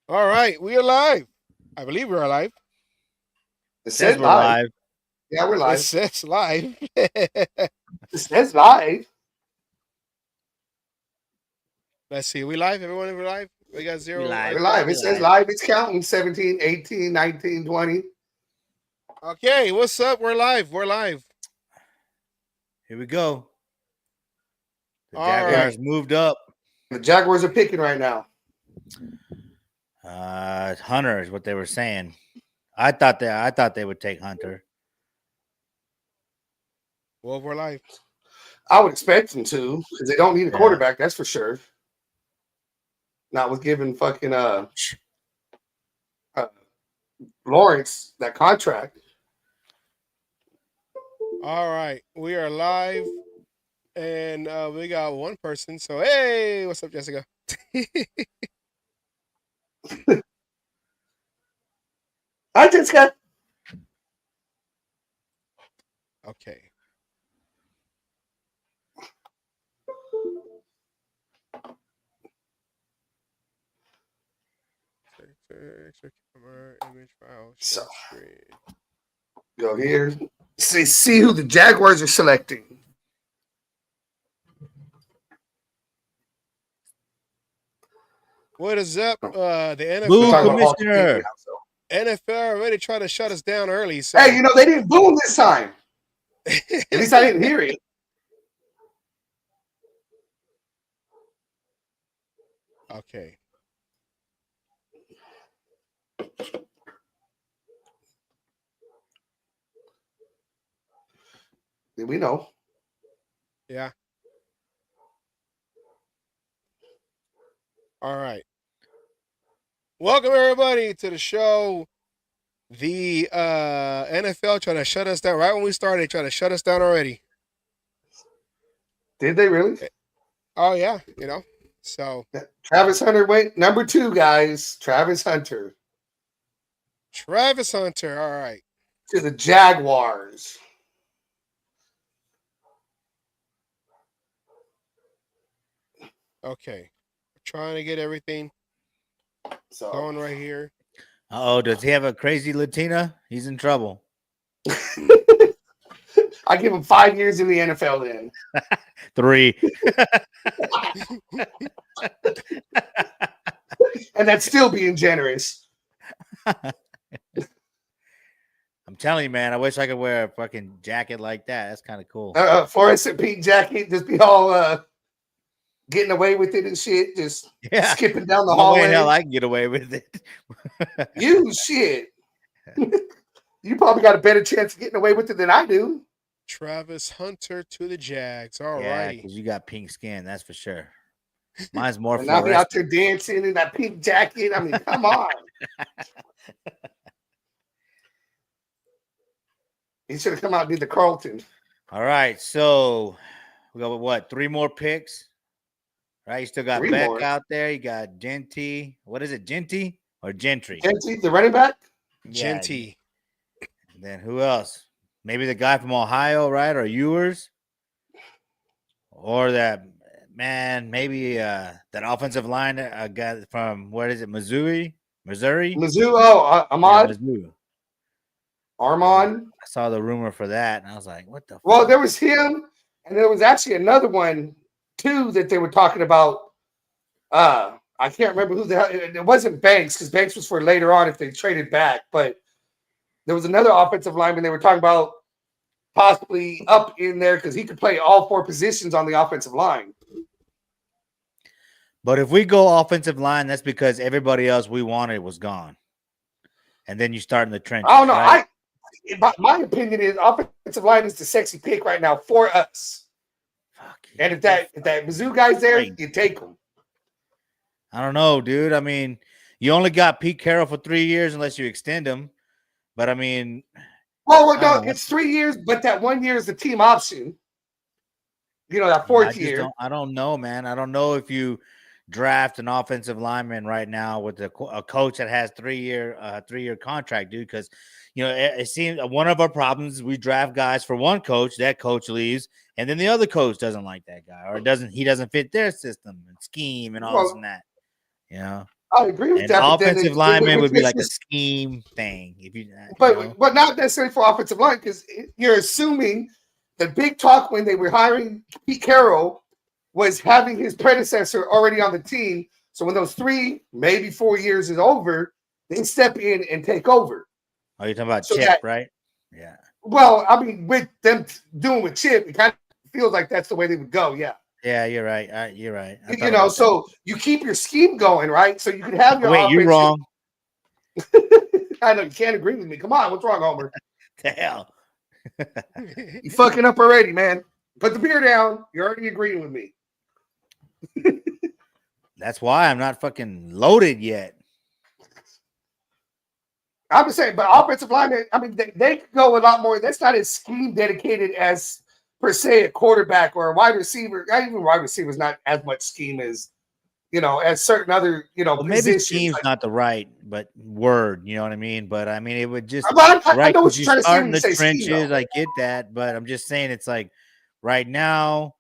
All right, we are live. I believe we're live. It Says says we're live. live. Yeah, we're It live. says live. It says live. Let's see. We live? Everyone, we're live? We got zero. live. We're live. We It says live. live. It's counting 17, 18, 19, 20. Okay, what's up? We're live. We're live. Here we go. The All Jaguars right. moved up. The Jaguars are picking right now. Hunter is what they were saying. I thought they would take Hunter. Well, we're live. I would expect them to because they don't need a Yeah. quarterback. That's for sure. Not with giving fucking Lawrence that contract. All right. We are live. And we got one person. So, hey, what's up, Jessica? I just got Okay. Extra camera, image file, So. screen. go here. See who the Jaguars are selecting. What is up? The NFL. Boo, We're talking about all Commissioner. teams now, so. NFL already tried to shut us down early. So. Hey, they didn't boom this time. At least I didn't hear it. Okay. We know. Yeah. All right. Welcome everybody to the show. The NFL trying to shut us down right when we started. They trying to shut us down already. Did they really? Oh yeah, So Travis Hunter went number 2, guys. Travis Hunter Travis Hunter. All right. to the Jaguars. Okay. Trying to get everything going right here. Oh, does he have a crazy Latina? He's in trouble. I give him 5 years in the NFL then. 3. And that's still being generous. I'm telling you, man, I wish I could wear a fucking jacket like that. That's kind of cool. Fluorescent Pete jacket, just be all getting away with it and shit, just skipping down the No way hallway. in hell I can get away with it. You shit. You probably got a better chance of getting away with it than I do. Travis Hunter to the Jags. All Yeah, righty. because you got pink skin, that's for sure. Mine's more And I'll be out fluorescent. there dancing in that pink jacket. I mean, come on. He should have come out and did the Carlton. All right, so we got what? 3 more picks, right? You still got 3 Beck more. out there. You got Genty. What is it, Genty or Gentry? Gentry, the running back? Yeah. Genty. And then who else? Maybe the guy from Ohio, right? Or Ewers, or that man? Maybe that offensive line guy from what is it? Missouri. Mizzou. Oh, Ahmad. Yeah, Mizzou. Armand. I saw the rumor for that, and I was like, "What the?" Well, fuck? there was him, and there was actually another one too that they were talking about. I can't remember who the hell. It wasn't Banks because Banks was for later on if they traded back. But there was another offensive lineman they were talking about possibly up in there because he could play all 4 positions on the offensive line. But if we go offensive line, that's because everybody else we wanted was gone, and then you start in the trenches. I don't know. Right? My opinion is offensive line is the sexy pick right now for us. Fuck you. And if that Mizzou guy's there, you take him. I don't know, dude. I mean, you only got Pete Carroll for 3 years unless you extend him. But I mean, well, no, it's 3 years, but that 1 year is the team option. That 4th year. I don't know, man. I don't know if you draft an offensive lineman right now with a coach that has 3-year contract, dude. Because it seems one of our problems is we draft guys for one coach, that coach leaves, and then the other coach doesn't like that guy, or he doesn't fit their system and scheme and all this and that. I agree with An that. But then offensive lineman would be like a scheme thing. If you know. but not necessarily for offensive line, because you're assuming the big talk when they were hiring Pete Carroll was having his predecessor already on the team. So when those 3, maybe 4 years is over, they step in and take over. Oh, you're talking about So Chip, that- right? Yeah. Well, I mean, with them doing with Chip, it kind of feels like that's the way they would go. Yeah. Yeah, you're right. You're right. I thought You know, about that. so you keep your scheme going, right? So you can have your Wait, you're offense- wrong. I know you can't agree with me. Come on, what's wrong, Homer? The hell. You fucking up already, man. Put the beer down. You're already agreeing with me. That's why I'm not fucking loaded yet. I'm just saying, but offensive linemen, I mean, they could go a lot more. That's not as scheme dedicated as per se a quarterback or a wide receiver. Not even wide receiver is not as much scheme as, you know, as certain other, you know, Well, maybe positions. scheme's not the right but word, you know what I mean? But I mean, it would just I know what 'cause you're trying to say start when in you the say scheme, trenches. though. I get that, but I'm just saying it's like right now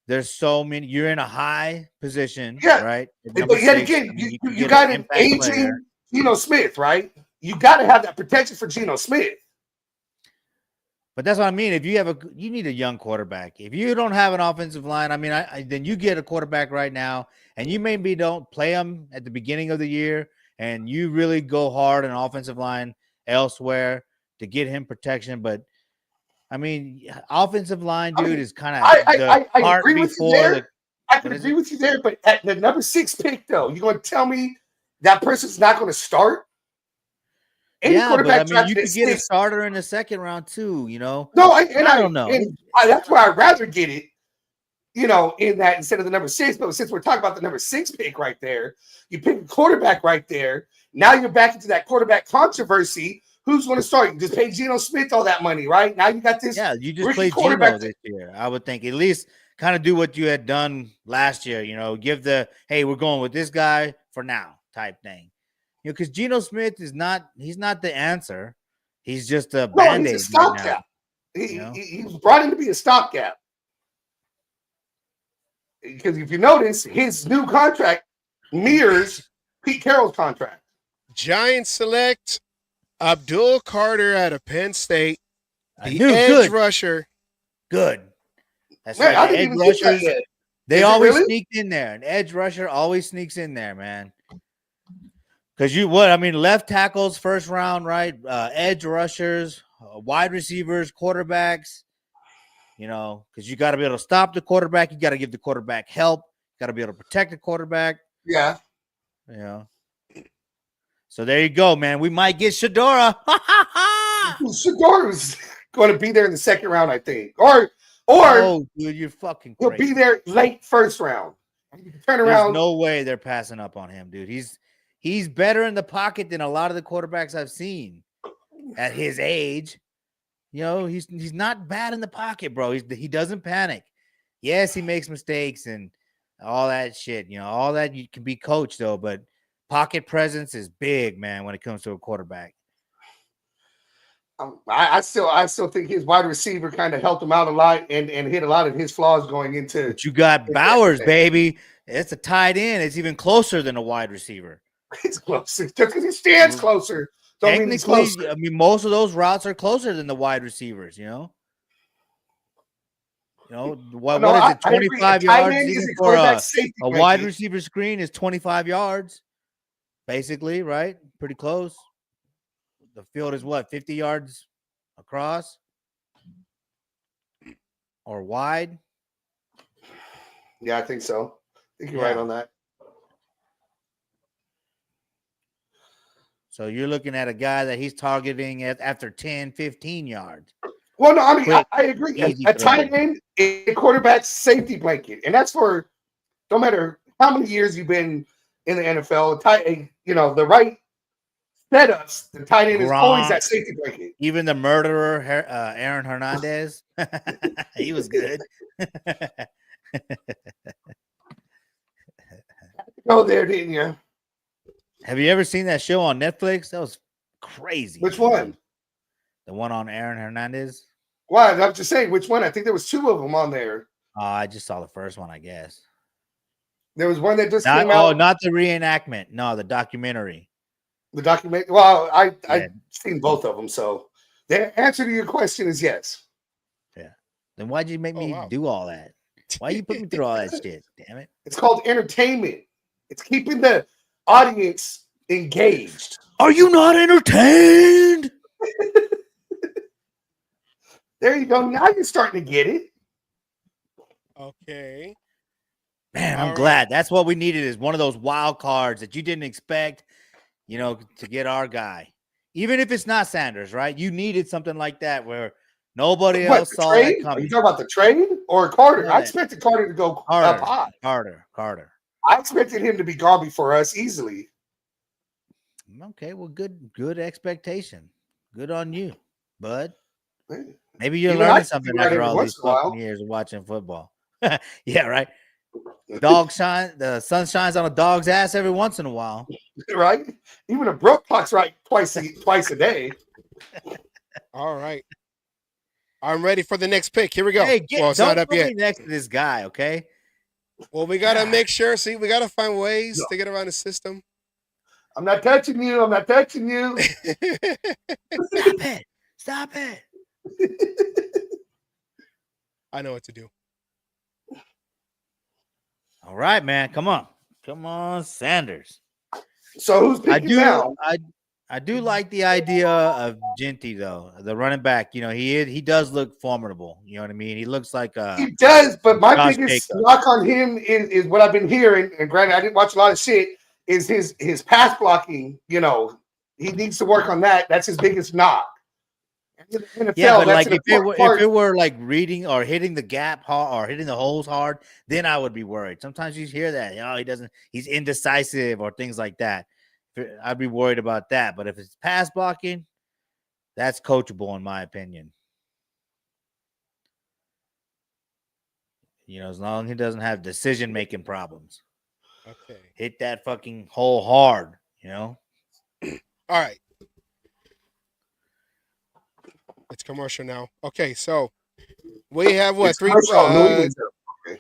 there's so many. You're in a high position, Yeah. right? At But number yet 6, again, I mean, you can get got an impact player. aging Geno Smith, right? You got to have that protection for Geno Smith. But that's what I mean. If you have you need a young quarterback. If you don't have an offensive line, I mean, then you get a quarterback right now, and you maybe don't play him at the beginning of the year, and you really go hard on offensive line elsewhere to get him protection. But I mean, offensive line, dude, is kind of I the part agree with you before there. the. I can agree with you there, but at the number 6 pick, though, you're going to tell me that person's not going to start? Yeah, but I mean, drafted you at could get a 6 starter in the second round too. You know. No, I don't know. That's why I'd rather get it, you know, in that instead of the number 6. But since we're talking about the number 6 pick right there, you pick a quarterback right there. Now you're back into that quarterback controversy. Who's going to start? You just pay Geno Smith all that money, right? Now you got this. Yeah, you just rookie played quarterback Geno this year. I would think at least kind of do what you had done last year. You know, give the hey, we're going with this guy for now type thing. You know, because Geno Smith he's not the answer. He's just a band-aid. He's a stopgap. He was brought in to be a stopgap. Because if you notice, his new contract mirrors Pete Carroll's contract. Giants select Abdul Carter out of Penn State, the Dude, edge rusher. Good. That's Man, right. I The didn't edge even get that rushers, yet. they Is it always really? sneak in there. An edge rusher always sneaks in there, man. Because I mean, left tackles, first round, right? Edge rushers, wide receivers, quarterbacks, you know, because you got to be able to stop the quarterback. You got to give the quarterback help. You got to be able to protect the quarterback, Yeah. you know. So there you go, man. We might get Shadora. Shador's going to be there in the second round, I think. Or oh, dude, you're fucking he'll crazy. be there late first round. You can turn There's around. no way they're passing up on him, dude. He's better in the pocket than a lot of the quarterbacks I've seen at his age. You know, he's not bad in the pocket, bro. He doesn't panic. Yes, he makes mistakes and all that shit. You know, all that you can be coached though, but pocket presence is big, man, when it comes to a quarterback. I still think his wide receiver kind of helped him out a lot and hit a lot of his flaws going into. But you got Bowers, baby. It's a tight end. It's even closer than a wide receiver. He's closer. Just because he stands closer, don't mean he's Technically, closer. I mean, most of those routes are closer than the wide receivers, you know? You know, what is it, 25 yards even for a wide receiver screen is 25 yards, basically, right? Pretty close. The field is what, 50 yards across or wide? Yeah, I think so. I think you're right on that. So you're looking at a guy that he's targeting after 10, 15 yards. Well, no, I mean, I agree. A tight end is a quarterback's safety blanket. And that's for no matter how many years you've been in the NFL, you know, the right setups, the tight end is always that safety blanket. Even the murderer, Aaron Hernandez, he was good. Go there, didn't you? Have you ever seen that show on Netflix? That was crazy. Which one? The one on Aaron Hernandez? Why? I'm just saying, which one? I think there was 2 of them on there. I just saw the first one, I guess. There was one that just Not, came out. not the reenactment. No, the documentary. The document. Well, Yeah. I've seen both of them. So the answer to your question is yes. Yeah. Then why'd you make Oh, me wow. do all that? Why you put me through all that shit? Damn it. It's called entertainment. It's keeping the audience engaged. Are you not entertained? There you go. Now you're starting to get it. Okay. Man, All I'm right. glad. That's what we needed, is one of those wild cards that you didn't expect, you know, to get our guy. Even if it's not Sanders, right? You needed something like that where nobody What, else the saw trade? that Are you coming. talking about the trade or Carter? No, I that- expected Carter to go up high. Carter. I expected him to be gone before us easily. Okay, well, good expectation. Good on you, bud. Man, Maybe you're Even I learning can something be right after every all once these in a while. fucking years of watching football. Yeah, right. The sun shines on a dog's ass every once in a while. right? Even a broke clock's right twice a day. All right. I'm ready for the next pick. Here we go. Hey, Well, it's not don't up put yet. me next to this guy, okay? Well, we gotta God. make sure. See, we gotta find ways No. to get around the system. I'm not touching you. I'm not touching you. Stop it. I know what to do. All right, man. Come on, Sanders. So who's picking now? I do like the idea of Genty though, the running back. You know, he does look formidable. You know what I mean? He looks like He does, but my Josh biggest Jacobs. knock on him is what I've been hearing, and granted, I didn't watch a lot of shit, is his pass blocking. You know, he needs to work on that. That's his biggest knock. In the NFL, Yeah, but that's like an important part. if it were like reading or hitting the gap hard or hitting the holes hard, then I would be worried. Sometimes you hear that, you know, he's indecisive or things like that. I'd be worried about that. But if it's pass blocking, that's coachable in my opinion. You know, as long as he doesn't have decision-making problems. Okay. Hit that fucking hole hard, you know? All right. It's commercial now. Okay, so we have what? It's Three. commercial. New England's up.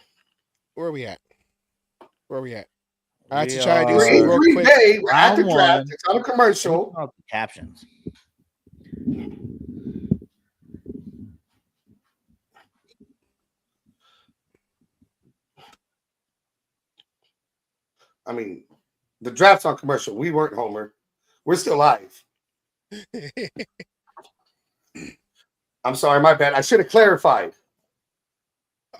Where are we at? I have to We try to do We're some in real Green quick. Bay. We're at the Round draft. one. It's on a commercial. Oh, the captions. I mean, the draft's on commercial. We weren't Homer. We're still live. I'm sorry, my bad. I should have clarified.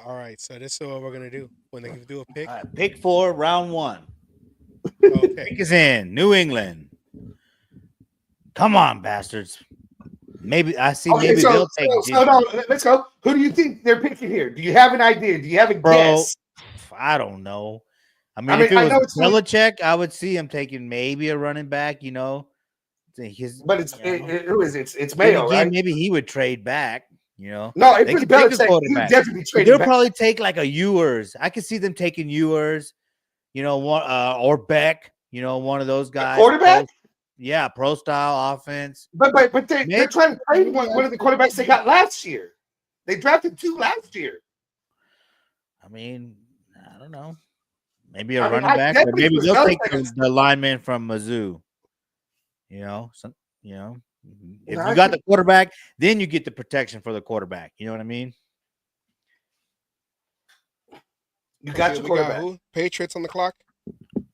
All right, so this is what we're gonna do when they do a pick. All right, pick 4, round 1. Okay. Pick is in New England. Come on, bastards. Maybe I see. Okay, Maybe so they'll take no, let's go. Who do you think they're picking here? Do you have an idea? Do you have a Bro, guess? I don't know. I I mean, if mean, I it know was it's like- Belichick, I would see him taking maybe a running back. You know, But it's who is it? It's Then Mayo, again, right? maybe he would trade back. You know, No, if they it's could pick a Belichick, he would quarterback. definitely trade they'll back. probably take like a Ewers. I could see them taking Ewers. You know, one or Beck. You know, one of those guys. Quarterback? Pro style offense. But they're Maybe- trying to trade one of the quarterbacks they got last year. They drafted 2 last year. I mean, I don't know. Maybe a I mean, running I back, or definitely maybe was they'll take Belichick. the lineman from Mizzou. You know, if No, you got the quarterback, then you get the protection for the quarterback. You know what I mean? You got Okay, your we quarterback. who? Patriots on the clock.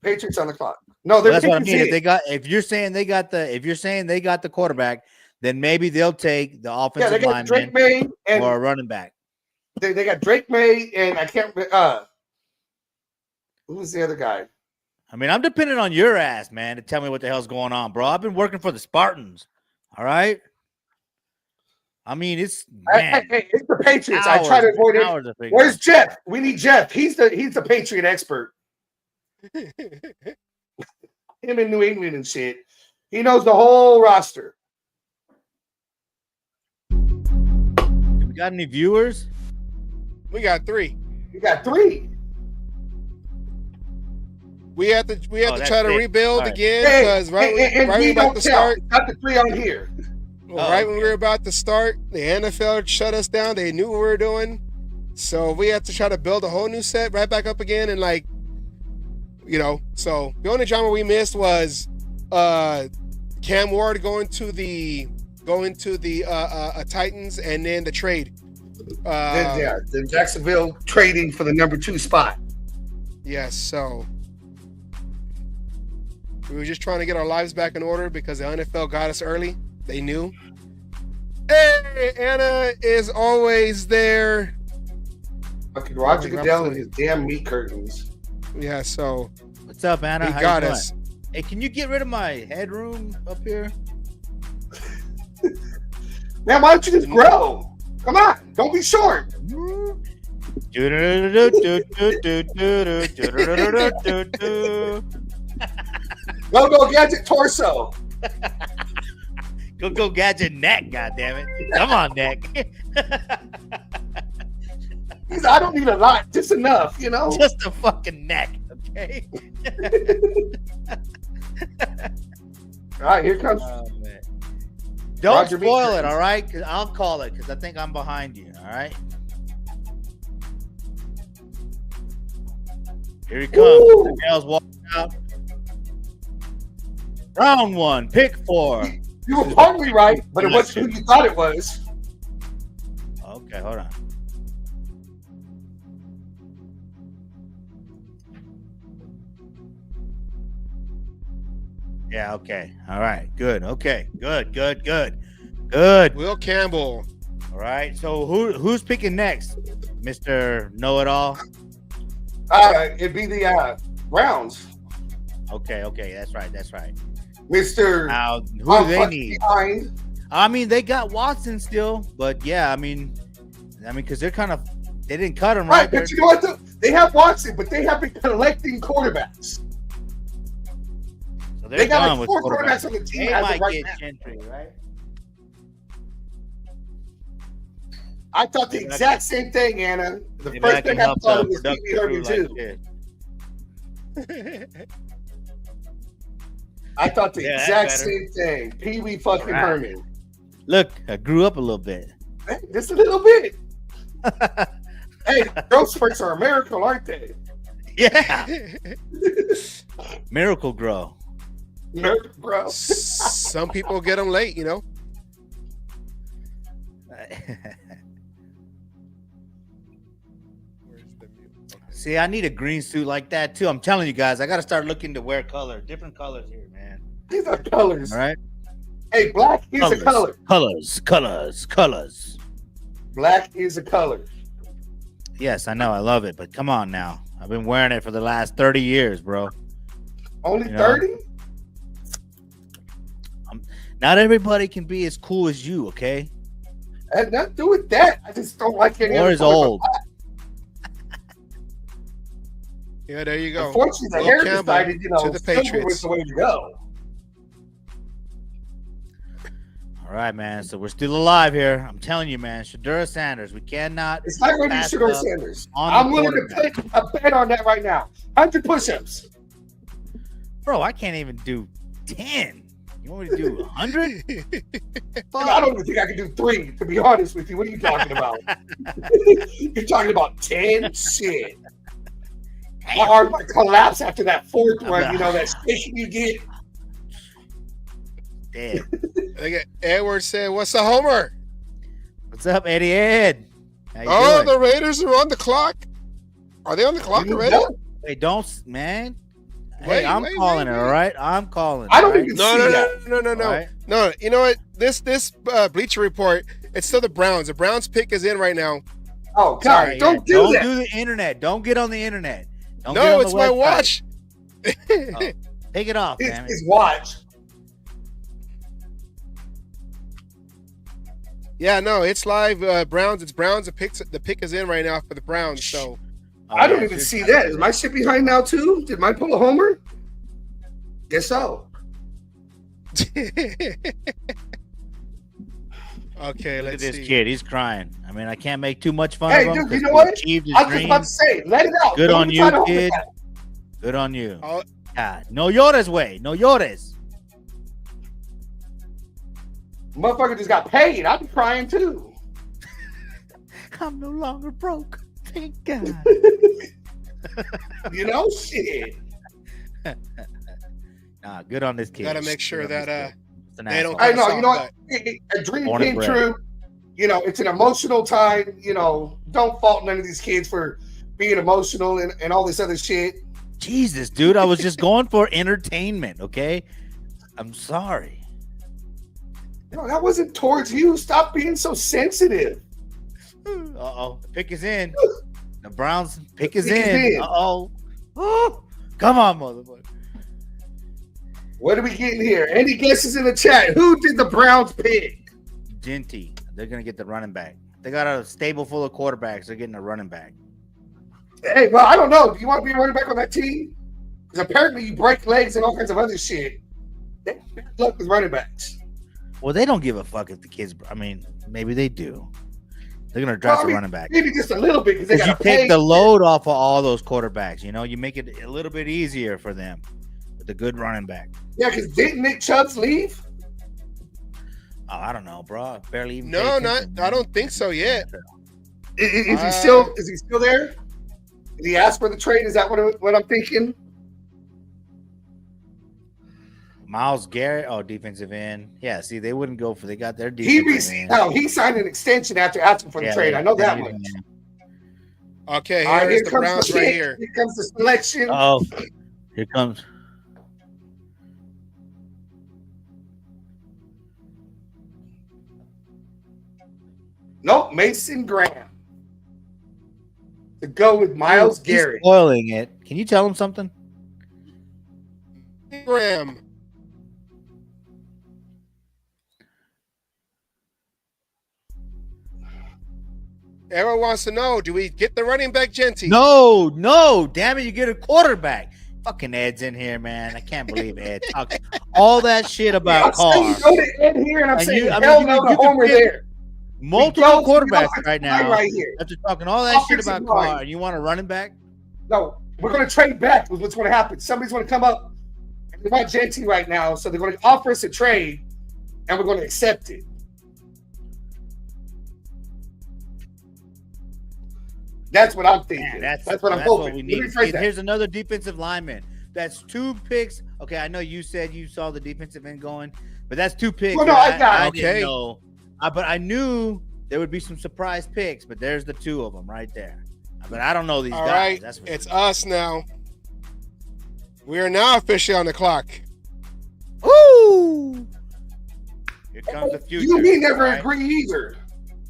Patriots on the clock. No, Well, they're that's what I picking mean. it. If you're saying they got the quarterback, then maybe they'll take the Yeah, offensive they got Drake lineman May or a and running back. they got Drake May and I can't who was the other guy? I mean, I'm depending on your ass, man, to tell me what the hell's going on, bro. I've been working for the Spartans. All right. I mean, it's man. Hey, it's the Patriots. I try to avoid it. Where's Jeff? We need Jeff. He's the Patriot expert. Him in New England and shit. He knows the whole roster. We got any viewers? We got 3. You got 3. We have to that's try to it. rebuild All right. again Hey, because right and when we we're about don't to count. start. Got the 3 on here. Right when we were about to start, the NFL shut us down. They knew what we were doing. So we had to try to build a whole new set right back up again in like So the only drama we missed was Cam Ward going to the Titans, and then the trade. Then Jacksonville trading for the number 2 spot. Yes, so we were just trying to get our lives back in order because the NFL got us early. They knew. Hey, Anna is always there. Fucking Roger Goodell and his damn meat curtains. Yeah, so what's up, Anna? he How got you us. doing? Hey, can you get rid of my headroom up here? Man, why don't you just grow? Come on, don't be short. Go gadget torso. Go gadget neck, goddammit. Come on, neck. I don't need a lot, just enough, Just a fucking neck, okay? All right, here comes. Oh, man. Don't Roger spoil it, Meat all right? Because I'll call it because I think I'm behind you, all right? Here he comes. Ooh. Goodell's walking out. Round 1, pick 4. You were partly right, but it wasn't who you thought it was. Okay, hold on. Yeah, okay. All right. Good. Okay. Good. Will Campbell. All right. So who's picking next? Mr. Know-It-All? It'd be the Browns. Okay, that's right. Mr. Now, who do they need? Behind. I mean, they got Watson still, but yeah, I mean, because they didn't cut him, right? Right, but you know what? They have Watson, but they have been collecting quarterbacks. So they're They got done like with 4 quarterbacks on the team They as might of right get now. Gentry, right? I thought the exact same thing, Anna. The first thing I thought was Pee-wee Herman too. I thought the exact same thing. Pee-wee fucking Herman. Look, I grew up a little bit. Hey, just a little bit. Hey, growth spurts are a miracle, aren't they? Yeah. Miracle Grow. Miracle, bro. Some people get them late, See, I need a green suit like that too. I'm telling you guys, I got to start looking to wear different colors here, man. These are colors. All right. Hey, black is a color. Colors. Black is a color. Yes, I know. I love it, but come on now. I've been wearing it for the last 30 years, bro. Only 30? Not everybody can be as cool as you, okay? Had nothing to do with that. I just don't like any Or other is color but old. black. Yeah, there you go. Unfortunately, the Will hair Campbell decided, to the silver was Patriots. the way to go. All right, man. So we're still alive here. I'm telling you, man. Shedeur Sanders. We cannot. It's not going to be pass Shedeur up Sanders. on I'm the willing to quarterback. take a bet on that right now. 100 push-ups. Bro, I can't even do 10. You want me to do 100? I don't even think I can do 3, to be honest with you. What are you talking about? You're talking about 10? Shit. My arm might collapse after that 4th one, that shaking you get. Dead. Look at Edward said, "What's the homer?" What's up, Eddie Ed? How you Oh, doing? the Raiders are on the clock. Are they on the clock already? Hey, don't, man. Wait, Hey, I'm calling it, all right? I'm calling it. I don't all right? even No, see no, that. no, no, no, All right. no. You know what? This Bleacher Report. It's still the Browns. The Browns pick is in right now. Oh, God. Sorry, don't yeah, do that. Don't do the internet. Don't get on the internet. Don't get on No, the it's my website. watch. Oh, take it off, man. His watch. Yeah, no, it's live. Browns. It's Browns. The pick is in right now for the Browns. So Oh, I don't yeah, even it's see your- that. Is my shit behind now, too? Did mine pull a homer? Guess so. okay, Look at let's this see. kid. He's crying. I mean, I can't make too much fun Hey, of him. dude, you 'cause know he what? achieved his I was just about to dreams. say, let it out. Good Don't on even try you, to hold it kid. back. Good on you. Oh, God. No llores, way. No llores. Motherfucker just got paid. I'd be crying, too. I'm no longer broke. Thank God. Shit. Nah, good on this kid. Gotta make sure Good on that this kid. It's an they don't asshole. I know. Soft, You know what? A dream Born and came bred. true. You know, it's an emotional time. You know, don't fault none of these kids for being emotional and all this other shit. Jesus, dude, I was just going for entertainment. Okay, I'm sorry. No, that wasn't towards you. Stop being so sensitive. Uh-oh, the pick is in. The Browns pick is pick is in. in. Uh-oh. Oh, come on, motherfucker. What are we getting here? Any guesses in the chat? Who did the Browns pick? Genty. They're gonna get the running back. They got a stable full of quarterbacks. They're getting a running back. Hey, well, I don't know. Do you want to be a running back on that team? Because apparently you break legs and all kinds of other shit. They have bad luck with running backs. Well, they don't give a fuck if the kids. I mean, maybe they do. They're gonna draft Well, I mean, a running back. Maybe just a little bit because they Because you got to take pay. the load off of all those quarterbacks. You know, you make it a little bit easier for them with a good running back. Yeah, because didn't Nick Chubbs leave? Oh, I don't know, bro. Barely even. No, paid not. attention. I don't think so yet. Is he still? Is he still there? Did he ask for the trade? Is that what I'm thinking? Miles Garrett, defensive end. Yeah, see, they wouldn't go for. They got their He defensive end. no, he signed an extension after asking for the Yeah, trade. I know that they- much. Okay, All right, here's the comes Browns the right pick. here. Here comes the selection. Oh, here comes. Nope, Mason Graham. To go with Miles He's Garrett. spoiling it. Can you tell him something? Graham. Everyone wants to know: do we get the running back, Genty? No, damn it! You get a quarterback. Fucking Ed's in here, man. I can't believe Ed talks all that shit about I'm saying Carr. go to Ed here, and I'm And saying you- I mean, hell you- no you to can Homer pick there. Multiple We go to the quarterbacks offensive right line now. right here. After talking all that shit Offensive about line. Carr, and you want a running back? No, we're going to trade back with what's going to happen. Somebody's going to come up. They want Genty right now, so they're going to offer us a trade, and we're going to accept it. That's what I'm thinking. Man, that's what I'm hoping. we Let me need. rephrase that. Here's another defensive lineman. That's 2 picks. Okay, I know you said you saw the defensive end going, but that's 2 picks. Well, no, that I got it. I Okay. didn't know. But I knew there would be some surprise picks, but there's the 2 of them right there. But I don't know these All guys. right, That's for it's sure. us now. We are now officially on the clock. Woo! Here comes the future. You and me never right? agree either.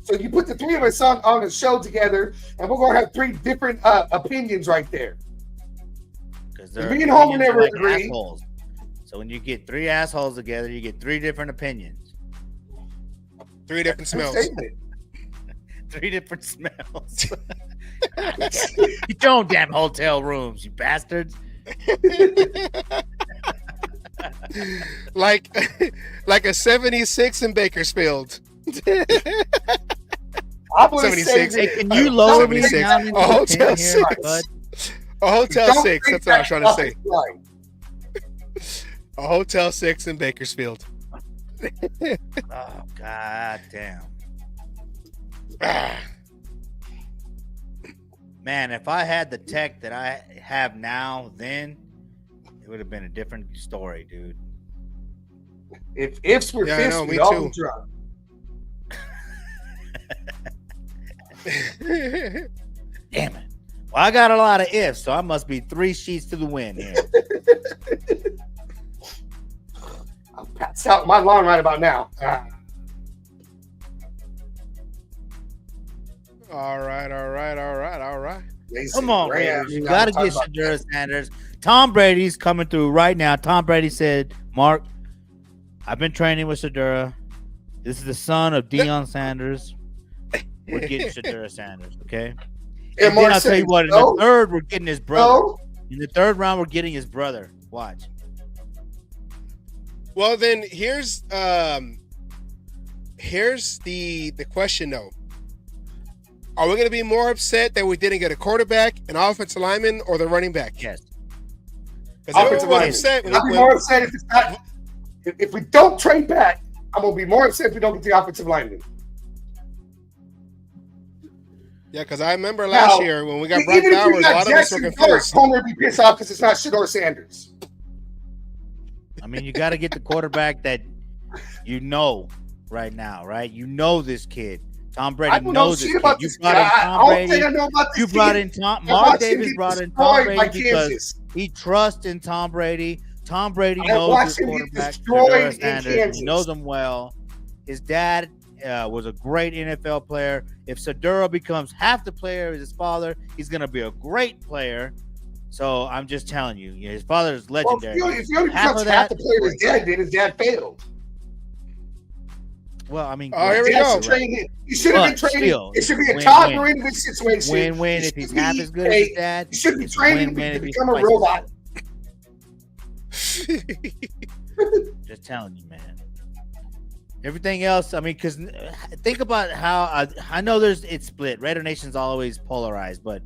So you put the three of us on a show together, and we're going to have 3 different opinions right there. Because Me and Homer never agree. assholes. So when you get 3 assholes together, you get 3 different opinions, 3 different smells. Statement. 3 different smells. Get your own damn hotel rooms, you bastards. like a 76 in Bakersfield. I'm going to say 76. Hey, that- can you lower me 76. down into A the hotel pin here, 6. bud? A Hotel Don't 6. think That's what I was trying to say. offensive line. A Hotel 6 in Bakersfield. Oh, god damn. Ah, Man, if I had the tech that I have now, then it would have been a different story, dude. If ifs were Yeah, I fists, know, we'd me all too. be drunk. Damn it. Well, I got a lot of ifs, so I must be 3 sheets to the wind here. I'm passed out in my lawn right about now. all right. Mason Come on, Graham, Raiders. You know, got to talk get about Shedeur Sanders. Tom Brady's coming through right now. Tom Brady said, Mark, I've been training with Shedeur. This is the son of Deion Sanders. We're getting Shedeur Sanders, okay? that. And then I'll tell you what, in no, the 3rd, we're getting his brother. no, In the 3rd round, we're getting his brother. Watch. Well, then here's the question though. Are we going to be more upset that we didn't get a quarterback, an offensive lineman, or the running back? Yes. Because Offensive everyone lineman. upset when, I'll be more upset if it's not. If we don't trade back, I'm gonna be more upset if we don't get the offensive lineman. Yeah, because I remember last Now, year when we got Brock even if Bowers, you a got lot of us were Jackson Dart, confused. Homer would be pissed off because it's not Shador Sanders. I mean, you got to get the quarterback that you know right now, right? You know this kid. Tom I Brady don't know knows this shit kid. about You this brought kid. in I Tom don't Brady. think I know about this You brought kid. in Tom. I Mark watched him Davis get brought in destroyed Tom by Brady because Kansas. he trusts in Tom Brady. Tom Brady I knows watched his him get quarterback, destroyed Shedeur in Sanders. He Kansas. knows him well. His dad was a great NFL player. If Shedeur becomes half the player as his father, he's going to be a great player. So I'm just telling you, his father is Well, legendary. if he only Half becomes of half that, the player his great. dad did, his dad failed. Well, I mean, Oh, here we His dad go. should train him. He should have been But training. still, It should be a win-win. Todd Marinovic situation. Win-win It if he's should half be as good as his dad. He should be It's training win-win to if he's become a twice as robot. Just telling you, man. Everything else, I mean, because think about how I know it's split. Raider Nation's always polarized, but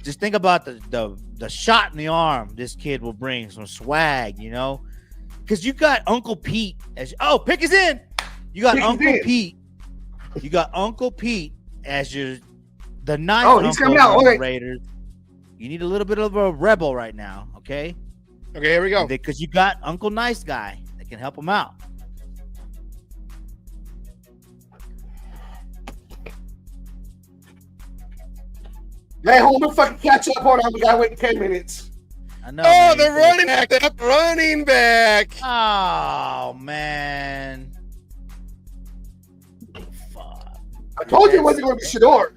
just think about the shot in the arm this kid will bring, some swag, you know? Because you got Uncle Pete pick is in. You got Pick is Uncle in. Pete. You got Uncle Pete as the ninth Oh, he's uncle coming out. of the Okay. Raiders. You need a little bit of a rebel right now, okay? Okay, here we go. Because you got Uncle Nice Guy that can help him out. Let Homer fucking catch up on him. We gotta wait 10 minutes. I know. Oh, man, the but- running back, that running back. Oh man. Fuck. I told you it wasn't going to be Shador.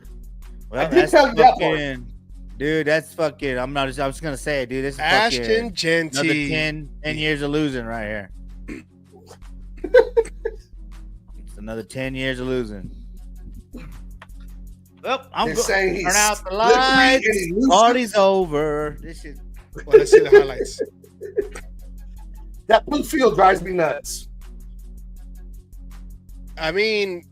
Well, I did that's tell you that part. fucking, dude. That's fucking. I'm just gonna say it, dude. This is Ashton fucking another Genty. 10 years of losing right here. It's another 10 years of losing. Well, I'm They're going saying to he's turn out the slippery lights. and he's loose. Party's over. This is Well, let's see the highlights. That blue field drives me nuts. I mean,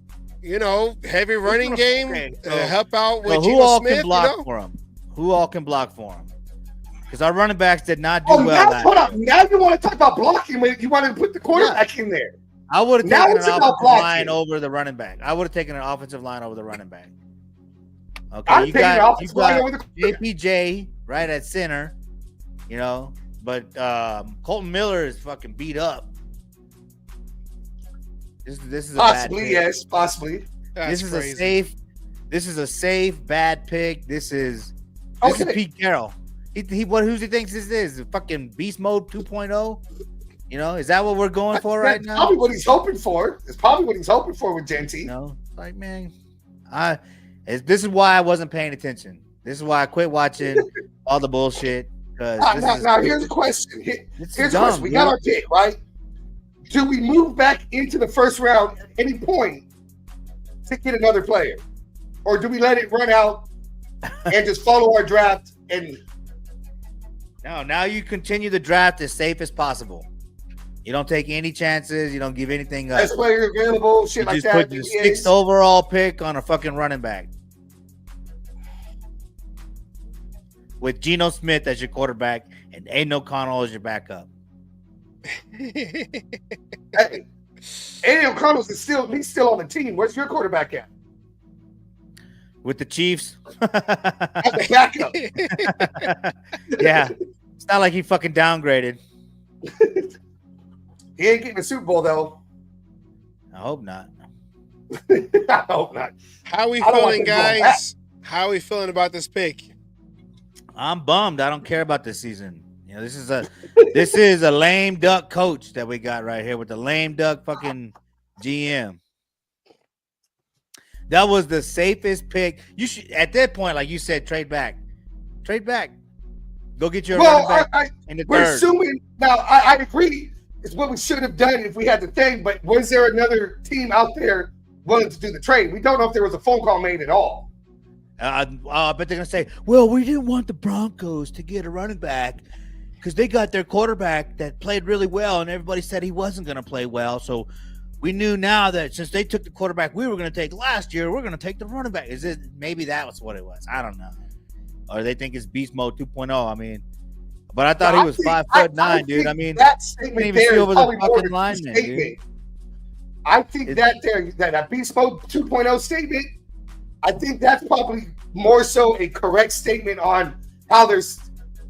heavy running game. Okay, so- Help out with So who Geno all Smith. can block for him? Who all can block for him? Because our running backs did not do Oh, well. now, hold up. Now you want to talk about blocking when you want to put the quarterback in there. I would have Now taken an it's about offensive blocking. line over the running back. I would have taken an offensive line over the running back. Okay, I'm you taking it off got, the you fly got over the quarterback. JPJ right at center, but Colton Miller is fucking beat up. This is a Possibly, bad pick. yes, possibly. That's This is crazy. a safe. This is a safe bad pick. This is Pete Carroll. Who he thinks this is? Fucking Beast Mode 2.0? Is that what we're going for right That's now? probably what he's hoping for. It's probably what he's hoping for with Genty. Like, man, this is why I wasn't paying attention. This is why I quit watching all the bullshit. Now, here's the question. This Here's is the question. dumb, We got dude. our pick, right? Do we move back into the first round at any point to get another player? Or do we let it run out and just follow our draft? And No, now you continue the draft as safe as possible. You don't take any chances. You don't give anything up. best player available, shit You like just that. put the sixth overall pick on a fucking running back with Geno Smith as your quarterback and Aiden O'Connell as your backup. Hey, Aiden O'Connell's he's still on the team. Where's your quarterback at? With the Chiefs. At the backup. Yeah. It's not like he fucking downgraded. He ain't getting a Super Bowl though. I hope not. I hope not. How we I don't want feeling, them going guys? How we feeling about this pick? I'm bummed. I don't care about this season. This is a lame duck coach that we got right here with the lame duck fucking GM. That was the safest pick. You should at that point, like you said, trade back. Go get your running back in the we're third. assuming now. I agree. It's what we should have done if we had the thing. But was there another team out there willing to do the trade? We don't know if there was a phone call made at all. I bet they're gonna say, "Well, we didn't want the Broncos to get a running back because they got their quarterback that played really well, and everybody said he wasn't gonna play well. So we knew now that since they took the quarterback we were gonna take last year, we're gonna take the running back." Is it maybe that was what it was? I don't know. Or they think it's Beast Mode 2.0. I mean, but I thought he was 5'9", dude. I mean, that couldn't statement even see there is over the probably more fucking than a lineman, statement. dude. I think that Beast Mode 2.0 statement I think that's probably more so a correct statement on how they're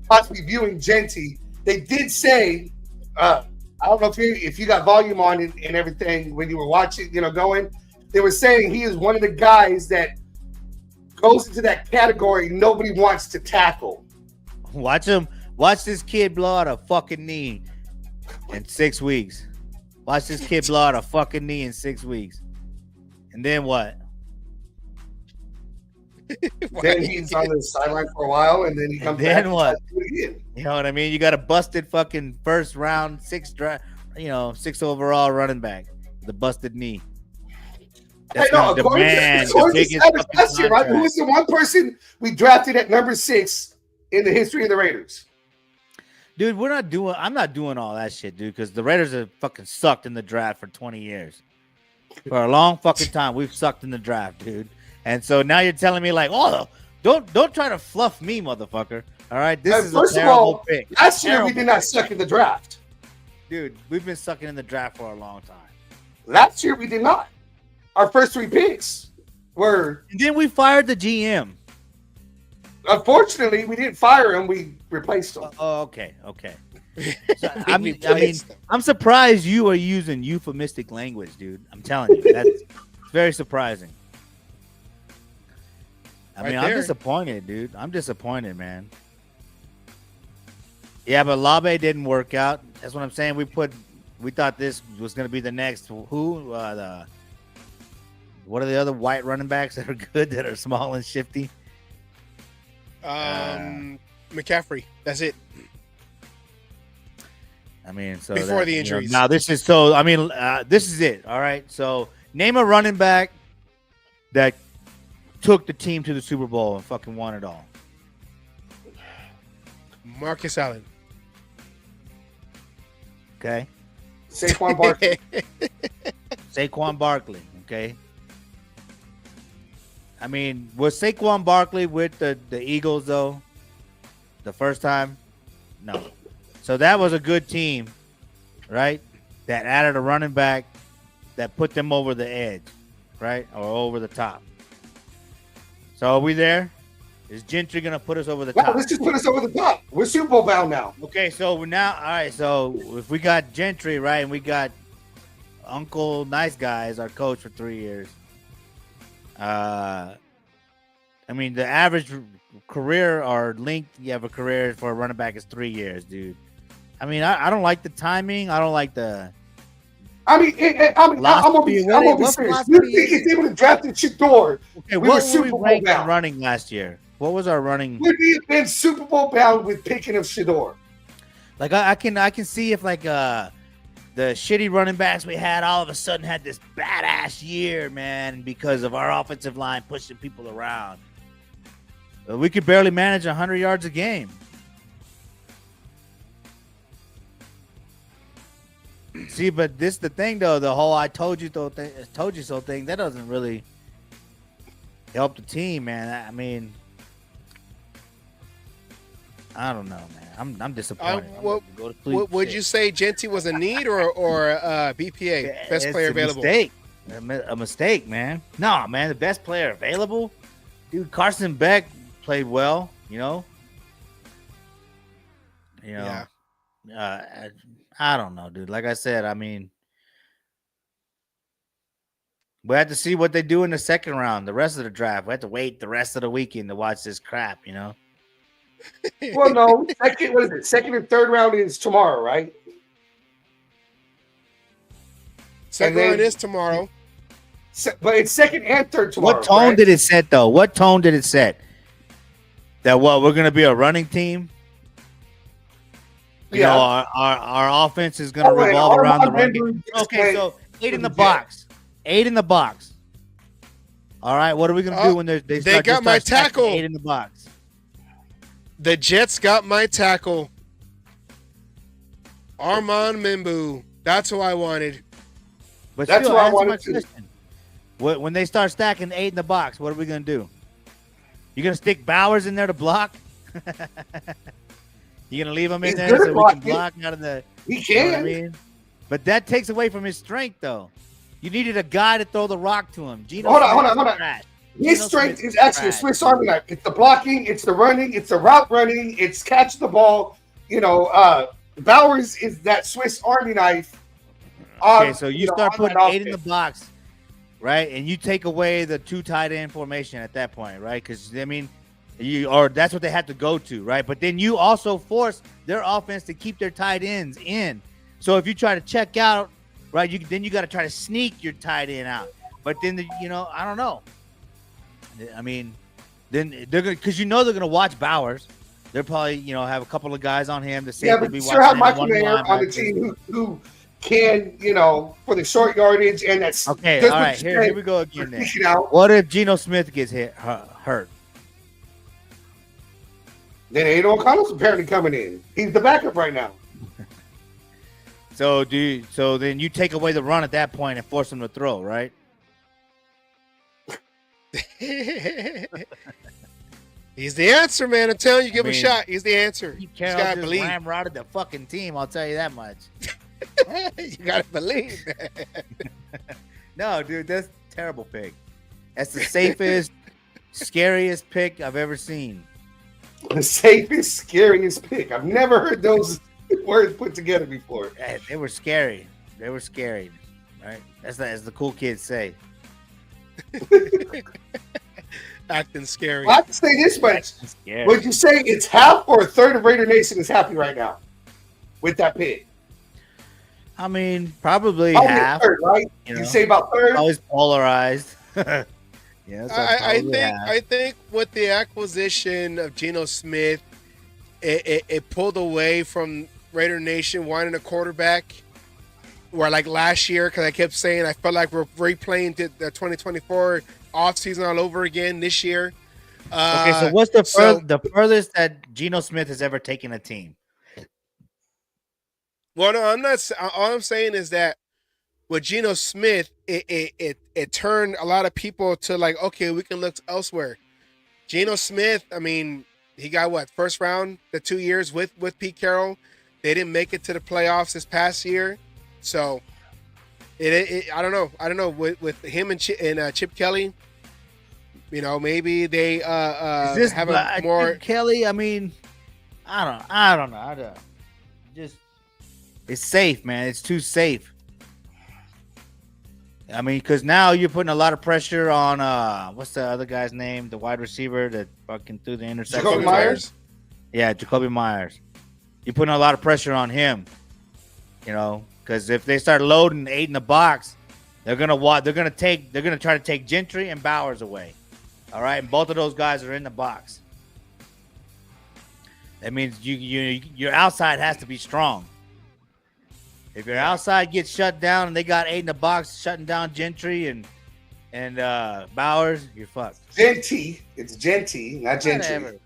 possibly viewing Genty. They did say, I don't know if you got volume on and everything when you were watching, going. They were saying he is one of the guys that goes into that category nobody wants to tackle. Watch him. Watch this kid blow out a fucking knee in 6 weeks. Watch this kid blow out a fucking knee in 6 weeks. And then what? Then he's on the sideline for a while, and then he comes back. Then what? You know what I mean? You got a busted fucking first round, 6 overall running back, the busted knee. That's I know. demand the biggest last year, right? Who was the one person we drafted at number 6 in the history of the Raiders? Dude, I'm not doing all that shit, dude, because the Raiders have fucking sucked in the draft for 20 years. For a long fucking time, we've sucked in the draft, dude. And so now you're telling me like, oh, don't try to fluff me, motherfucker. All right, this is a terrible pick. Last year we did not suck in the draft, dude. We've been sucking in the draft for a long time. Last year we did not. Our first 3 picks were. And then we fired the GM. Unfortunately, we didn't fire him. We replaced him. Oh, okay. So, I'm surprised you are using euphemistic language, dude. I'm telling you, that's very surprising. I'm disappointed, dude. I'm disappointed, man. Yeah, but Labe didn't work out. That's what I'm saying. We thought this was going to be the next. What are the other white running backs that are good, that are small and shifty? McCaffrey. That's it. I mean, so before the injuries. Now this is so. I mean, this is it. All right. So name a running back that took the team to the Super Bowl and fucking won it all. Marcus Allen. Okay. Saquon Barkley. Saquon Barkley. Okay. I mean, was Saquon Barkley with the Eagles though? The first time? No. So that was a good team, right? That added a running back that put them over the edge, right? Or over the top. So are we there? Is Gentry going to put us over the top? Let's just put us over the top. We're Super Bowl bound now. Okay, so now, all right, so if we got Gentry, right, and we got Uncle Nice Guy as our coach for 3 years, I mean, the average career or length you have a career for a running back is 3 years, dude. I mean, I don't like the timing. I don't like the. I'm gonna be serious. You think if they would have drafted Shador, okay, what were we ranked running last year? What was our running? Would we have been Super Bowl bound with picking of Shador? Like I can see if like the shitty running backs we had all of a sudden had this badass year, man, because of our offensive line pushing people around. We could barely manage 100 yards a game. See, but this the thing though, the whole I told you so thing, that doesn't really help the team, man. I mean, I don't know, man. I'm disappointed. Would you say Genty was a need or BPA, best player available? A mistake, man. No, man, the best player available, dude. Carson Beck played well, you know. Yeah. I don't know, dude. Like I said, I mean, we had to see what they do in the second round, the rest of the draft. We had to wait the rest of the weekend to watch this crap, you know. Well, no, second and third round is tomorrow, right? Second round is tomorrow. But it's second and third tomorrow. What tone did it set, though? What tone did it set? That we're going to be a running team? You know, our offense is going to revolve around the run game. Okay, so 8 in the box. 8 in the box. All right, what are we going to do when they got my tackle? 8 in the box. The Jets got my tackle. Armand Membu. That's who I wanted. But that's who I wanted to. When they start stacking 8 in the box, what are we going to do? You going to stick Bowers in there to block? You gonna leave him in there so we can block out of the? He can. You know what I mean? But that takes away from his strength, though. You needed a guy to throw the rock to him. Geno, hold on. His Geno strength Smith is actually a trash, Swiss dude. Army knife. It's the blocking, it's the running, it's the route running, it's catching the ball. Bowers is that Swiss Army knife. Okay, so you start on putting that 8 in the offense. box, right? And you take away the 2 tight end formation at that point, right? Because I mean, that's what they had to go to, right? But then you also force their offense to keep their tight ends in. So if you try to check out, right, then you got to try to sneak your tight end out. But then I don't know. I mean, then they're gonna, because they're gonna watch Bowers. They're probably have a couple of guys on him. The Yeah, safety but be you still have watching Michael him, Mayer one on the linebacker. team who can, for the short yardage, and that's Okay, just all what right. you Here said, we go again. Then. push it out. What if Geno Smith gets hurt? Then Aiden O'Connell's apparently coming in. He's the backup right now. So then you take away the run at that point and force him to throw, right? He's the answer, man. I'm telling you, give him mean, a shot. He's the answer. Pete You Carroll gotta just believe. ramrodded the fucking team. I'll tell you that much. You gotta believe. No, dude, that's a terrible pick. That's the safest, scariest pick I've ever seen. The safest, scariest pick. I've never heard those words put together before. They were scary. They were scary, right? That's as the cool kids say. Acting scary. Well, I have to say this much. Scary. Would you say it's half or a third of Raider Nation is happy right now with that pick? I mean, probably Probably a half. third, right? You You know, say about third? always polarized. Yeah, so I think with the acquisition of Geno Smith, it pulled away from Raider Nation wanting a quarterback. Where like last year, because I kept saying I felt like we're replaying the 2024 offseason all over again this year. Okay, so what's the furthest that Geno Smith has ever taken a team? Well, no, I'm not. All I'm saying is that with Geno Smith, it turned a lot of people to like, okay, we can look elsewhere. Geno Smith, I mean, he got first round the 2 years with Pete Carroll. They didn't make it to the playoffs this past year, so I don't know with him and Chip Kelly. Maybe they have a more Chip Kelly. I mean, I don't know. Just it's safe, man. It's too safe. I mean, because now you're putting a lot of pressure on what's the other guy's name? The wide receiver that fucking threw the interception. Jacoby Myers? Yeah, Jacoby Myers. You're putting a lot of pressure on him. Because if they start loading 8 in the box, they're gonna try to take Gentry and Bowers away. All right, and both of those guys are in the box. That means your outside has to be strong. If your outside gets shut down and they got 8 in the box shutting down Gentry and Bowers, you're fucked. Genty. It's Genty, not Gentry.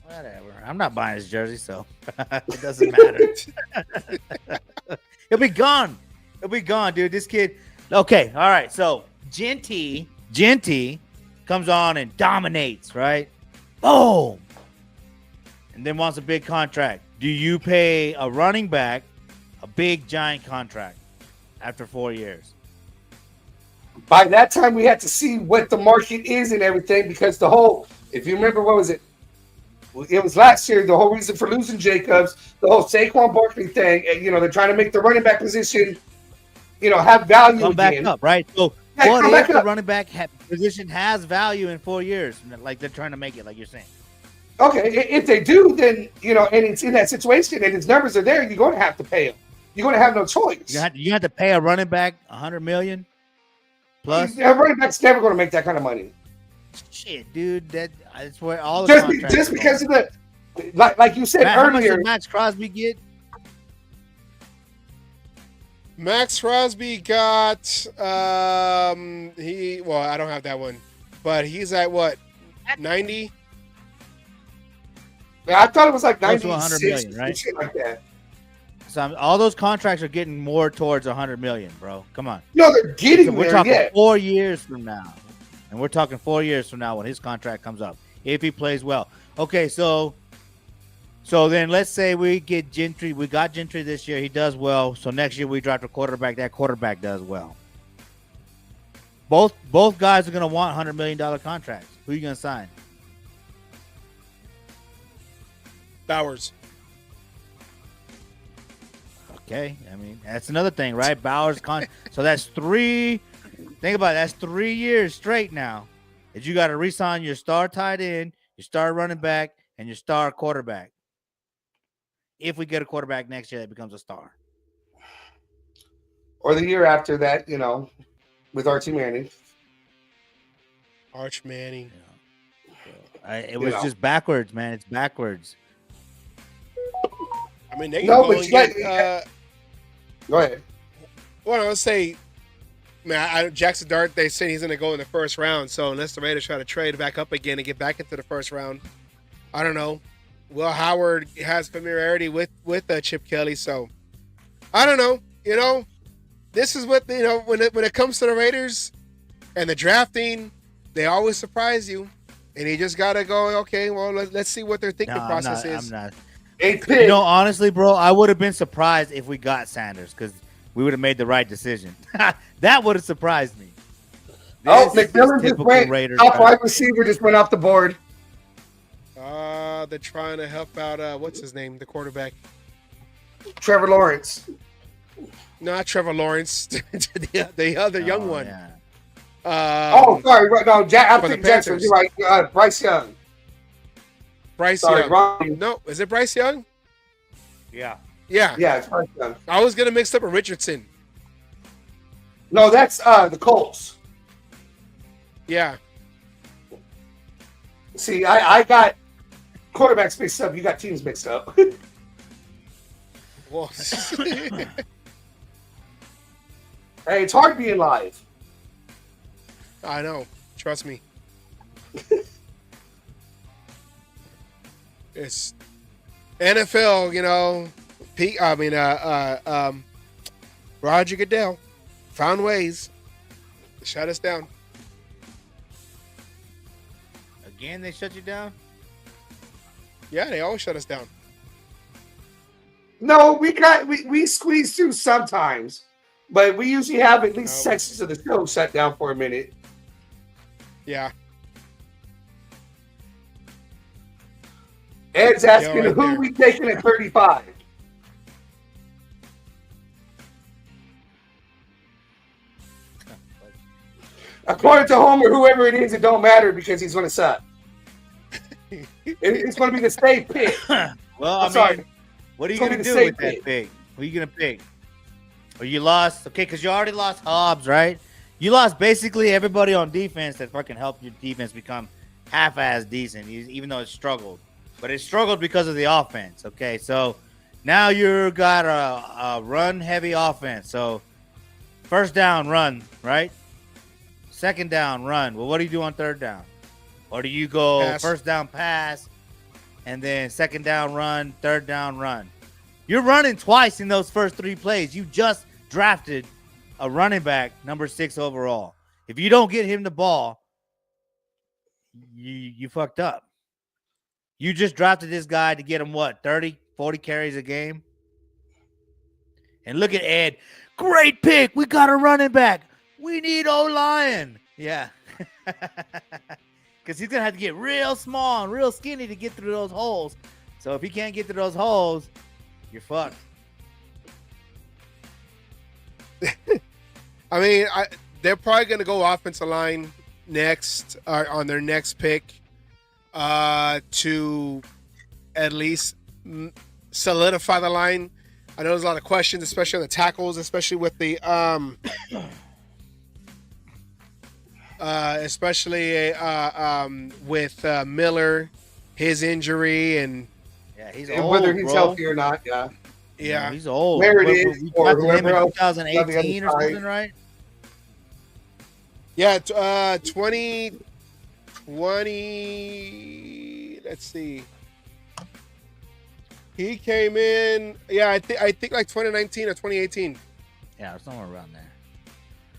Whatever. I'm not buying his jersey, so it doesn't matter. He'll be gone. He'll be gone, dude. This kid. Okay, all right. So Genty comes on and dominates, right? Boom. And then wants a big contract. Do you pay a running back a big giant contract after 4 years? By that time, we had to see what the market is and everything, because if you remember, what was it? It was last year, the whole reason for losing Jacobs, the whole Saquon Barkley thing, and, they're trying to make the running back position, have value Come again. back up, right? So Yeah, what come if back the up. running back position has value in 4 years? Like they're trying to make it, like you're saying. Okay, if they do, then, and it's in that situation and his numbers are there, you're going to have to pay him. You're going to have no choice. You have to pay a running back $100 million plus. A running back's never going to make that kind of money. Shit, dude, that's where all the contracts Just are because going. of like you said How much earlier. did Max Crosby get? Max Crosby got I don't have that one, but he's at what 90. I thought it was like Close to 96 $100 million, right? shit like that. So all those contracts are getting more towards $100 million, bro. Come on. No, they're getting We're there. talking Yeah. 4 years from now. And we're talking 4 years from now when his contract comes up, if he plays well. Okay, so then let's say we get Gentry. We got Gentry this year. He does well. So next year we draft a quarterback. That quarterback does well. Both guys are gonna want $100 million contracts. Who are you gonna sign? Bowers. Okay, I mean that's another thing, right? Bowers so that's 3. Think about it, that's 3 years straight now that you got to re-sign your star tight end, your star running back, and your star quarterback. If we get a quarterback next year that becomes a star, Or the year after that, with Archie Manning. Arch Manning. It was just backwards, man. It's backwards. I mean, they can No, go but and you get. Go ahead. Well, I would say, man, Jackson Dart. They said he's going to go in the first round. So unless the Raiders try to trade back up again and get back into the first round, I don't know. Will Howard has familiarity with Chip Kelly, so I don't know. This is what when it comes to the Raiders and the drafting, they always surprise you, and you just gotta go. Okay, well, let's see what their thinking process is. I'm not. 8 picks. Honestly, bro, I would have been surprised if we got Sanders because we would have made the right decision. That would have surprised me. McMillan just went. Raiders Top wide receiver just went off the board. They're trying to help out. What's his name? The quarterback. Trevor Lawrence. Not Trevor Lawrence. the other young one. Yeah. Sorry. No, I'm thinking Jackson. You're right. Bryce Young. Bryce Sorry, Young. Ronnie. No, is it Bryce Young? Yeah. Yeah. Yeah, it's Bryce Young. I was gonna mix up with Richardson. No, that's the Colts. Yeah. See, I got quarterbacks mixed up. You got teams mixed up. Well, Hey, it's hard being live. I know. Trust me. It's NFL, Roger Goodell found ways to shut us down. Again, they shut you down? Yeah, they always shut us down. No, we squeeze through sometimes, but we usually have at least sections of the show shut down for a minute. Yeah. Ed's asking right who there. we taking at 35. According to Homer, whoever it is, it don't matter because he's going to suck. It's going to be the safe pick. Well, I'm sorry. What are you It's going to gonna be do the with that safe pick? Who are you going to pick? Or you lost? Okay, because you already lost Hobbs, right? You lost basically everybody on defense that fucking helped your defense become half-ass decent, even though it struggled. But it struggled because of the offense, okay? So now you got a run-heavy offense. So first down, run, right? Second down, run. Well, what do you do on third down? Or do you go Pass. first down, pass, and then second down, run, third down, run? You're running twice in those first 3 plays. You just drafted a running back, number 6 overall. If you don't get him the ball, you fucked up. You just drafted this guy to get him, 30, 40 carries a game? And look at Ed. Great pick. We got a running back. We need O-line. Yeah. Because he's going to have to get real small and real skinny to get through those holes. So if he can't get through those holes, you're fucked. I mean, they're probably going to go offensive line next on their next pick to at least solidify the line. I know there's a lot of questions, especially on the tackles, especially with the with Miller, his injury, and Yeah, he's And old, whether he's bro. healthy or not, yeah. yeah, He's old. There it We is, drafted or him whoever in else 2018 or on the other something, right? yeah. 2020. Let's see. He came in. Yeah, I think like 2019 or 2018. Yeah, somewhere around there.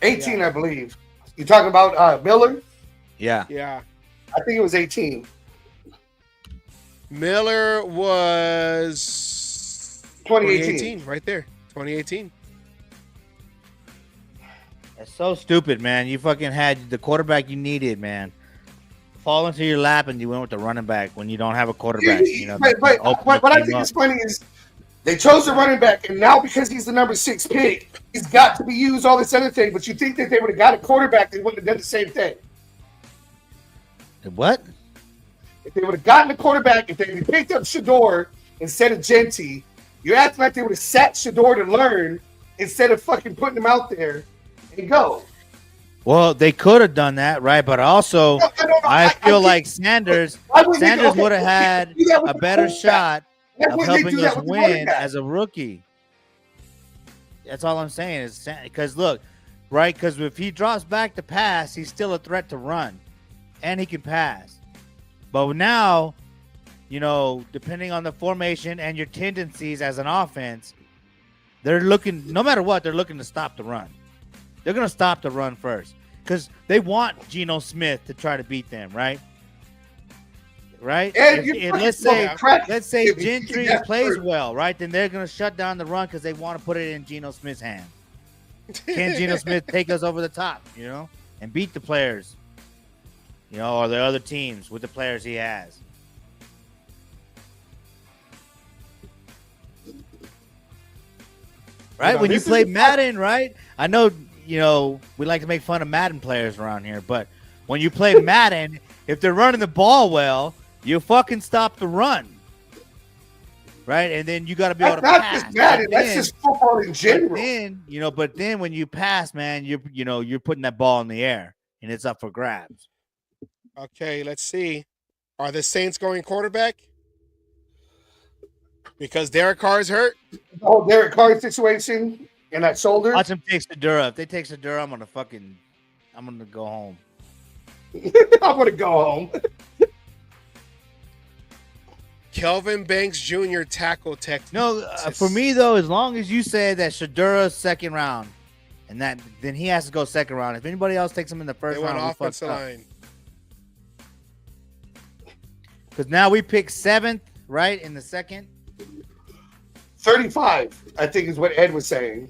18, I believe. You talking about Miller? Yeah. Yeah, I think it was 18. Miller was 2018. right there. 2018. It's so stupid, man. You fucking had the quarterback you needed, man, fall into your lap, and you went with the running back when you don't have a quarterback. You know, But what I think is funny is they chose the running back, and now because he's the number 6 pick, he's got to be used, all this other thing. But you think that they would have got a quarterback, they wouldn't have done the same thing. What? If they would have gotten a quarterback, if they would have picked up Shador instead of Genty, you're acting like they would have sat Shador to learn instead of fucking putting him out there and go. Well, they could have done that, right? But also, I feel like Sanders would have had a better shot of helping us win as a rookie. That's all I'm saying is because look, right? Because if he drops back to pass, he's still a threat to run, and he can pass. But now, you know, depending on the formation and your tendencies as an offense, they're looking, no matter what, they're looking to stop the run. They're going to stop the run first because they want Geno Smith to try to beat them, right? Right? Let's say Gentry plays well, right? Then they're going to shut down the run because they want to put it in Geno Smith's hand. Can Geno Smith take us over the top, you know, and beat the players, you know, or the other teams with the players he has? Right? When you play Madden, right? I know, you know, we like to make fun of Madden players around here, but when you play Madden, if they're running the ball well, you fucking stop the run. Right? And then you got to be able to pass. That's just Madden. That's just football in general. But then when you pass, man, you're putting that ball in the air and it's up for grabs. Okay, let's see. Are the Saints going quarterback? Because Derek Carr is hurt? The whole Derek Carr situation and that shoulder. Watch him take Sedura. If they take Sedura, I'm gonna go home. I'm gonna go home. Kelvin Banks Jr. tackle Texas. No, for me though, as long as you say that Shadura's second round, and that then he has to go second round. If anybody else takes him in the first round, offensive line. Because now we pick 7th, right, in the second. 35, I think is what Ed was saying.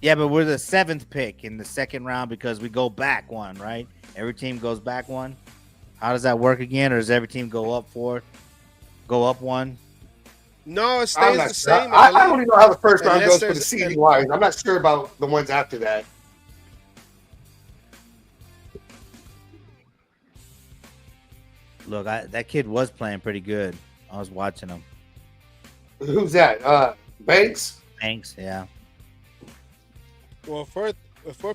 Yeah, but we're the 7th pick in the second round because we go back one, right? Every team goes back one. How does that work again? Or does every team go up one? No, it stays the same. I don't even know how the first round goes for the seeding wise. I'm not sure about the ones after that. Look, that kid was playing pretty good. I was watching him. Who's that? Banks? Banks, yeah. Well, for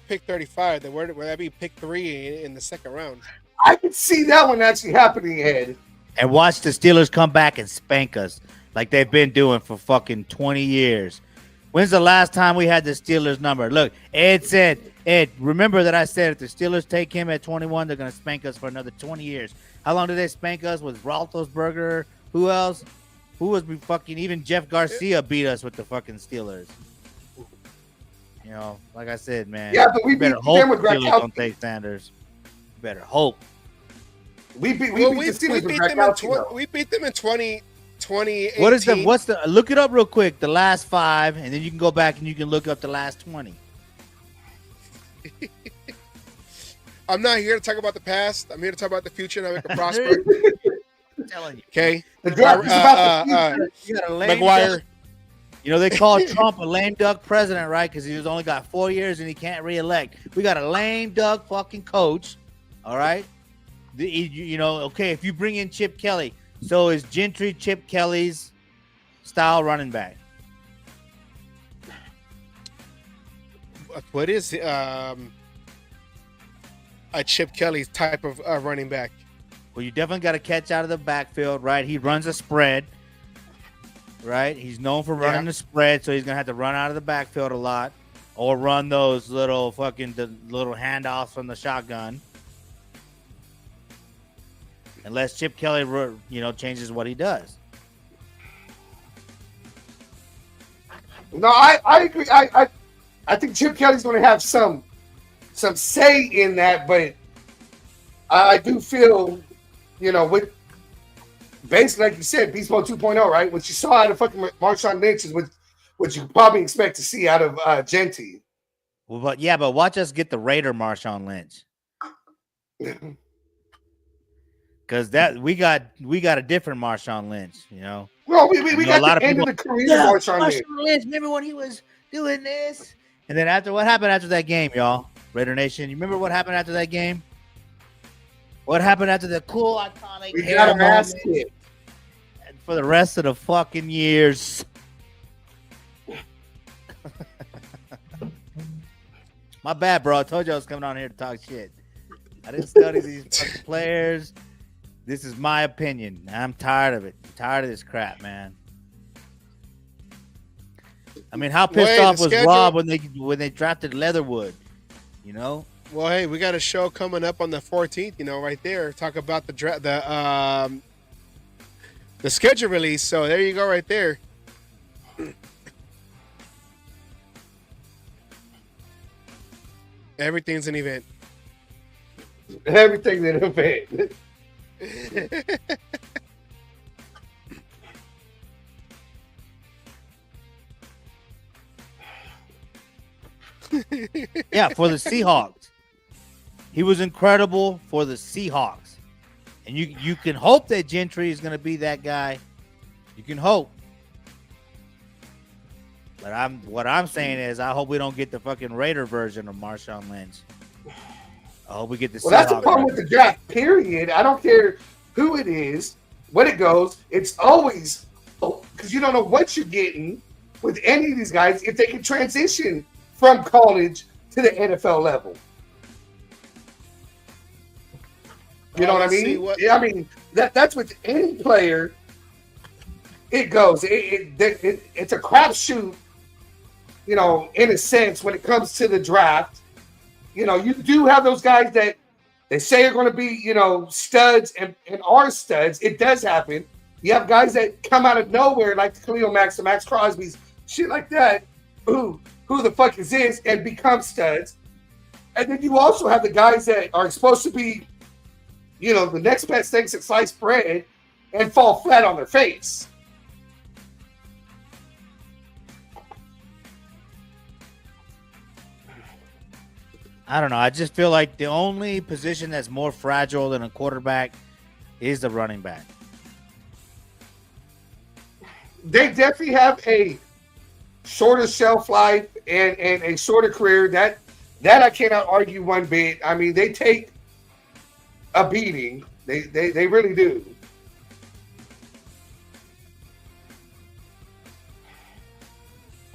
pick 35, then would that be pick 3 in the second round? I could see that one actually happening, Ed. And watch the Steelers come back and spank us like they've been doing for fucking 20 years. When's the last time we had the Steelers number? Look, Ed, remember that I said if the Steelers take him at 21, they're going to spank us for another 20 years. How long did they spank us with Roethlisberger? Who else? Who was fucking, even Jeff Garcia beat us with the fucking Steelers. You know, like I said, man. Yeah, but we beat them with Steelers don't take Sanders. You better hope. We beat them in 2018. Look it up real quick, the last 5, and then you can go back and you can look up the last 20. I'm not here to talk about the past. I'm here to talk about the future and how we can prosper. I'm telling you. Okay. The draft is about the future. McGuire. You know, they call Trump a lame duck president, right? Because he's only got 4 years and he can't reelect. We got a lame duck fucking coach, all right? You know, okay, if you bring in Chip Kelly, so is Gentry Chip Kelly's style running back? What is a Chip Kelly type of running back? Well, you definitely got to catch out of the backfield, right? He runs a spread, right? He's known for running the spread, so he's going to have to run out of the backfield a lot or run those little handoffs from the shotgun. Unless Chip Kelly, changes what he does. No, I agree. I think Chip Kelly's going to have some say in that, but I do feel, with basically, like you said, Beast Mode 2.0, right? What you saw out of fucking Marshawn Lynch is what you probably expect to see out of Genty. Well, but watch us get the Raider Marshawn Lynch. Because that we got a different Marshawn Lynch, you know. Well, we You know, got a lot the of end people. of the career Yeah, of Marshawn Lynch. Marshawn Lynch. Remember when he was doing this? And then what happened after that game, y'all? Raider Nation, you remember what happened after that game? What happened after the cool, iconic We hair got our ass moment kicked. for the rest of the fucking years? My bad, bro. I told you I was coming on here to talk shit. I didn't study these fucking players. This is my opinion. I'm tired of it. I'm tired of this crap, man. I mean, how pissed off was Rob when they drafted Leatherwood? You know. Well, hey, we got a show coming up on the 14th. You know, right there. Talk about the schedule release. So there you go, right there. Everything's an event. Everything's an event. Yeah, for the Seahawks. He was incredible for the Seahawks. And you can hope that Gentry is going to be that guy. You can hope. But what I'm saying is I hope we don't get the fucking Raider version of Marshawn Lynch. I hope we get the Well, that's the Seahawks problem version. with the draft, period. I don't care who it is, when it goes. It's always because you don't know what you're getting with any of these guys if they can transition from college to the NFL level. You know what I mean? Yeah, I mean that's with any player. It goes. It's a crapshoot. You know, in a sense, when it comes to the draft, you know, you do have those guys that they say are going to be, you know, studs and are studs. It does happen. You have guys that come out of nowhere, like the Khalil Mack, the Max Crosby's, shit like that. Who the fuck is this? And become studs. And then you also have the guys that are supposed to be, you know, the next best thing since sliced bread and fall flat on their face. I don't know. I just feel like the only position that's more fragile than a quarterback is the running back. They definitely have a shorter shelf life and a shorter career. That I cannot argue one bit. I mean, they take a beating. They really do.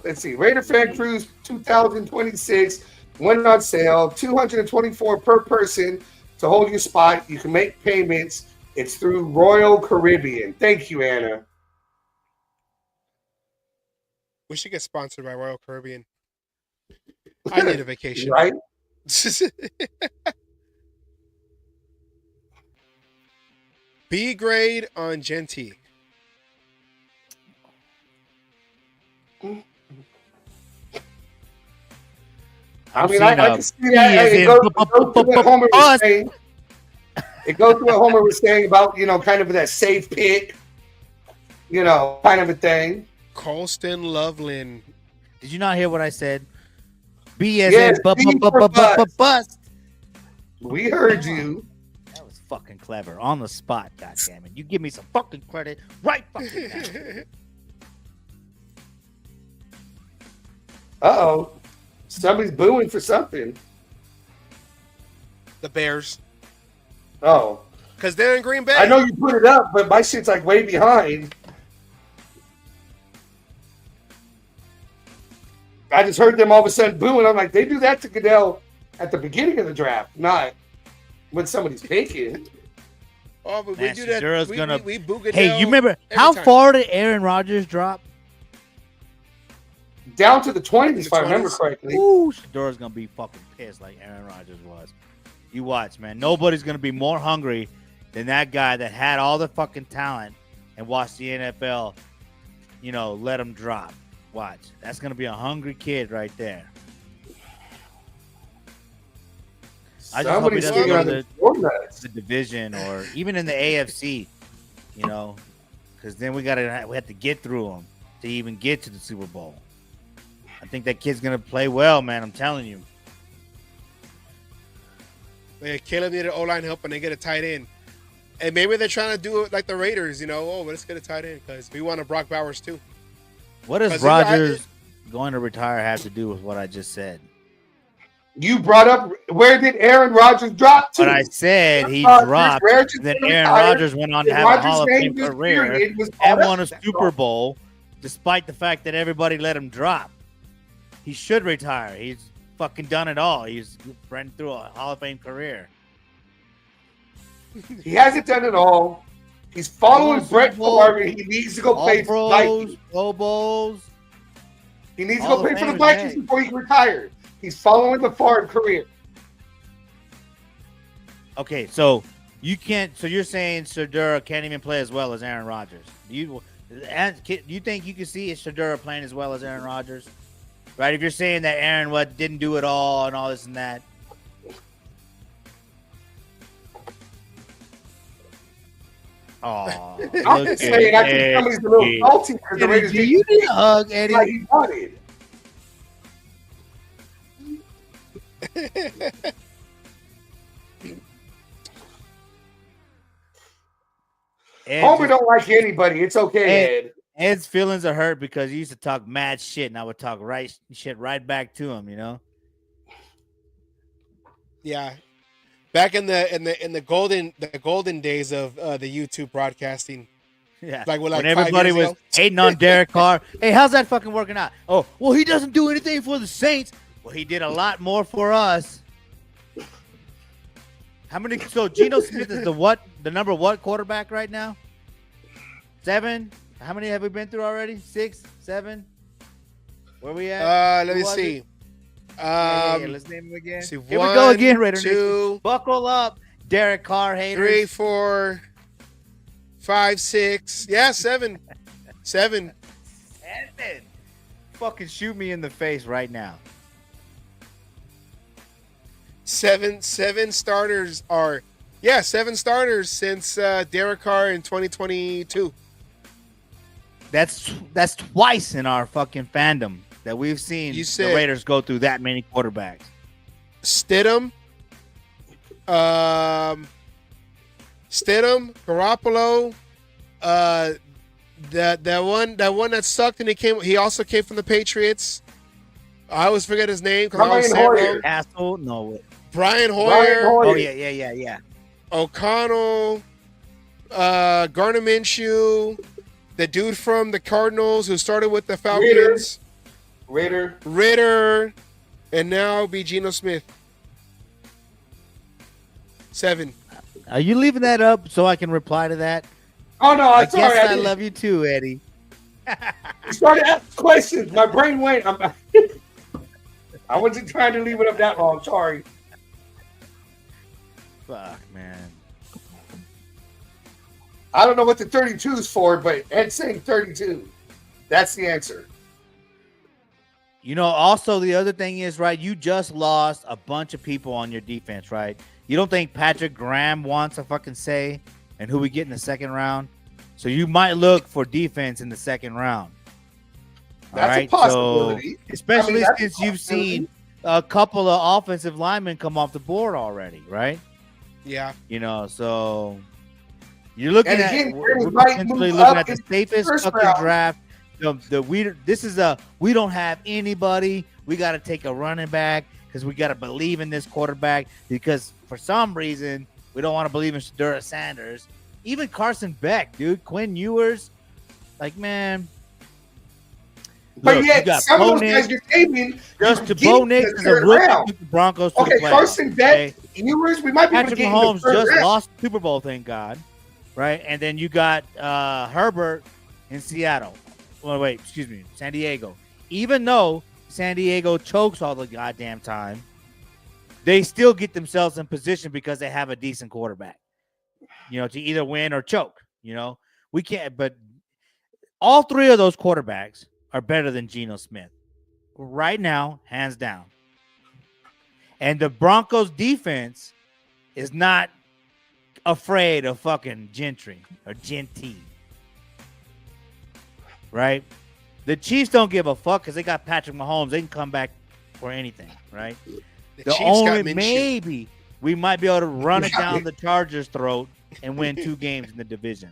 Let's see. Raider Fan Cruise 2026 went on sale. $224 per person to hold your spot. You can make payments. It's through Royal Caribbean. Thank you, Anna. We should get sponsored by Royal Caribbean. I need a vacation. Right? B grade on Genty. I mean, I can see that. It goes to what Homer was saying. It goes to what Homer was saying about, you know, kind of that safe pick, you know, kind of a thing. Colston Loveland. Did you not hear what I said? B as Yes, in bust. We heard you. That was fucking clever. On the spot, goddammit. You give me some fucking credit right fucking now. Uh-oh. Somebody's booing for something. The Bears. Oh. Because they're in Green Bay. I know you put it up, but my shit's like way behind. I just heard them all of a sudden booing. I'm like, they do that to Goodell at the beginning of the draft, not when somebody's picking. Oh, but Man, we do that. We boo Goodell. Hey, you remember every how time. far did Aaron Rodgers drop? Down to the 20s, if I remember correctly. Ooh, Shadora's gonna be fucking pissed like Aaron Rodgers was. You watch, man. Nobody's gonna be more hungry than that guy that had all the fucking talent and watched the NFL, you know, let him drop. Watch. That's gonna be a hungry kid right there. I just hope he doesn't go to the division or even in the AFC, you know, because then we have to get through them to even get to the Super Bowl. I think that kid's gonna play well, man. I'm telling you. Yeah, Caleb needed O-line help and they get a tight end. And maybe they're trying to do it like the Raiders, oh, let's get a tight end because we want a Brock Bowers too. What does 'Cause Rodgers going to retire have to do with what I just said? You brought up where did Aaron Rodgers drop to? But I said he Rodgers, dropped. where did Then he Aaron retire? Rodgers went on to And have a Rodgers' Hall of name Fame this career period was and brought won a up. Super Bowl, despite the fact that everybody let him drop. He should retire. He's fucking done it all. He's ran through a Hall of Fame career. He hasn't done it all. He's following Super Brett Bowl, Favre. He needs to go All play for the pros, Vikings. Pro Bowls. He needs to Hall go of play for the Famers, Vikings hey. before he can retire. He's following the Favre career. Okay, so you can't. So you're saying Shedeur can't even play as well as Aaron Rodgers? Do you think you can see Shedeur playing as well as Aaron Rodgers? Right? If you're saying that Aaron didn't do it all and all this and that. Oh, I'm just saying, I think somebody's a little salty because the Raiders do you didn't need a hug, Eddie? like he wanted. Homer don't like anybody. It's okay, Ed. Ed's feelings are hurt because he used to talk mad shit, and I would talk shit right back to him. Yeah, back in the golden days of the YouTube broadcasting. Yeah, when everybody was hating on Derek Carr. Hey, how's that fucking working out? Oh, well, he doesn't do anything for the Saints. Well, he did a lot more for us. How many? So Geno Smith is the number what quarterback right now? 7. How many have we been through already? 6, 7. Where we at? Let me see. Let's name them again. See, Here we go again, 1, Raider 2, Nation. Buckle up, Derek Carr haters. 3, 4, 5, 6. Yeah, 7. 7. 7. Fucking shoot me in the face right now. 7 starters are 7 starters since Derek Carr in 2022. That's twice in our fucking fandom that we've seen the Raiders go through that many quarterbacks. Stidham, Garoppolo, that one that sucked and he also came from the Patriots. I always forget his name because I always say it wrong. Castle, no. Brian Hoyer. Oh yeah. O'Connell, Gardner Minshew, the dude from the Cardinals who started with the Falcons. Ritter, and now be Geno Smith. 7. Are you leaving that up so I can reply to that? Oh no, I sorry. guess I love you too, Eddie. You started asking questions. My brain went. I wasn't trying to leave it up that long. Sorry. Fuck, man. I don't know what the 32 is for, but Ed's saying 32. That's the answer. Also the other thing is, right, you just lost a bunch of people on your defense, right? You don't think Patrick Graham wants a fucking say in who we get in the second round? So you might look for defense in the second round. That's a possibility. So, especially since you've seen a couple of offensive linemen come off the board already, right? Yeah. So you're looking again, we're potentially looking at the safest fucking round. draft. We don't have anybody. We got to take a running back because we got to believe in this quarterback because for some reason we don't want to believe in Shedeur Sanders. Even Carson Beck, dude, Quinn Ewers, man. But yet, some of those guys you're naming, just to Bo Nix is a rookie took the Broncos to the playoffs. Carson Beck, Ewers, we might be Patrick Mahomes just lost the Super Bowl, thank God, right? And then you got Herbert in Seattle. Well, wait, excuse me, San Diego. Even though San Diego chokes all the goddamn time, they still get themselves in position because they have a decent quarterback, to either win or choke. We can't, but all 3 of those quarterbacks are better than Geno Smith right now, hands down. And the Broncos defense is not afraid of fucking Gentry or Genty. Right? The Chiefs don't give a fuck because they got Patrick Mahomes. They can come back for anything, right? The The Chiefs only got Minshew. maybe we might be able to run it down the Chargers' throat and win 2 games in the division.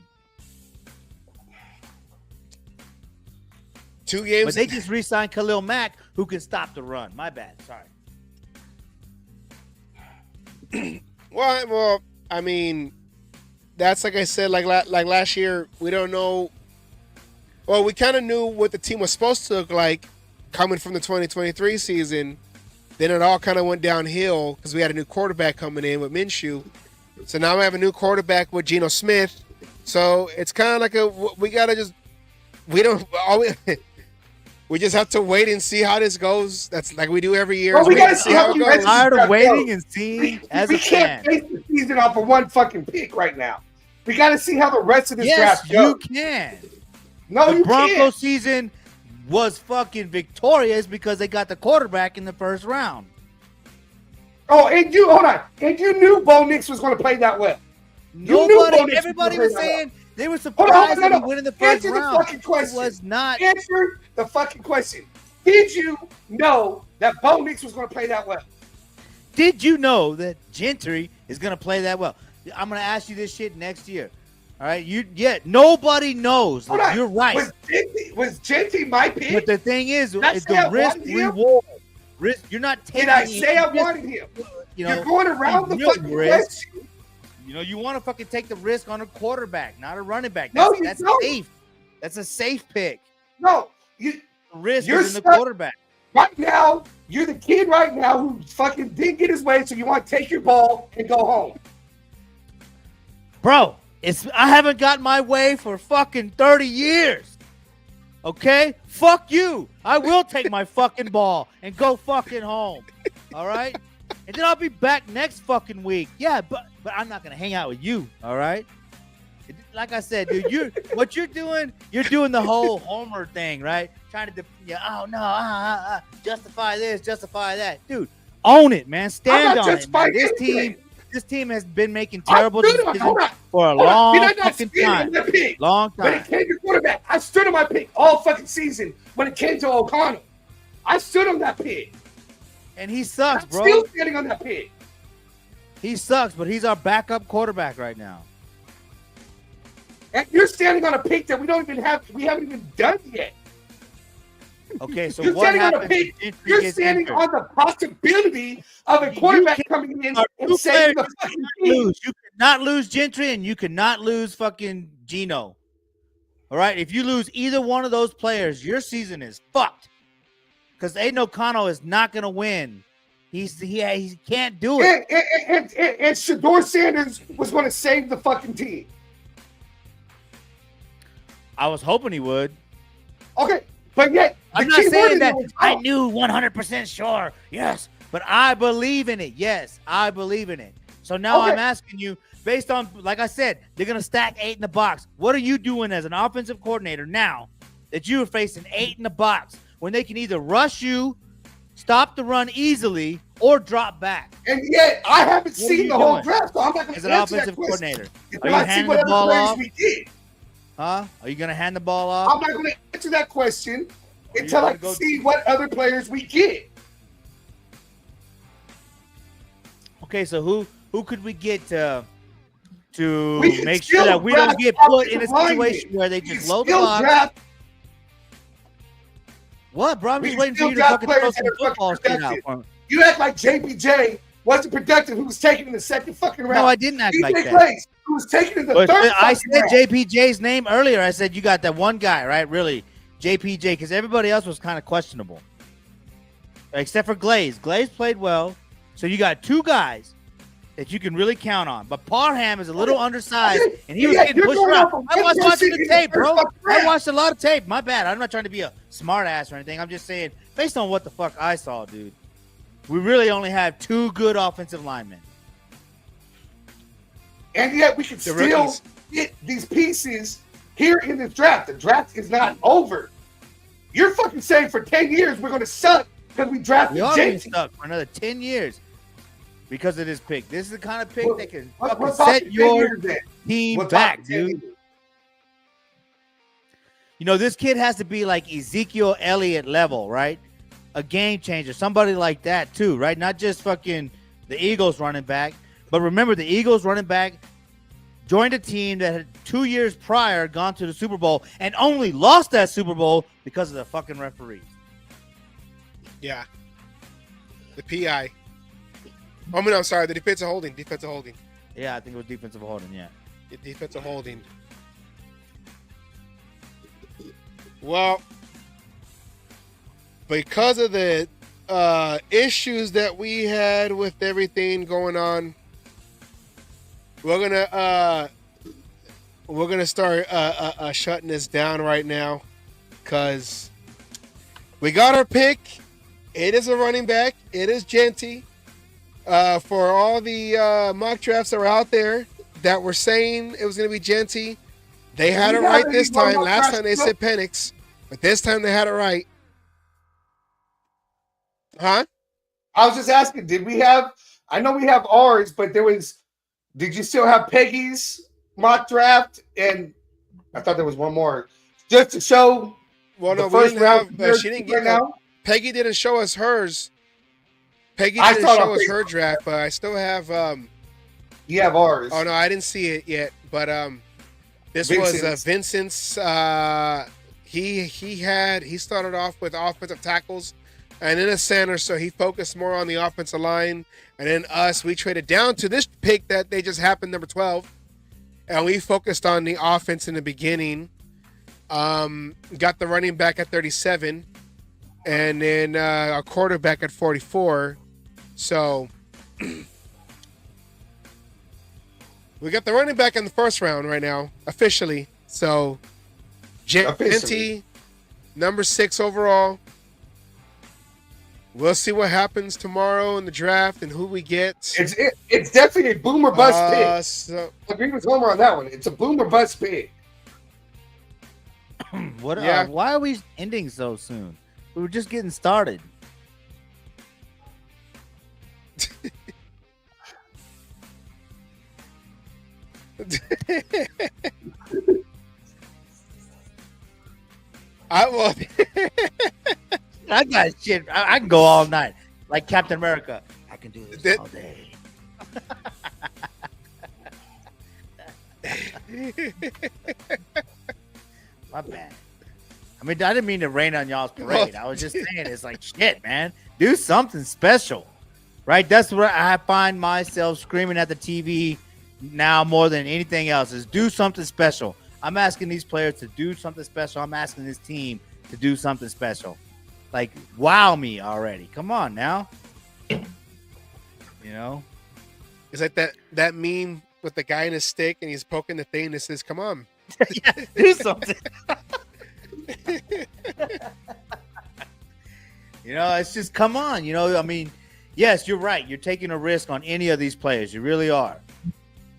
2 games. But they just re-signed Khalil Mack, who can stop the run. My bad. Sorry. Well, I mean, that's like I said, like last year, we don't know. Well, we kind of knew what the team was supposed to look like coming from the 2023 season. Then it all kind of went downhill because we had a new quarterback coming in with Minshew. So now we have a new quarterback with Geno Smith. So it's kind of like we just have to wait and see how this goes. That's like we do every year. Well, we Wait gotta and see how it the goes. rest of Tired of stuff waiting goes. and seeing as We a can't fan. base the season off of one fucking pick right now. We got to see how the rest of this Yes, draft you goes. can. No, The you Broncos can't. season was fucking victorious because they got the quarterback in the first round. Oh, and you hold on. And you knew Bo Nix was going to play that well. You knew Bo Nix was Everybody gonna was play that well. saying they were Hold on, surprised no, that he no. went in the first Answer the round. fucking question. It was not. Answer the fucking question. Did you know that Bo Nix was going to play that well? Did you know that Gentry is going to play that well? I'm going to ask you this shit next year. All right, nobody knows. Hold on. You're right. Was Genty my pick? But the thing is, Did I it's say I the risk wanted him? reward. Risk. You're not taking. Did I say I risk, wanted him? You know, You're going around the real fucking risk. question. You know, you want to fucking take the risk on a quarterback, not a running back. No, That's you don't. safe. That's a safe pick. No, The risk You're is in the stuck. quarterback. right now, you're the kid right now who fucking didn't get his way, so you want to take your ball and go home. Bro, I haven't got my way for fucking 30 years. Okay? Fuck you. I will take my fucking ball and go fucking home. All right? And then I'll be back next fucking week. Yeah, but I'm not gonna hang out with you. All right? Like I said, dude, what you're doing the whole Homer thing, right? Trying to justify this, justify that. Dude, own it, man. Stand not on it. Man. justifying anything. This team has been making terrible I stood on- decisions hold on. for a Hold on. long Did I not fucking stand on time. that pick? Long When time. it came to quarterback, I stood on my pick all fucking season when it came to O'Connell. I stood on that pick. And he sucks, I'm bro. still standing on that pick. He sucks, but he's our backup quarterback right now. And you're standing on a pick that we haven't even done yet. Okay, so You're what standing on a happens pick. if Gentry You're gets standing injured? on the possibility of a You quarterback can't- coming in Our and two saving the players fucking team. You cannot lose Gentry and you cannot lose fucking Geno. All right, if you lose either one of those players, your season is fucked. Because Aiden O'Connell is not going to win. He can't do it. And Shador Sanders was going to save the fucking team. I was hoping he would. Okay, but yet the I'm not key word saying in that there was I out. knew 100% sure. Yes, but I believe in it. Yes, I believe in it. So now Okay. I'm asking you, based on, like I said, they're going to stack 8 in the box. What are you doing as an offensive coordinator now that you are facing 8 in the box when they can either rush you, stop the run easily, or drop back And yet I haven't What are seen you the whole doing draft, so I'm not going as to an answer that offensive question. coordinator? Until Are you I see handing what the other ball players off? we did. Huh? Are you going to hand the ball off? I'm not going to answer that question you until I gonna go- see what other players we get. Okay, so who could we get to We can make sure still that we don't draft get put in a offensive linemen. situation where they We just can load the still box? draft. What, bro? I'm we just can waiting for still you to draft fucking throw players some that are fucking football shit out productive. for me. You act like JPJ wasn't productive, who was taken in the second fucking round. No, I didn't act DJ like that. Clays, who was taken in the But third I fucking said round. JPJ's name earlier. I said you got that one guy, right? Really, JPJ, because everybody else was kind of questionable, except for Glaze. Glaze played well, so you got 2 guys that you can really count on. But Parham is a little undersized, and he was Yeah, getting you're pushed going around. off of I was one watching person the in tape, the bro. first fucking I round. watched a lot of tape. My bad. I'm not trying to be a smart ass or anything. I'm just saying, based on what the fuck I saw, dude, we really only have 2 good offensive linemen. And yet we can The still rookies. get these pieces here in this draft. The draft is not over. You're fucking saying for 10 years we're going to suck because we drafted We are going to JT. stuck for another 10 years because of this pick. This is the kind of pick We're- that can We're fucking talking set 10 your years then. team We're back, talking 10 dude. years. This kid has to be like Ezekiel Elliott level, right? A game changer, somebody like that too, right? Not just fucking the Eagles running back, but remember the Eagles running back joined a team that had 2 years prior gone to the Super Bowl and only lost that Super Bowl because of the fucking referees. Yeah. The PI. Oh, I'm sorry. The defensive holding. Yeah, I think it was defensive holding. Yeah. The defensive holding. Well, because of the issues that we had with everything going on, we're gonna start shutting this down right now, because we got our pick. It is a running back. It is Genty. For all the mock drafts that were out there that were saying it was going to be Genty, they had it right this time. Last time they said Penix, but this time they had it right. Huh? I was just asking, did we have, I know we have ours, but did you still have Peggy's mock draft? And I thought there was one more. Just to show the first round. She didn't get now. Peggy didn't show us hers. Peggy didn't show us her draft, but I still have. You have ours. Oh no, I didn't see it yet. But this was Vincent's. He started off with offensive tackles, and then a center, so he focused more on the offensive line. And then we traded down to this pick that they just happened, number 12, and we focused on the offense in the beginning. Got the running back at 37. And then a quarterback at 44. So we got the running back in the first round right now, officially. So Genty, number 6 overall. We'll see what happens tomorrow in the draft and who we get. It's definitely a boomer bust pick. So, I agree with Homer on that one. It's a boomer bust pick. Why are we ending so soon? We were just getting started. I got shit. I can go all night. Like Captain America. I can do this all day. My bad. I mean, I didn't mean to rain on y'all's parade. I was just saying, it's like, shit, man. Do something special, right? That's where I find myself screaming at the TV now more than anything else, is do something special. I'm asking these players to do something special. I'm asking this team to do something special. Like, wow me already. Come on now. It's like that meme with the guy in his stick and he's poking the thing that says, come on. Yeah, do something. It's just, come on. I mean, yes, you're right. You're taking a risk on any of these players. You really are.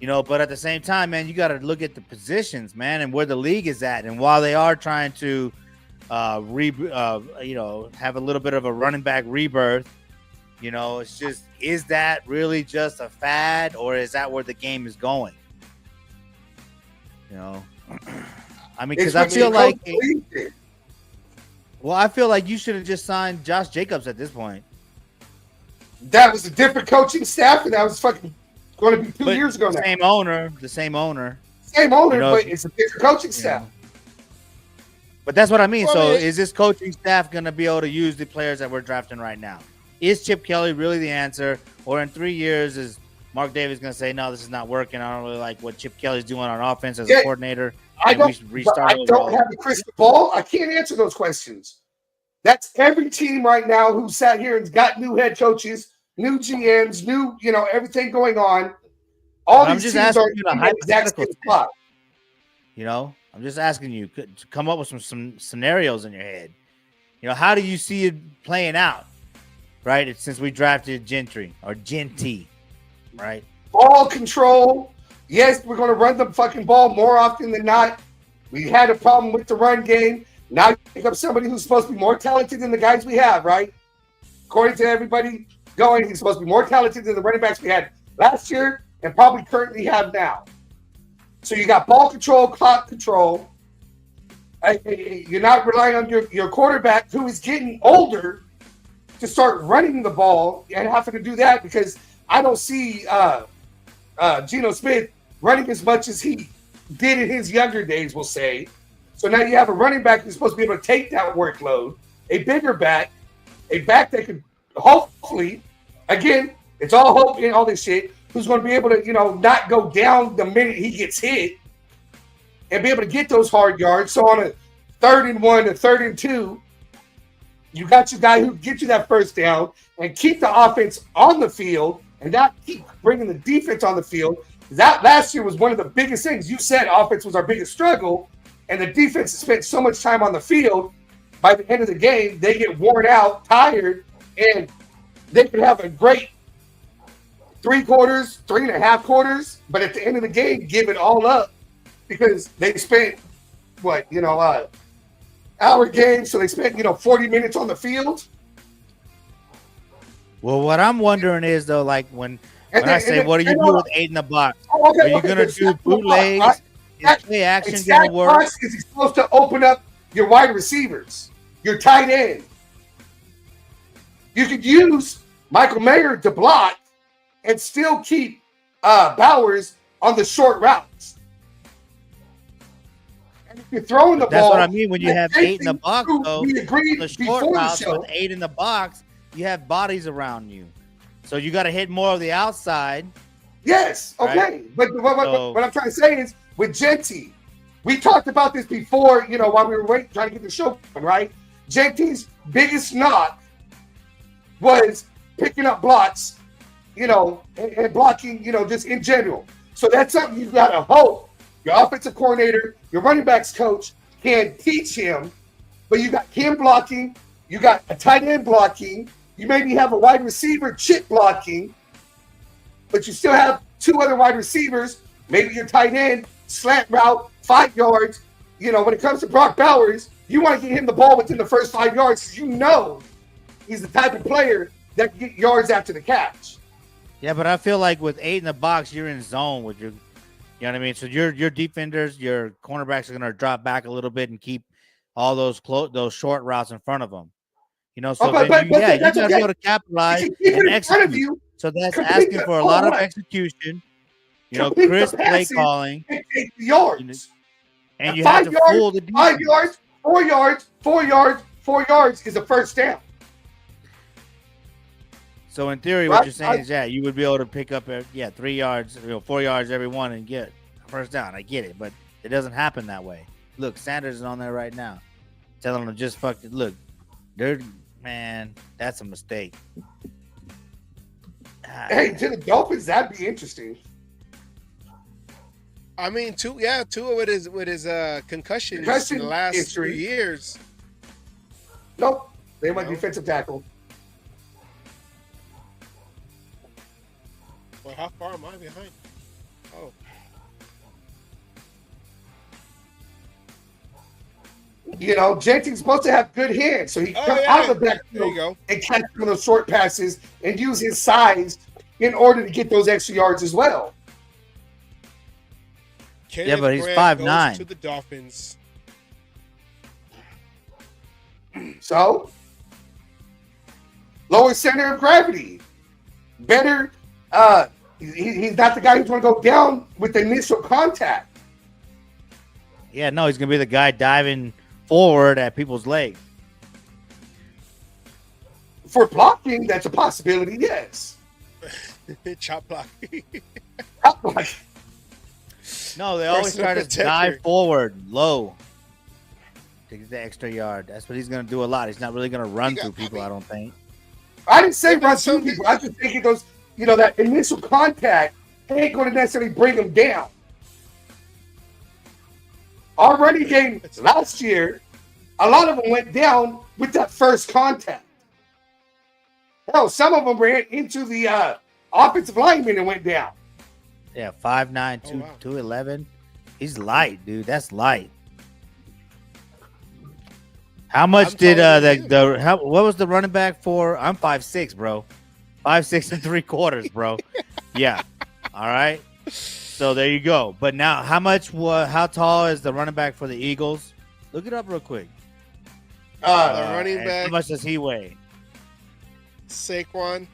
But at the same time, man, you got to look at the positions, man, and where the league is at. And while they are trying to, have a little bit of a running back rebirth, it's just, is that really just a fad, or is that where the game is going? I mean, because I feel like, I feel like you should have just signed Josh Jacobs at this point. That was a different coaching staff, and that was fucking going to be 2 years ago now. The same owner, but it's a different coaching staff. But that's what I mean. So is this coaching staff going to be able to use the players that we're drafting right now? Is Chip Kelly really the answer? Or in 3 years, is Mark Davis going to say, no, this is not working. I don't really like what Chip Kelly's doing on offense as a coordinator. I don't have a crystal ball. I can't answer those questions. That's every team right now who sat here and got new head coaches, new GMs, new, everything going on. I'm just asking you the hypothetical spot. I'm just asking you to come up with some scenarios in your head. How do you see it playing out? Right? Since we drafted Genty, right? Ball control. Yes, we're going to run the fucking ball more often than not. We had a problem with the run game. Now you pick up somebody who's supposed to be more talented than the guys we have, right? According to everybody going, he's supposed to be more talented than the running backs we had last year and probably currently have now. So you got ball control, clock control. You're not relying on your quarterback who is getting older to start running the ball and having to do that because I don't see Geno Smith running as much as he did in his younger days, we'll say. So now you have a running back who's supposed to be able to take that workload, a bigger back, a back that could hopefully, again, it's all hope and all this shit, who's going to be able to, not go down the minute he gets hit and be able to get those hard yards. So on a 3rd and 1, a 3rd and 2, you got your guy who gets you that first down and keep the offense on the field and not keep bringing the defense on the field. That last year was one of the biggest things. You said offense was our biggest struggle, and the defense spent so much time on the field. By the end of the game, they get worn out, tired, and they could have a great 3 quarters, 3.5 quarters, but at the end of the game, give it all up because they spent hour game, so they spent 40 minutes on the field. Well, what I'm wondering is though, like when I say, what do you do with 8 in the box? Are you gonna do bootlegs? Right? Is play action gonna work? Is he supposed to open up your wide receivers, your tight end? You could use Michael Mayer to block and still keep Bowers on the short routes. And if you're throwing the ball, that's what I mean. When you have 8 in the box, though, we agreed the short routes the with 8 in the box, you have bodies around you, so you got to hit more of the outside. Yes, okay, right? But what I'm trying to say is with Genty, we talked about this before. While we were trying to get the show going, right? Genty's biggest knock was picking up blocks, and blocking, just in general. So that's something you've got to hope your offensive coordinator, your running backs coach can teach him. But you got him blocking, you got a tight end blocking, you maybe have a wide receiver chip blocking, but you still have 2 other wide receivers, maybe your tight end, slant route, 5 yards. When it comes to Brock Bowers, you want to get him the ball within the first 5 yards because he's the type of player that can get yards after the catch. Yeah, but I feel like with 8 in the box, you're in zone with your, you know what I mean? So your defenders, your cornerbacks are going to drop back a little bit and keep all those short routes in front of them. So you got to be able to capitalize and execute. So that's asking for a lot of execution. Crisp play calling. Yards. And you have to fool the defense. 5 yards, 4 yards, 4 yards, 4 yards is a first down. So in theory, what you're saying is, you would be able to pick up, 3 yards, 4 yards every one and get a first down. I get it, but it doesn't happen that way. Look, Sanders is on there right now, telling them just fuck it. Look, man, that's a mistake. Hey, to the Dolphins, that'd be interesting. I mean, Tua with his concussion in the last 3 years. Nope, they went defensive tackle. Well, how far am I behind? Oh. Jensen's supposed to have good hands, so he can come out of the backfield and catch some of those short passes and use his size in order to get those extra yards as well. Kenneth but he's Grant 5'9" goes to the Dolphins. So, lower center of gravity. Better. He's not the guy who's going to go down with the initial contact. Yeah, no, he's going to be the guy diving forward at people's legs. For blocking, that's a possibility, yes. Chop block. Chop block. No, they always try to dive forward, low, to get the extra yard. That's what he's going to do a lot. He's not really going to run through people, I don't think. I didn't say run through people. I just think it goes, that initial contact ain't going to necessarily bring him down. Our running game last year, a lot of them went down with that first contact. Hell, some of them ran into the offensive lineman and went down. Yeah, 5'9", 211. He's light, dude. That's light. How much did what was the running back for? I'm 5'6", bro. 5'6 3/4, bro. Yeah. All right. So there you go. But now, how tall is the running back for the Eagles? Look it up real quick. The running And back. how much does he weigh? Saquon.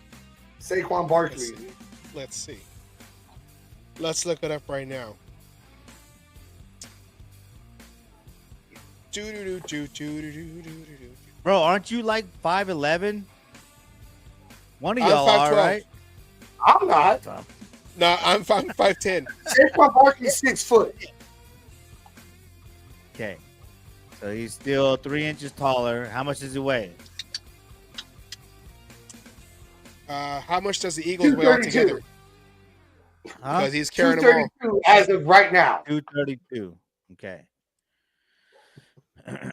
Saquon Barkley. Let's see. Let's look it up right now. Bro, aren't you like 5'11"? One of I'm y'all are, 5'12". right? I'm not. No, I'm 5'10". Saquon Barkley's 6 foot. Okay. So he's still 3 inches taller. How much does he weigh? How much does the Eagles weigh altogether? Huh? Because he's carrying them all. 232 as of right now. 232. Okay. I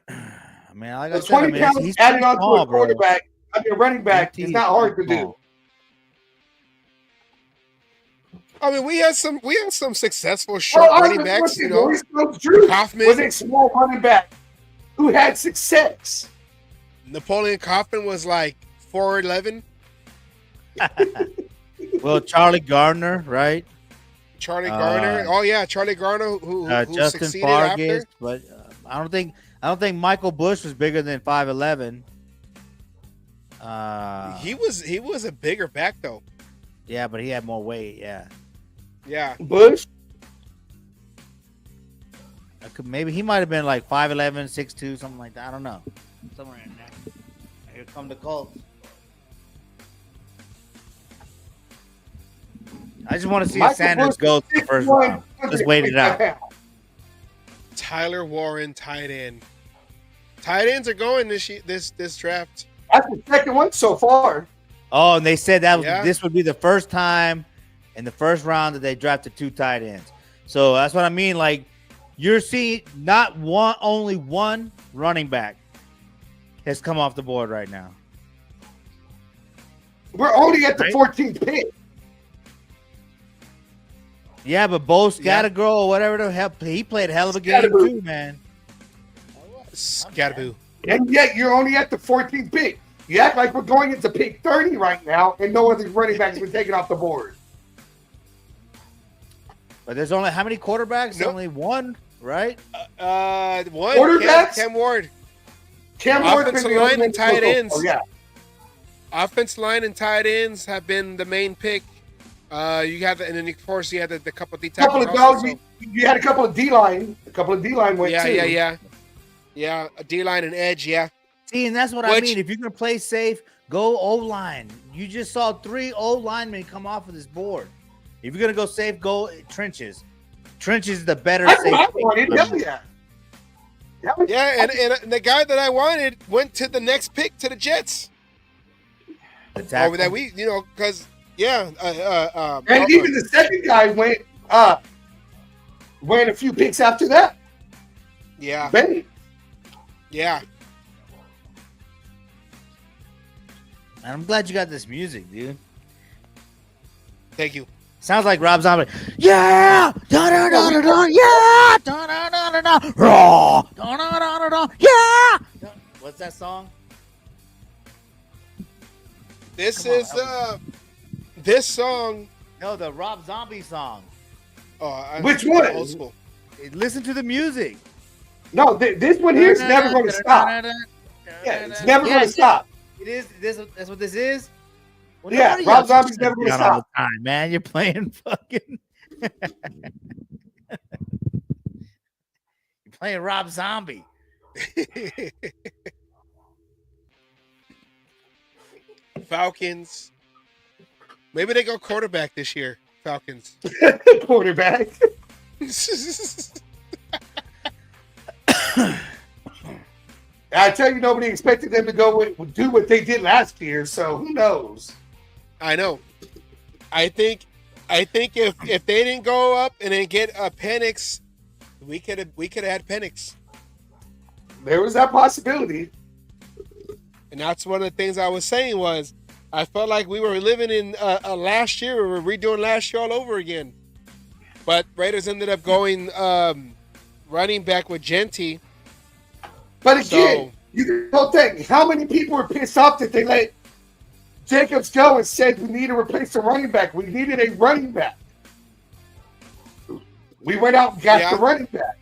mean, like I So said, I 20 mean, pounds he's added pretty on to small, a bro. quarterback, I mean, a running back, JT is not hard to pretty do. small. I mean, we had some successful Well, short I running was backs, looking, you know. Maurice Jones-Drew Kaufman. was a small running back who had success. Napoleon Kaufman was like 4'11". Well, Charlie Gardner, right? Charlie Garner. Oh yeah, Charlie Garner who Justin succeeded Fargas, after. but I don't think Michael Bush was bigger than 5'11". He was a bigger back though. Yeah, but he had more weight. Yeah, Yeah. Bush, maybe he might have been like 5'11", 6'2", something like that. I don't know. Somewhere in there. Here come the Colts. I just want to see if Michael Sanders Bush goes to the first round. Let's wait it out. Tyler Warren, tight end. Tight ends are going this draft. That's the second one so far. Oh, and they said that Yeah. this would be the first time in the first round that they drafted 2 tight ends. So that's what I mean. Like, you're seeing only one running back has come off the board right now. We're only at the Right. 14th pick. Yeah, but Bo Yeah. Scattergrow or whatever the hell, he played a hell of a game Scatterbo. too, man. Scatterboo. And yet you're only at the 14th pick. You act like we're going into pick 30 right now, and no other running back has been taken off the board. But there's only how many quarterbacks? Nope. Only one, right? One Quarterbacks? Cam Ward. Cam Ward's been Offensive the only line and one tight so far. ends. Yeah. Offensive line and tight ends have been the main pick. You have, and then of course you had the couple of D Couple tackles. of dogs. You had a couple of D-line. A couple of D-line went too. Yeah. A D line and edge. Yeah. See, and that's what I Which- mean. If you're gonna play safe, go O-line. You just saw 3 O-linemen come off of this board. If you're gonna go safe, go trenches. Trenches is the better That's what I safety. wanted. Hell yeah. Hell Yeah, and the guy that I wanted went to the next pick to the Jets. The tackle. Over that we, because And even the second guy went a few picks after that. yeah, Benny. yeah. And I'm glad you got this music, dude. Thank you. Sounds like Rob Zombie. Yeah, da da da da da. Yeah, da da da da da. Raw, da da da da da. Yeah. What's that song? This Come on, is this song. No, the Rob Zombie song. Which one? Old school. Listen to the music. No, this one here is never going to stop. Yeah, it's never going to stop. It is. That's what this is. Well, Yeah, nobody Rob else Zombie's shuts never gonna down all stop. the time, man. You're playing fucking. You're playing Rob Zombie. Falcons. Maybe they go quarterback this year. Falcons. Quarterback. I tell you, nobody expected them to do what they did last year. So who knows? I know. I think if they didn't go up and then get a Penix, we could have had Penix. There was that possibility. And that's one of the things I was saying was I felt like we were living in last year. We were redoing last year all over again. But Raiders ended up going running back with Genty. But again, So- you don't think how many people were pissed off that they let Jacobs go and said we need to replace the running back. We needed a running back. We went out and got Yeah. the running back.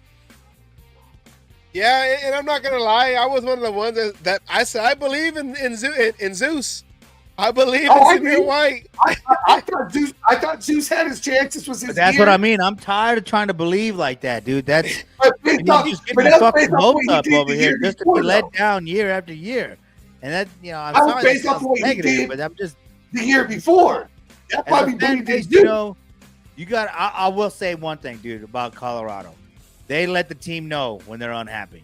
Yeah, and I'm not gonna lie, I was one of the ones that I said I believe in Zeus. I believe Oh, I in Samir do. White. I thought Zeus had his chances. Was his But that's year. what I mean. I'm tired of trying to believe like that, dude. That's But I based mean, off, just get but my that's fucking based off hopes what he up did over the here year just to before, be let though. down year after year. And that, I'm I was sorry that based off sounds of what he negative, did but I'm just the year before. That's as why a we fan believed in base, you Zeus. know, you got. I will say one thing, dude, about Colorado. They let the team know when they're unhappy.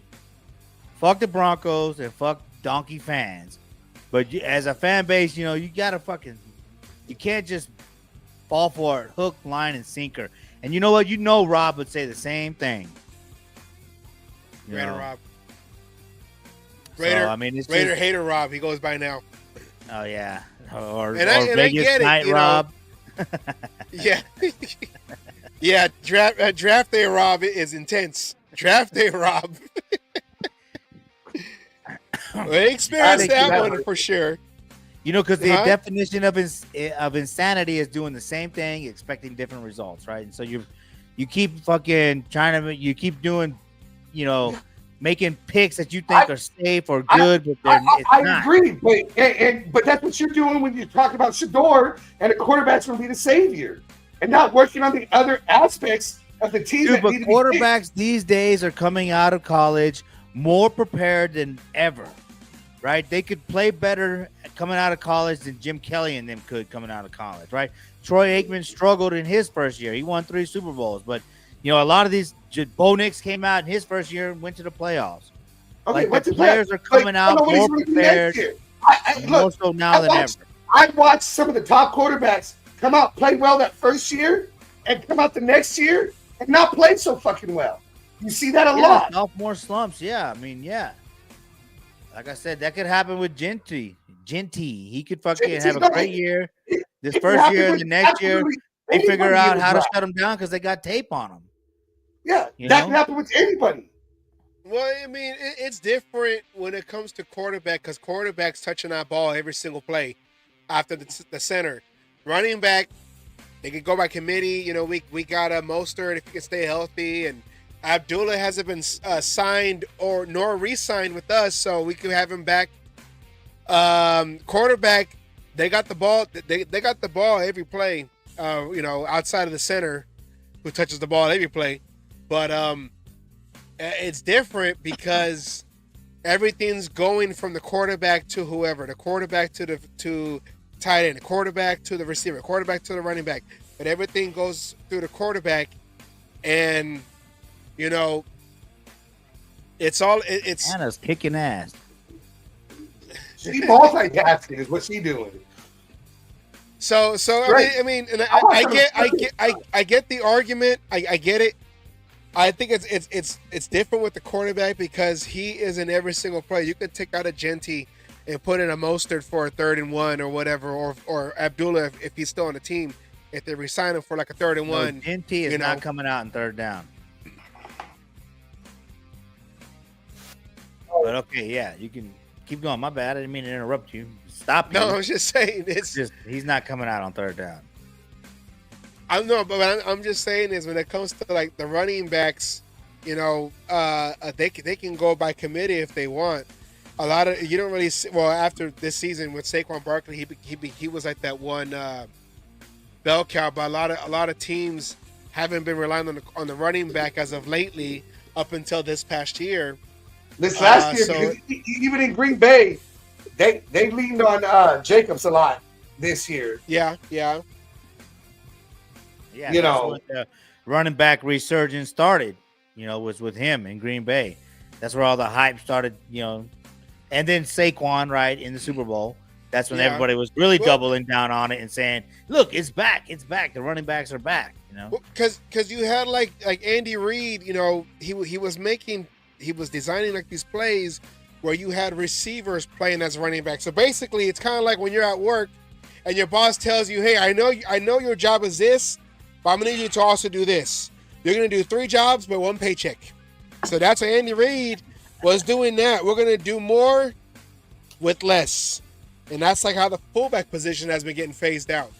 Fuck the Broncos and fuck donkey fans. But as a fan base, you gotta you can't just fall for it, hook, line, and sinker. And you know what? Rob would say the same thing. You Raider know? Rob. So, Raider, I mean, it's Raider just, hater Rob. He goes by now. oh yeah, or I Vegas get it, night you know. Rob. Yeah, yeah. Draft day Rob is intense. Draft day Rob. They experienced think that you one for sure. Because the Huh? definition of insanity is doing the same thing, expecting different results, right? And so you keep fucking you keep doing, making picks that you think are safe or good, but it's I not. agree, but that's what you're doing when you're talking about Shador and the quarterback's going to be the savior, and not working on the other aspects of the team. Dude, that but need to be fixed. quarterbacks these days are coming out of college more prepared than ever, right? They could play better coming out of college than Jim Kelly and them could coming out of college, right? Troy Aikman struggled in his first year. He won 3 Super Bowls, but a lot of these Bo Nix came out in his first year and went to the playoffs. Okay, Like, the players are coming out more prepared, more so now than ever. I watched some of the top quarterbacks come out, play well that first year, and come out the next year and not play so fucking well. You see that a lot. Sophomore slumps. Yeah, I mean, yeah. Like I said, that could happen with Genty. He could fucking have a great year. This first year and the next year, they figure out how to shut him down because they got tape on him. Yeah, that can happen with anybody. Well, I mean, it's different when it comes to quarterback because quarterback's touching that ball every single play after the center. Running back, they could go by committee. We got a Mostert if he can stay healthy, and Abdullah hasn't been signed nor re-signed with us, so we could have him back. Quarterback, they got the ball. They got the ball every play. Outside of the center, who touches the ball every play, but it's different because everything's going from the quarterback to whoever, the quarterback to tight end, the quarterback to the receiver, quarterback to the running back, but everything goes through the quarterback, and it's Anna's kicking ass. She multitasking is what she doing. So I mean, and I get the argument. I get it. I think it's different with the quarterback because he is in every single play. You could take out a Genty and put in a Mostert for a 3rd and 1 or whatever, or Abdullah if he's still on the team. If they resign him for like a 3rd and 1, Genty is not coming out in 3rd down. But okay, yeah, you can keep going. My bad. I didn't mean to interrupt you. Stop you. No, I was just saying he's not coming out on 3rd down. I'm just saying is when it comes to like the running backs, they can go by committee if they want. A lot of you don't really see, after this season with Saquon Barkley, he was like that one bell cow, but a lot of teams haven't been relying on the running back as of lately up until this past year. This last year, because even in Green Bay, they leaned on Jacobs a lot this year. Yeah. Yeah, when the running back resurgence started, was with him in Green Bay. That's where all the hype started, and then Saquon, right, in the Super Bowl. That's when everybody was really doubling down on it and saying, "Look, it's back! It's back! The running backs are back!" Because you had like Andy Reid, he was designing like these plays where you had receivers playing as running back. So basically, it's kind of like when you're at work and your boss tells you, "Hey, I know your job is this, but I'm gonna need you to also do this. You're gonna do 3 jobs but 1 paycheck." So that's what Andy Reid was doing. That we're gonna do more with less, and that's like how the fullback position has been getting phased out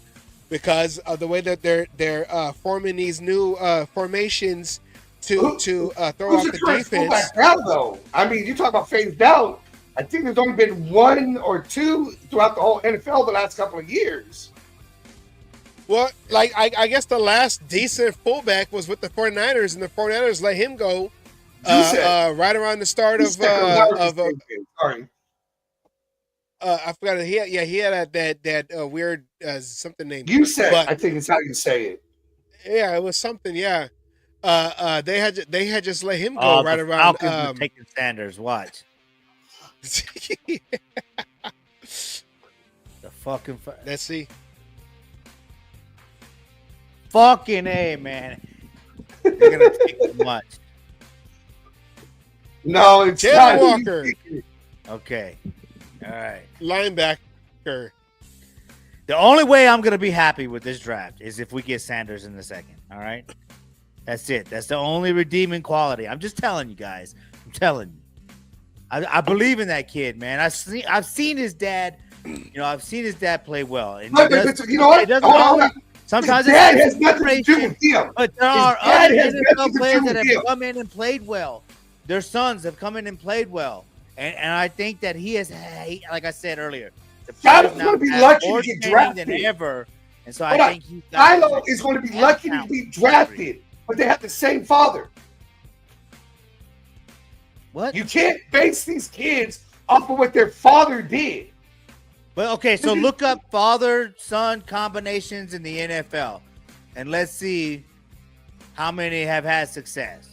because of the way that they're forming these new formations to throw Who's off the the current defense. fullback now, though? I mean, you talk about phased out. I think there's only been one or two throughout the whole NFL the last couple of years. Well, like I guess the last decent fullback was with the 49ers, and the 49ers let him go right around the start of sorry. I forgot it. He had that weird something name. You said, but I think it's how you say it. yeah, it was something. Yeah, they had just let him go Oh, right the around. Falcons are taking Sanders. Watch the fucking. Let's see. Fucking A, man. They're gonna take too much. No, it's Taylor not. Walker, Okay. All right. linebacker. The only way I'm gonna be happy with this draft is if we get Sanders in the second. All right. That's it. That's the only redeeming quality. I'm just telling you guys. I'm telling you. I believe in that kid, man. I've seen his dad. You know, I've seen his dad play well. And But you know what? it doesn't always, sometimes his dad has nothing to do with him. But there are dad other has nothing NFL to players do that with have him. come in and played well. Their sons have come in and played well. And I think that he has, like I said earlier, the Shiloh's players now gonna be have lucky more to get training than drafted. ever. And so Hold I on. think he's got Shiloh is going to be lucky to be drafted, but they have the same father. What? You can't base these kids off of what their father did. Well, okay, so look up father-son combinations in the NFL, and let's see how many have had success.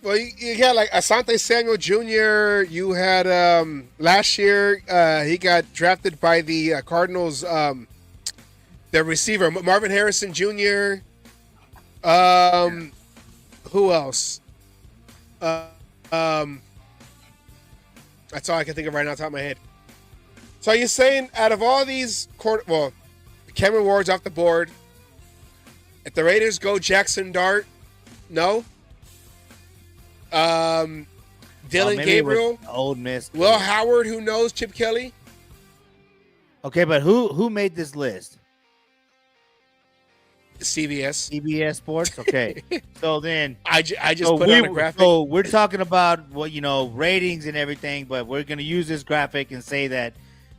Well, you had like Asante Samuel Jr. You had last year he got drafted by the Cardinals. The receiver Marvin Harrison Jr. Who else? That's all I can think of right now, on top of my head. So you're saying out of all these Cameron Ward's off the board. If the Raiders go Jackson Dart, no. Dylan Maybe Gabriel, Old Miss. Will Howard, who knows? Chip Kelly. Okay, but who made this list? CBS. CBS Sports. Okay, so then I just put on a graphic. So we're talking about ratings and everything, but we're going to use this graphic and say that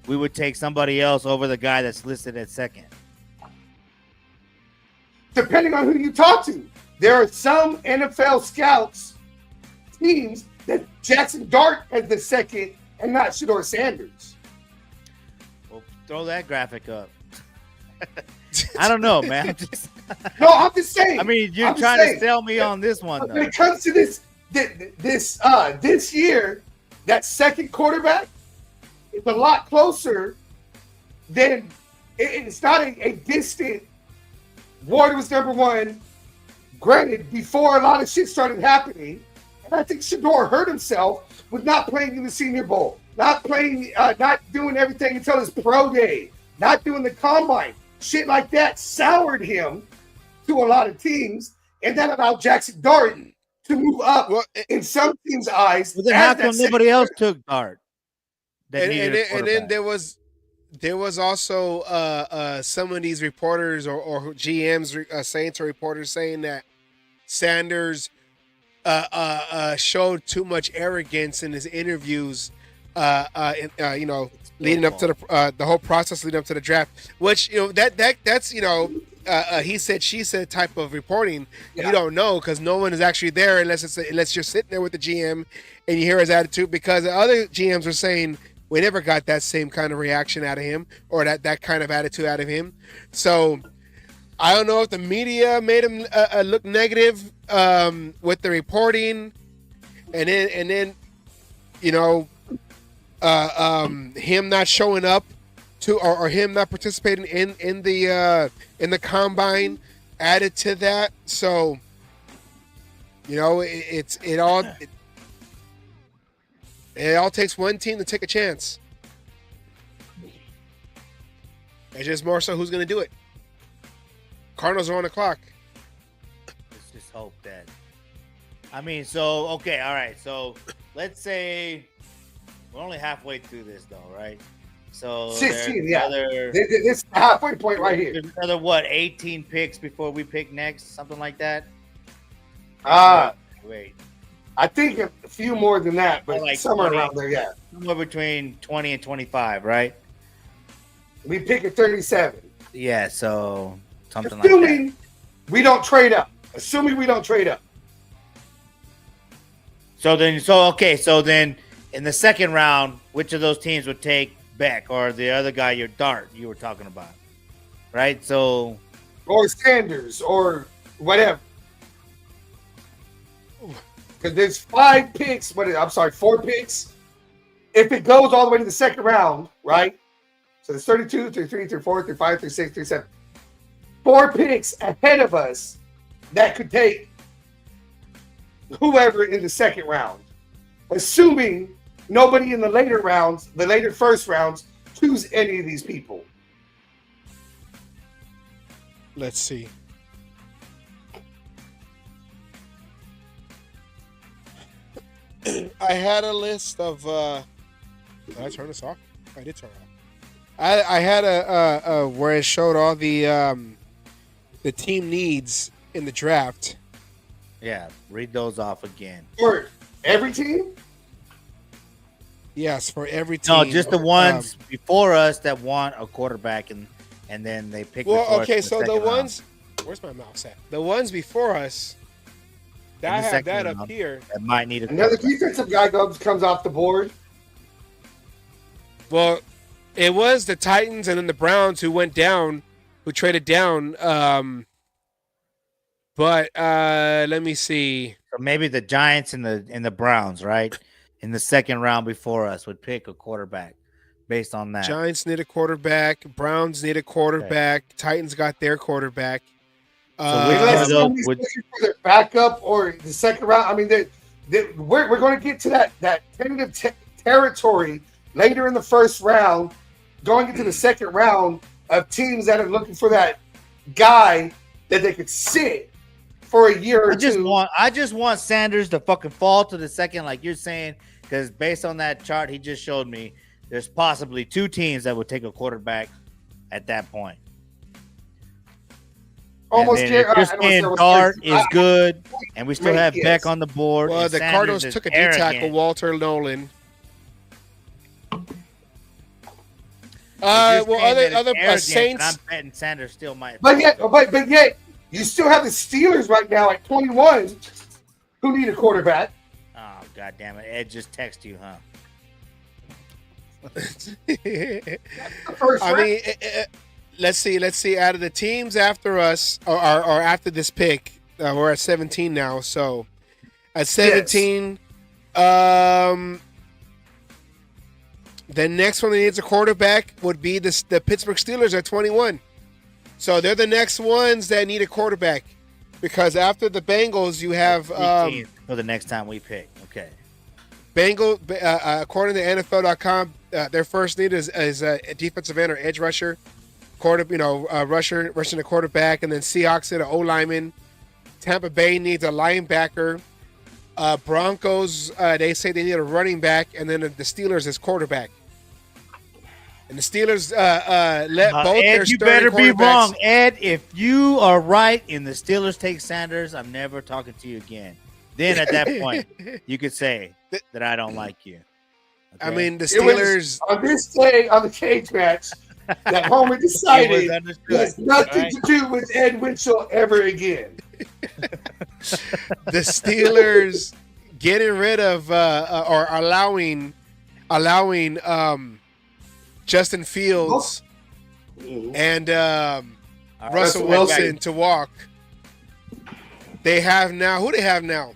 we would take somebody else over the guy that's listed at second. Depending on who you talk to, there are some NFL scouts teams that Jackson Dart as the second and not Shedeur Sanders. Well, throw that graphic up. I don't know, man. No, I'm just saying. I mean, you're trying to sell me on this one, though. When it comes to this year, that second quarterback is a lot closer than it's not a distant. Ward was number one. Granted, before a lot of shit started happening, and I think Shedeur hurt himself with not playing in the Senior Bowl, not playing, not doing everything until his pro day, not doing the combine. Shit like that soured him to a lot of teams, and that allowed Jackson Dart to move up in some teams' eyes. But then how come nobody else took Dart? And then there was also some of these reporters or GMs saying to reporters saying that Sanders showed too much arrogance in his interviews. Leading up to the whole process leading up to the draft, which that's he said she said type of reporting. Yeah. You don't know because no one is actually there unless you're sitting there with the GM and you hear his attitude. Because the other GMs are saying we never got that same kind of reaction out of him or that kind of attitude out of him. So I don't know if the media made him look negative with the reporting, and then him not showing up to or him not participating in the combine added to that. So it all takes one team to take a chance. It's just more so who's going to do it. Cardinals are on the clock. Let's just hope that. All right. So let's say we're only halfway through this, though, right? So 16, there's yeah. another, This is the halfway point right here. there's another what, 18 picks before we pick next, something like that. Wait, I think a few more than that, but Like somewhere 20. around there, yeah. somewhere between 20 and 25, right? We pick at 37. Yeah, so something like that. Assuming we don't trade up. Assuming we don't trade up. So then in the second round, which of those teams would take Beck or the other guy, your Dart, you were talking about, right? So Or Sanders or whatever. Because there's 5 picks. I'm sorry, 4 picks. If it goes all the way to the second round, right? So there's 32, 33, 34, 35, 36, 37. 4 picks ahead of us that could take whoever in the second round. Assuming nobody in the later rounds, the later first rounds, choose any of these people. Let's see. I had a list of. Did I turn this off? I did turn it off. I had a where it showed all the team needs in the draft. yeah, read those off again. For every team? Yes, for every team. No, just the ones before us that want a quarterback, and then they pick. Well, before us okay, in so the second round. ones. Where's my mouse at? The ones before us. In I the have second that up round. here. that might need a Another quarterback. defensive guy comes off the board. Well, it was the Titans and then the Browns who went down, who traded down. But let me see. So maybe the Giants and the Browns, right, in the second round before us would pick a quarterback based on that. Giants need a quarterback. Browns need a quarterback. Titans got their quarterback. which Unless of those somebody's would- looking for their backup or the second round. I mean, we're going to get to that tentative territory later in the first round, going into the second round of teams that are looking for that guy that they could sit for a year or two. I just want Sanders to fucking fall to the second, like you're saying, because based on that chart he just showed me, there's possibly 2 teams that would take a quarterback at that point. Almost And then if you're saying Dart is good, and we still have Yes. Beck on the board. Well, and the Sanders Cardinals is took a D arrogant. tackle, Walter Nolan. If Well, you're saying that it's other arrogant, Saints. I'm betting Sanders still might. But yet, you still have the Steelers right now at 21, who need a quarterback. Oh god damn it! Ed just text you, huh? The first I round. mean, let's see. Out of the teams after us, or after this pick, we're at 17 now. So at 17, the next one that needs a quarterback would be the Pittsburgh Steelers at 21. So they're the next ones that need a quarterback, because after the Bengals, you have 18 for the next time we pick. Okay. according to NFL.com, their first need is a defensive end or edge rusher, rushing the quarterback, and then Seahawks need an O lineman. Tampa Bay needs a linebacker. Broncos, they say they need a running back, and then the Steelers is quarterback. And the Steelers let both Ed, their you starting better be quarterbacks- wrong, Ed. If you are right and the Steelers take Sanders, I'm never talking to you again. Then at that point, you could say that I don't like you. I Okay? mean, the It was Steelers. on this day on the cage match that Homer It was decided understood, has nothing right? to do with Ed Winchell ever again. The Steelers getting rid of or allowing Justin Fields and Russell Wilson to walk. They have now. Who they have now?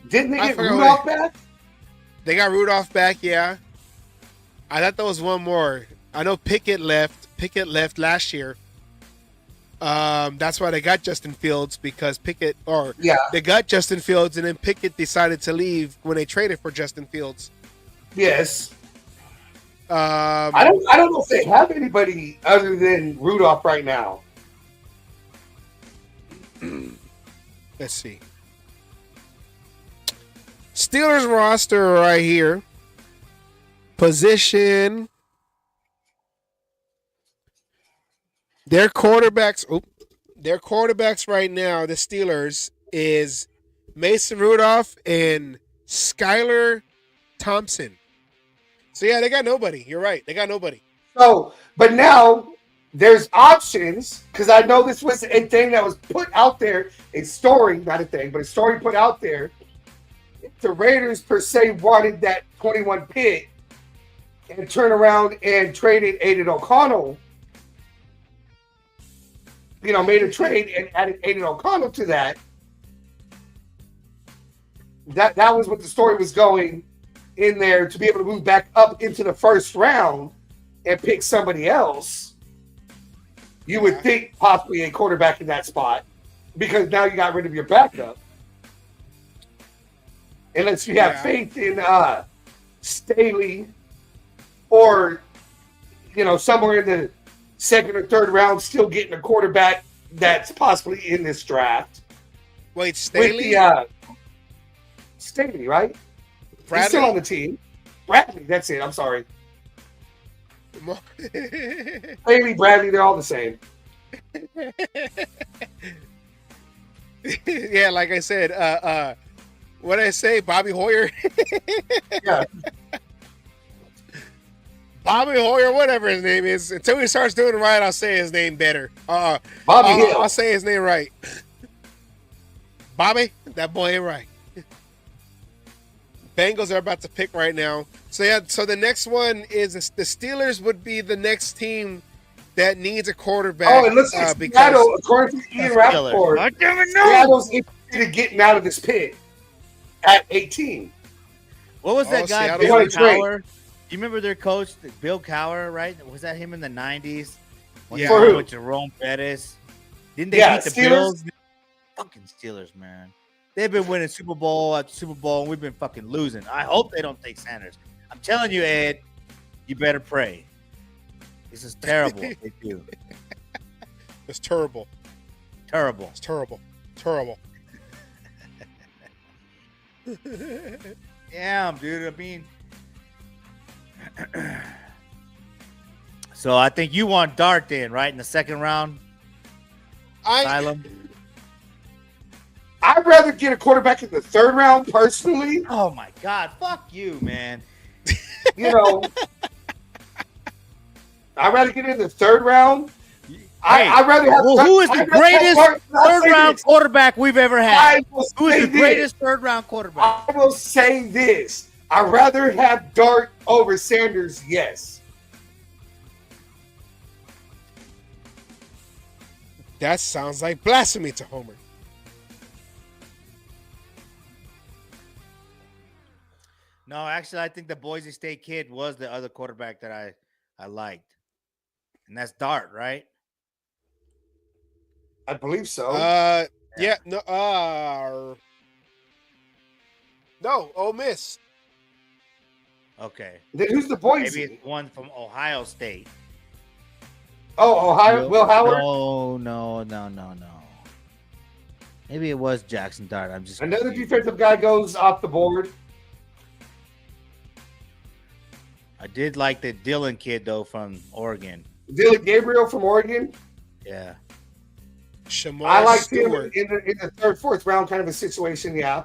Didn't they I get forgot Rudolph back? They got Rudolph back. Yeah, I thought there was one more. I know Pickett left. Pickett left last year. That's why they got Justin Fields, because Pickett, or Yeah. they got Justin Fields, and then Pickett decided to leave when they traded for Justin Fields. Yes. I I don't know if they have anybody other than Rudolph right now. Let's see. Steelers roster right here. position. Their quarterbacks. Their quarterbacks right now, the Steelers, is Mason Rudolph and Skylar Thompson. So yeah, they got nobody. You're right. They got nobody. So, but now there's options because I know this was a thing that was put out there, a story, not a thing, but a story put out there. If the Raiders per se wanted that 21 pick and turn around and traded Aiden O'Connell, made a trade and added Aiden O'Connell to that. That was what the story was going in there to be able to move back up into the first round and pick somebody else. You would think possibly a quarterback in that spot because now you got rid of your backup. Unless you have faith in Staley or, somewhere in the second or third round still getting a quarterback that's possibly in this draft. Wait, Staley? Staley, right? Bradley? He's still on the team. Bradley, that's it. I'm sorry. Staley, Bradley, they're all the same. Yeah, like I said, what did I say? Bobby Hoyer? Yeah. Bobby Hoyer, whatever his name is. Until he starts doing it right, I'll say his name better. Bobby Hill. I'll say his name right. Bobby, that boy ain't right. Bengals are about to pick right now. So yeah, so the next one is the Steelers would be the next team that needs a quarterback. Oh, it looks like Seattle, according to Ian Rappaport, I never know. Seattle's interested in getting out of this pit at 18. What was that guy, Seattle Bill wanted to trade. Cowher? You remember their coach, Bill Cowher, right? Was that him in the 90s? When Yeah. he For who? went to Rome Pettis. Didn't they Yeah, beat the Steelers. Bills? Fucking Steelers, man. They've been winning Super Bowl after Super Bowl, and we've been fucking losing. I hope they don't take Sanders. I'm telling you, Ed, you better pray. This is terrible. What they do. It's terrible. Terrible. It's terrible. Terrible. Damn, dude. I mean, so I think you want Dart then, right? In the second round? Asylum? I'd rather get a quarterback in the third round personally. Oh, my God. Fuck you, man. I'd rather get in the third round. Hey, I'd rather have who is the I'd rather have greatest Martin- I'll say third-round this. quarterback we've ever had? I will Who is say the this. greatest third-round quarterback? I will say this. I'd rather have Dart over Sanders, yes. That sounds like blasphemy to Homer. No, actually, I think the Boise State kid was the other quarterback that I liked. And that's Dart, right? I believe so. Yeah, no, no, Ole Miss. Okay. Then who's the Boise? Maybe it's one from Ohio State. Oh, Ohio. Will Howard. No. Maybe it was Jackson Dart. I'm just Another confused. defensive guy goes off the board. I did like the Dillon kid though from Oregon. Dylan Gabriel from Oregon. Yeah. Shamar I like him Stewart. in the third, fourth round kind of a situation. Yeah.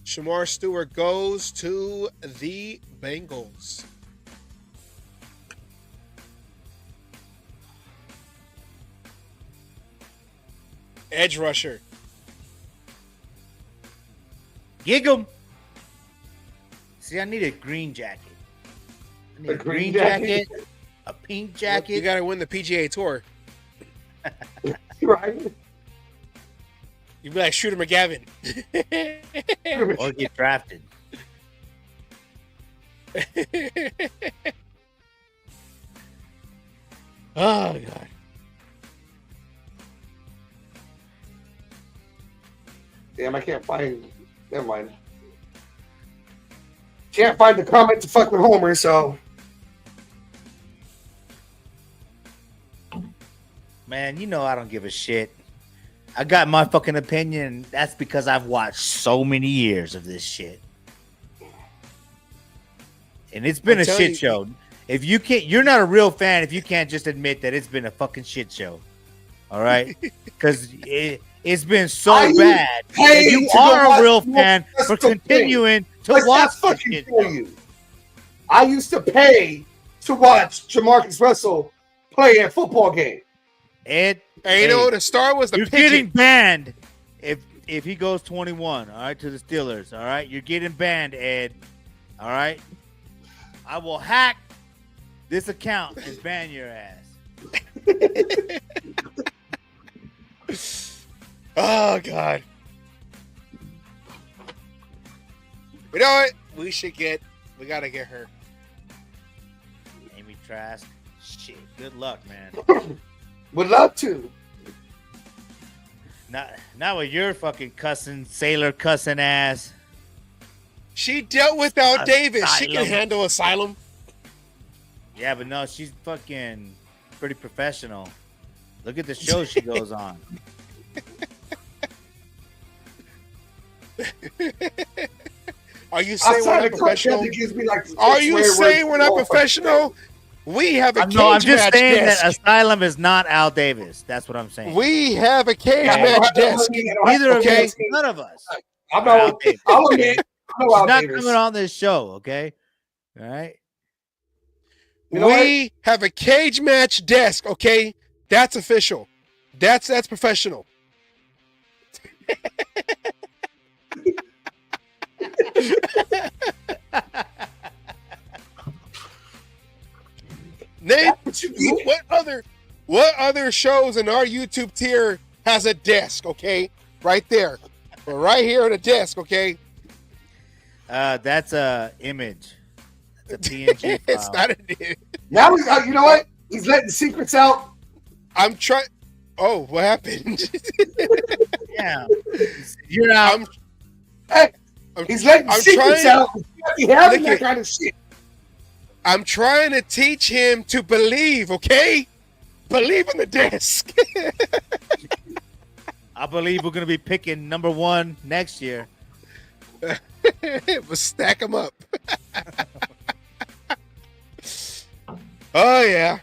Shamar Stewart goes to the Bengals. Edge rusher. Gig 'em. See, I need a green jacket. I need A a green green jacket, a pink jacket. You got to win the PGA Tour. Right. You be like Shooter McGavin. or get drafted. Oh God. Damn, I can't find. Never mind. Can't find the comment to fuck with Homer, so. Man, you know I don't give a shit. I got my fucking opinion. That's because I've watched so many years of this shit. and it's been I'm a telling shit you- show. If you can't, you're not a real fan if you can't just admit that it's been a fucking shit show. All right, because it's been so I bad. paid And you to go are a watch real the fan for wrestling thing. continuing to Let's watch not this fucking shit tell show. you. I used to pay to watch Jamarcus Russell play a football game. Ed, And you know, the star was the you're pigeon. getting banned if he goes 21. All right, to the Steelers. All right, you're getting banned, Ed. All right, I will hack this account and ban your ass. Oh God. You know what? We gotta get her. Amy Trask. Shit. Good luck, man. Would love to. Not with your fucking cussing sailor cussing ass. She dealt with Al Davis. She can Asylum. handle Asylum. Yeah, but no, she's fucking pretty professional. Look at the show she goes on. Are you saying we're Outside not the professional? contract, it gives me like Are you swear saying words we're not all professional? We have a cage No, I'm just match saying desk. that Asylum is not Al Davis. That's what I'm saying. We have a cage Yeah, I don't match have that desk. money, I don't have Neither of okay. us, none of us. I'm Al not. Davis. I'll admit. I know She's Al not Davis. coming on this show, okay? All right. You know We have a cage match desk. Okay, that's official. That's professional. Name What you get? what other shows in our YouTube tier has a desk? Okay, right there, or right here on the desk. Okay, That's a image. That's a PNG it's file. not a. Now he's. You know what? He's letting secrets out. I'm trying. Oh, what happened? Yeah. You're out. Hey, he's letting I'm secrets trying- out. He having Look that at- kind of shit. I'm trying to teach him to believe. Okay, believe in the desk. I believe we're gonna be picking number 1 next year. But stack them up. Oh yeah.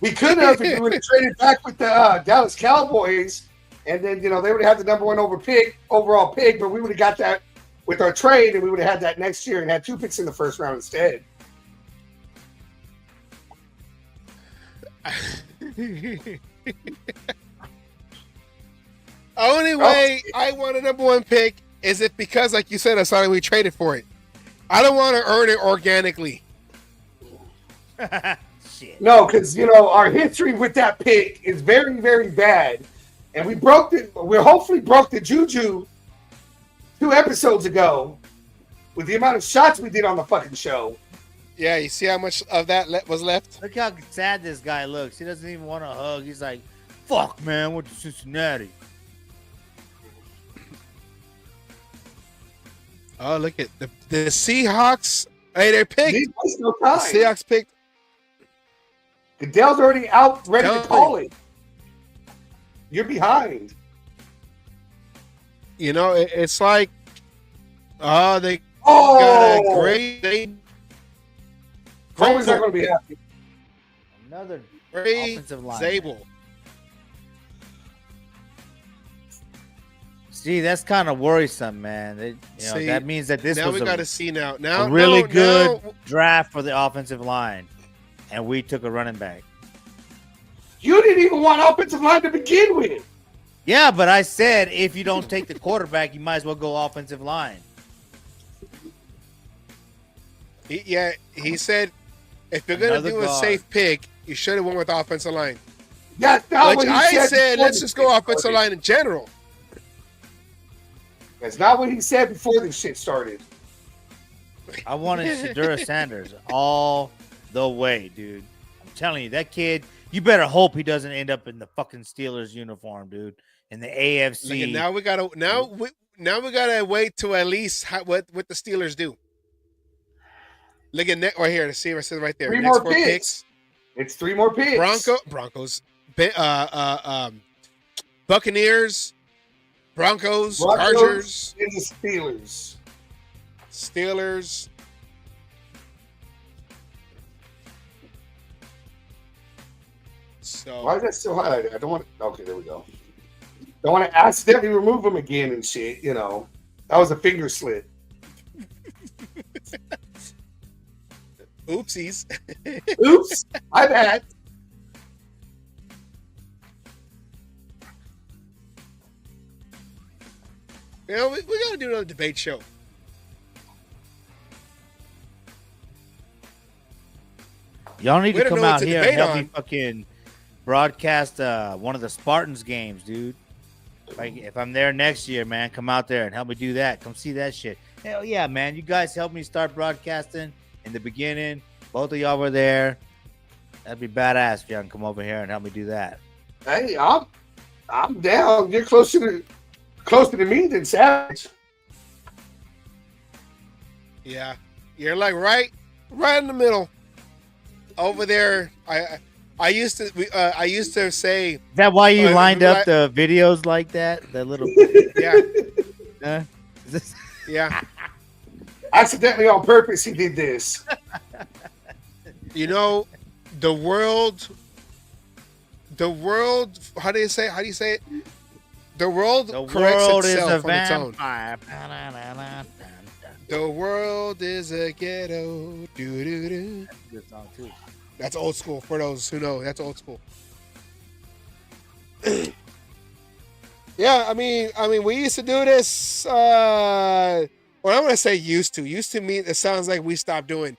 We could have if we would have traded back with the Dallas Cowboys, and then they would have had the number 1 overall pick, but we would have got that with our trade, and we would have had that next year and had 2 picks in the first round instead. Only way I want a number 1 pick is if because, like you said, I saw we traded for it. I don't want to earn it organically. Shit. No, because our history with that pick is very, very bad, and we hopefully broke the juju 2 episodes ago with the amount of shots we did on the fucking show. Yeah, you see how much of that was left? Look how sad this guy looks. He doesn't even want to hug. He's like, "Fuck, man, went to Cincinnati." Oh, look at the Seahawks. Hey, they picked. Need waste no The time. Seahawks picked. Goodell's already out, ready to Tell call it. You're behind. You know, it's like, oh, they got Oh, a great Coleman's not going to be happy. Another Ray offensive line. Zabel. See, that's kind of worrisome, man. See, That means that this Now was we got to a see now. Now really no, good now- draft for the offensive line, and we took a running back. You didn't even want offensive line to begin with. Yeah, but I said if you don't take the quarterback, you might as well go offensive line. he said if you're gonna Another do a guard. safe pick, you should have went with offensive line. That's not Which what he I said, before let's the just go shit offensive started. line in general. That's not what he said before this shit started. I wanted Shadura Sanders all the way, dude. I'm telling you, that kid. You better hope he doesn't end up in the fucking Steelers uniform, dude. In the AFC. Look, and now we gotta wait to at least what the Steelers do. Look at right here. The receiver says right there. Three Next more 4 picks. picks. It's 3 more picks. Broncos, Buccaneers, Broncos, Chargers, and the Steelers. Steelers, So Why is that still highlighted? I don't want to. Okay, there we go. Don't want to accidentally remove them again and shit. You know, that was a finger slip. oopsies. Oops, my bad. You know, we gotta do another debate show. Y'all need We to don't come know what out to here and debate help me on. fucking broadcast one of the Spartans games, dude. Like if I'm there next year, man, come out there and help me do that. Come see that shit. Hell yeah, man. You guys helped me start broadcasting in the beginning. Both of y'all were there. That'd be badass if y'all can come over here and help me do that. Hey, I'm down. You're closer to me than Savage. Yeah, you're like right in the middle. Over there, I used to say, Is that why you lined like- up the videos like that? The little yeah, huh? Is this- yeah. Accidentally on purpose, he did this. You know, the world. How do you say it? The world the corrects world is itself a on its own. vampire. The world is a ghetto. Do. Good song too. That's old school for those who know. That's old school. Yeah, I mean, we used to do this. Well, I'm gonna say used to. Used to mean it sounds like we stopped doing.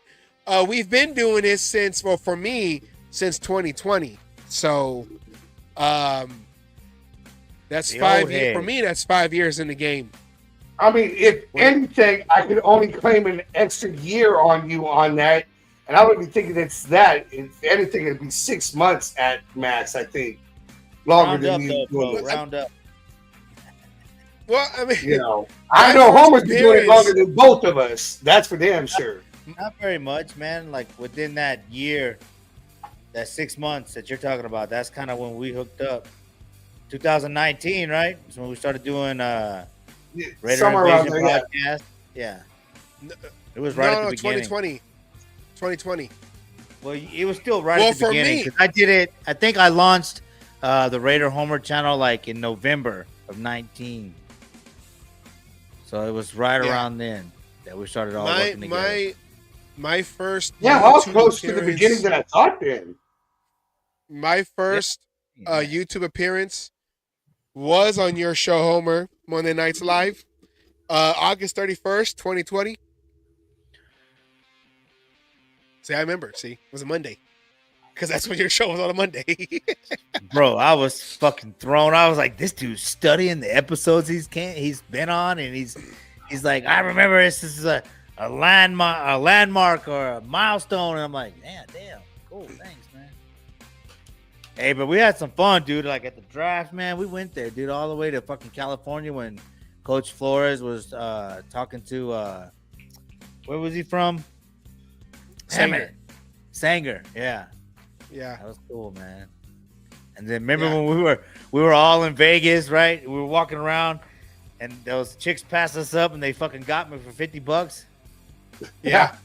We've been doing this since, well, for me, since 2020. So, that's The 5 old years head. for me. That's 5 years in the game. I mean, if anything, I could only claim an extra year on you on that. And I would be thinking it's that. If anything, it'd be 6 months at max, I think. Longer Round than up, you though, bro. doing this. Round up. Well, I mean, You know, I know Homer's been doing it experience- longer than both of us. That's for damn sure. Not very much, man. Like within that year, that 6 months that you're talking about, that's kind of when we hooked up. 2019, right? That's when we started doing Raider Somewhere around Invasion there, yeah. podcast. Yeah. It was right at the beginning. 2020. Well, it was still right Well, at the for beginning. me- 'Cause I did it. I think I launched the Raider Homer channel like in November of 19. So it was right Yeah. around then that we started all working together. My first Yeah, I was YouTube close to the appearance- beginning that I thought then. My first Yeah. YouTube appearance was on your show, Homer, Monday Nights Live, August 31st, 2020. See, I remember. See, it was a Monday. Because that's when your show was on a Monday. Bro, I was fucking thrown. I was like, this dude's studying the episodes he's been on, and he's like, I remember this is a landmark or a milestone. And I'm like, damn, cool, thanks, man. Hey, but we had some fun, dude. Like at the draft, man, we went there, dude, all the way to fucking California when Coach Flores was talking to where was he from? Sanger, yeah. Yeah. That was cool, man. And then remember Yeah. when we were all in Vegas, right? We were walking around, and those chicks passed us up, and they fucking got me for $50. Yeah.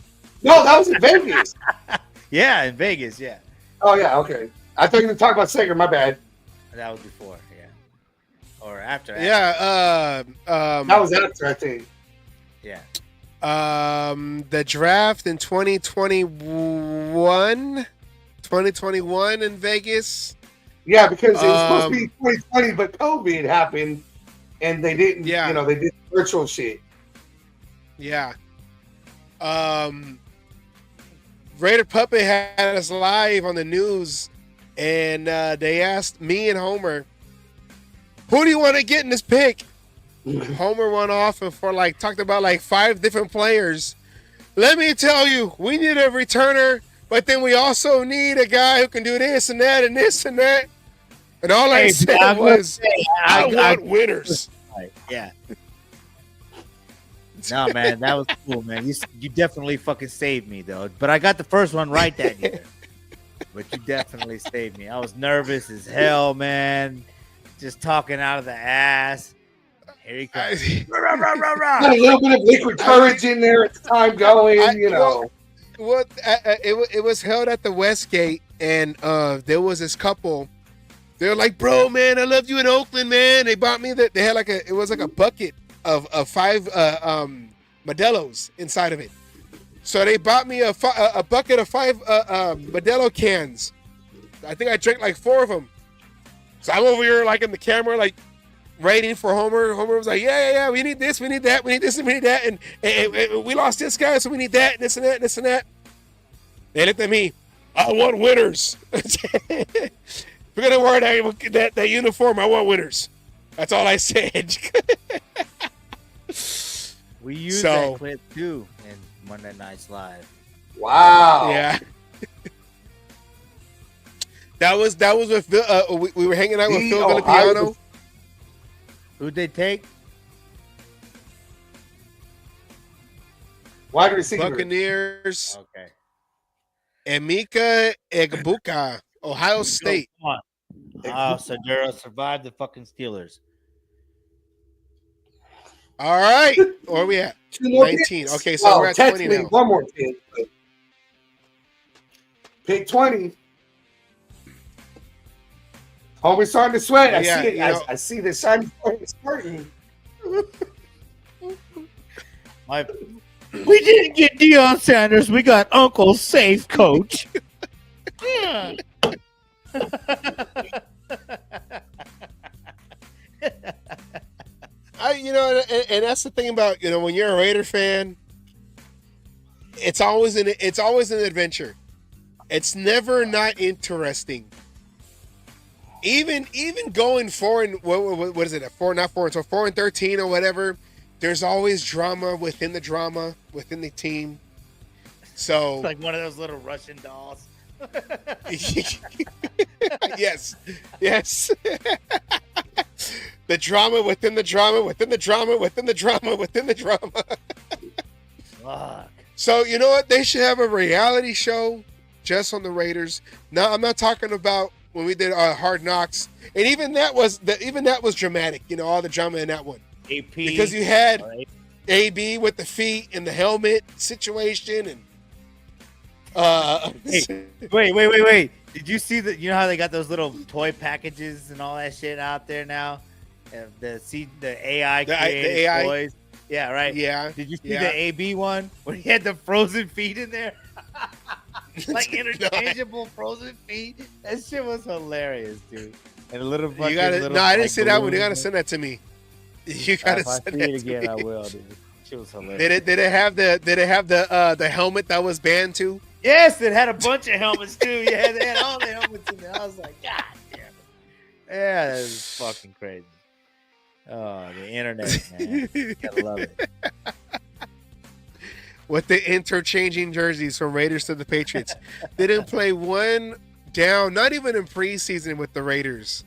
No, that was in Vegas. Yeah, in Vegas, yeah. Oh, yeah, okay. I thought you were talking about Sager. My bad. That was before, yeah, or after. Yeah. That was after, I think. Yeah. The draft in 2021 in Vegas. Yeah, because it was supposed to be 2020, but COVID happened, and they didn't. Yeah. You know, they did virtual shit. Yeah. Raider Puppet had us live on the news, and they asked me and Homer, who do you want to get in this pick? Homer went off and talked about like 5 different players. Let me tell you, we need a returner, but then we also need a guy who can do this and that and this and that. And all I said was, I want winners. Yeah. No, man, that was cool, man. You definitely fucking saved me, though. But I got the first one right that year. But you definitely saved me. I was nervous as hell, man. Just talking out of the ass. Here he comes. Rah, rah, rah, rah. Had a little bit of liquid courage in there at the time going, you know. Well, it was held at the Westgate, and there was this couple. They're like, bro, man, I loved you in Oakland, man. They bought me that. They had like it was like a bucket of 5 Modelo's inside of it. So they bought me a bucket of 5 Modelo cans. I think I drank like 4 of them. So I'm over here like in the camera, like waiting for Homer. Homer was like, yeah, we need this, we need that, we need this, and we need that, and we lost this guy, so we need that, and this and that, and this and that. They looked at me. I want winners. We're gonna wear that uniform. I want winners. That's all I said. We used that clip too in Monday Nights Live. Wow. Yeah. That was with Phil, we were hanging out with Phil Villapiano. Who'd they take? Wide receiver. Buccaneers. Okay. Emeka Egbuka, Ohio State. Come on. Oh, Sedura survived the fucking Steelers. All right. Where are we at? 2 more 19. picks. Okay, so we're at 20 now. One more pick. Pick 20. Homer starting to sweat. Yeah, I see it. you know, I see the shiny starting. We didn't get Deion Sanders. We got Uncle Safe, Coach. Yeah. And that's the thing about, when you're a Raider fan, it's always an adventure. It's never not interesting. Even going 4 and what is it at 4, not 4, so 4-13 or whatever. There's always drama within the team. So Like one of those little Russian dolls. yes. The drama within the drama within the drama within the drama within the drama. Fuck. So you know what? They should have a reality show just on the Raiders. Now I'm not talking about when we did Hard Knocks, and even that was dramatic. All the drama in that one. AP. Because you had AB with the feet and the helmet situation, and Wait. Did you see that? You know how they got those little toy packages and all that shit out there now? The AI created AI toys. Yeah, right. Yeah. Did you see the AB one where he had the frozen feet in there? Like interchangeable frozen feet. That shit was hilarious, dude. And a little fucking I didn't see that one. You gotta send that to me. You gotta send that to me. If I see it again, I will, dude. Shit was hilarious. Did it have the helmet that was banned too? Yes, it had a bunch of helmets too. Yeah, they had all the helmets in there. I was like, God damn it. Yeah, that was fucking crazy. Oh, the internet, man. Gotta love it. With the interchanging jerseys from Raiders to the Patriots. They didn't play one down, not even in preseason with the Raiders.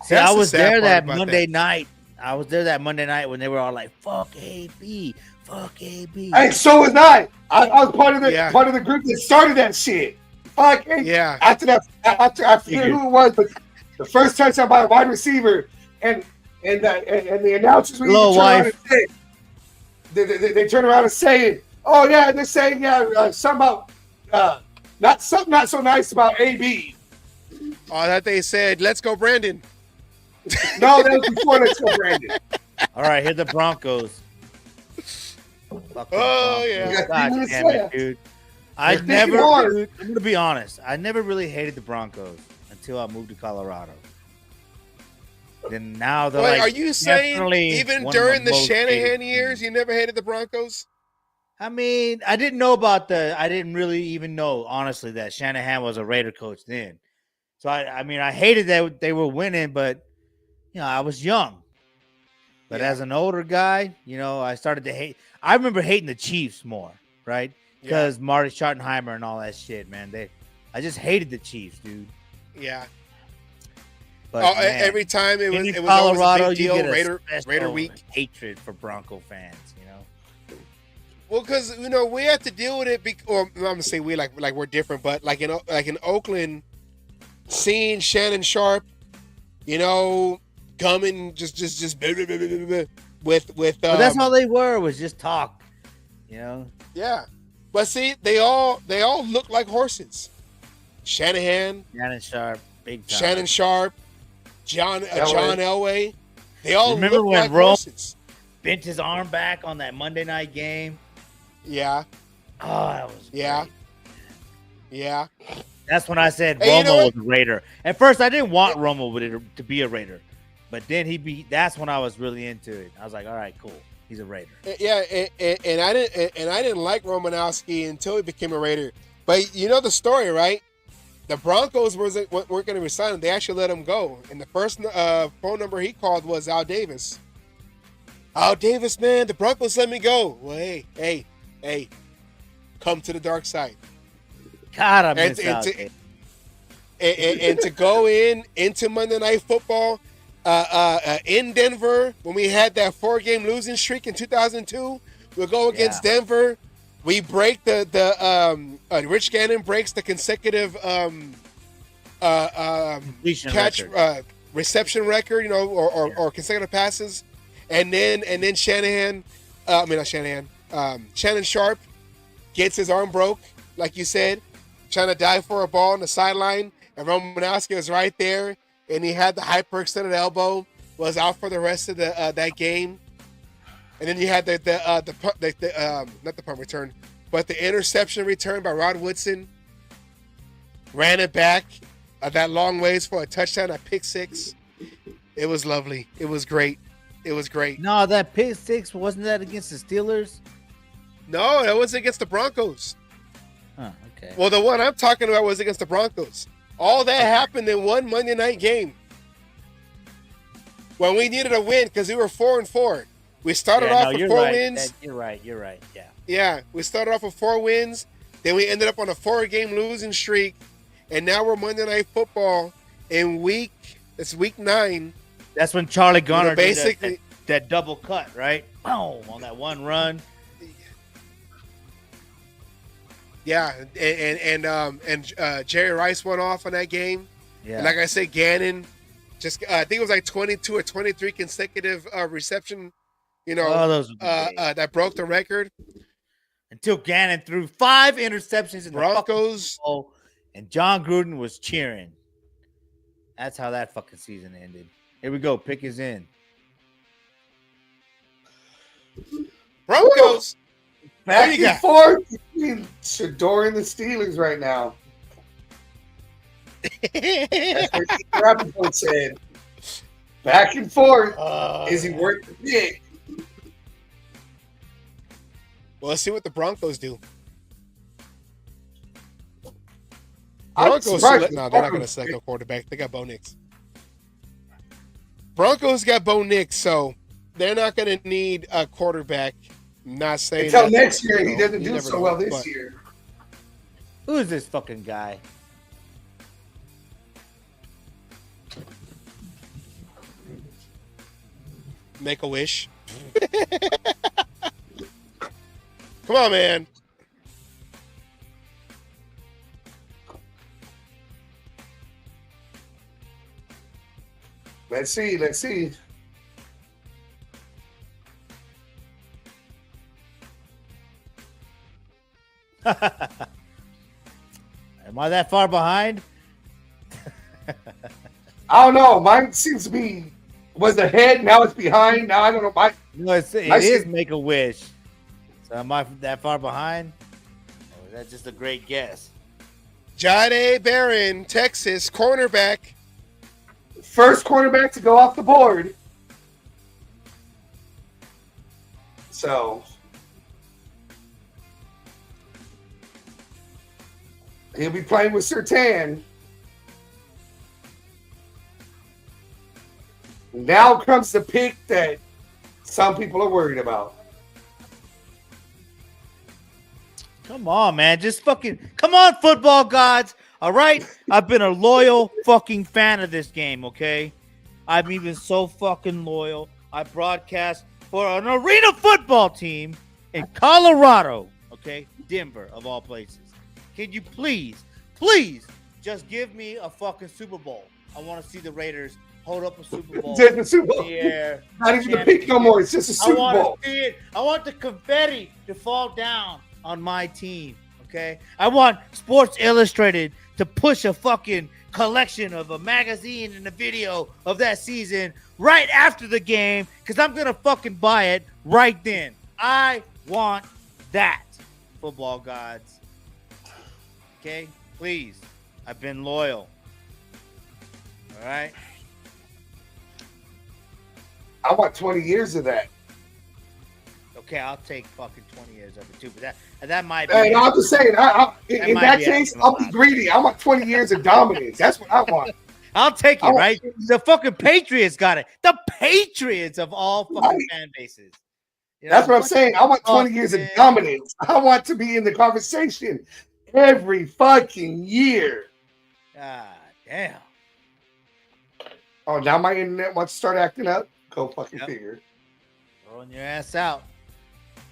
See, I was there that Monday night. I was there that Monday night when they were all like, fuck AB. Fuck AB. Hey, so was I. I was part of the group that started that shit. Fuck AB. Yeah. After I forget who it was, but the first touchdown by a wide receiver and the announcers they turn around and say, oh yeah, they're saying something about not so nice about AB. Oh, that they said, let's go, Brandon. No, that was before let's go, Brandon. All right, here the Broncos. Oh yeah. God damn it, dude. I'm gonna be honest. I never really hated the Broncos until I moved to Colorado. Then now they're like, are you saying even during the Shanahan years, you never hated the Broncos? I mean, I didn't really even know, honestly, that Shanahan was a Raider coach then. So I hated that they were winning, but I was young. But as an older guy, I started to hate. I remember hating the Chiefs more, right? Because Marty Schottenheimer and all that shit, man. I just hated the Chiefs, dude. Yeah. But every time it was Colorado, always a big deal. you get Raider week. Hatred for Bronco fans, Well, because we have to deal with it. I'm gonna say we like we're different, but like in Oakland, seeing Shannon Sharp, gumming just blah, blah, blah, blah, blah, with. But that's all they were, was just talk, Yeah, but see, they all look like horses. Shanahan, Sharp, big time. Shannon Sharp, John Elway. They all Remember look when like Rome horses. bent his arm back on that Monday night game? Yeah, Oh, that was yeah, great. yeah. That's when I said Hey, you know Romo what? was a Raider. At first, I didn't want Romo to be a Raider, but then that's when I was really into it. I was like, all right, cool. He's a Raider. Yeah, and I didn't like Romanowski until he became a Raider. But you know the story, right? The Broncos weren't going to resign him. They actually let him go. And the first phone number he called was Al Davis. Al Davis, man, the Broncos let me go. Well, hey, come to the dark side. God, I And, miss and, out. to, and to go into Monday Night Football in Denver when we had that 4-game losing streak in 2002, we'll go against Denver. We break Rich Gannon breaks the consecutive reception record, or consecutive passes, and then Shannon Sharp gets his arm broke, like you said, trying to dive for a ball on the sideline, and Romanowski was right there, and he had the hyperextended elbow, was out for the rest of that game. And then you had not the punt return, but the interception return by Rod Woodson. Ran it back that long ways for a touchdown at pick six. It was lovely. It was great. It was great. No, that pick six, wasn't that against the Steelers? No, it was against the Broncos. Huh, okay. Well, the one I'm talking about was against the Broncos. All that happened in one Monday night game when we needed a win because we were 4-4. We started off with 4 wins. You're right. Yeah. Yeah, we started off with 4 wins. Then we ended up on a 4-game losing streak. And now we're Monday Night Football in week 9. That's when Charlie Garner basically did that double cut, right? Oh, on that one run. Yeah, and Jerry Rice went off on that game. Yeah. And like I said, Gannon just I think it was like 22 or 23 consecutive reception. Those that broke the record. Until Gannon threw 5 interceptions in Broncos, the fucking Bowl, and John Gruden was cheering. That's how that fucking season ended. Here we go. Pick is in. Broncos. Back and forth between Shador and the Steelers right now. That's what Keith Rappaport said. Back and forth. Is he worth the pick? Well, let's see what the Broncos do. Broncos, they're not going to select a quarterback. They got Bo Nix. Broncos got Bo Nix, so they're not going to need a quarterback. I'm not saying until next year. He doesn't do so well this year. Who is this fucking guy? Make a wish. Come on, man. Let's see. Am I that far behind? I don't know. Mine seems to be was ahead. Now it's behind. Now I don't know. No, it is Make a Wish. So am I that far behind? Or is that just a great guess? Jahdae Barron, Texas, cornerback. First cornerback to go off the board. So he'll be playing with Surtain. Now comes the pick that some people are worried about. Come on, man. Just fucking come on, football gods. All right? I've been a loyal fucking fan of this game, okay? I'm even so fucking loyal. I broadcast for an arena football team in Colorado, okay? Denver, of all places. Can you please just give me a fucking Super Bowl? I want to see the Raiders hold up a Super Bowl. Just a Super Bowl. In the air. Not even the pick no more. It's just a Super Bowl. See it. I want the confetti to fall down on my team. Okay, I want Sports Illustrated to push a fucking collection of a magazine and a video of that season right after the game because I'm gonna fucking buy it right then. I want that, football gods. Okay, please. I've been loyal. All right. I want 20 years of that. Okay, I'll take fucking 20 years of it too, but that might be. And I'm just saying, in might that be case, asking a I'll be lot. greedy. I want 20 years of dominance. That's what I want. I'll take it, I want- right? The fucking Patriots got it. The Patriots of all fucking Right. fan bases. You That's know, what I'm saying. I want 20 years of man. dominance. I want to be in the conversation every fucking year. God damn. Oh, now my internet wants to start acting up? Go fucking Yep. figure. Throwing your ass out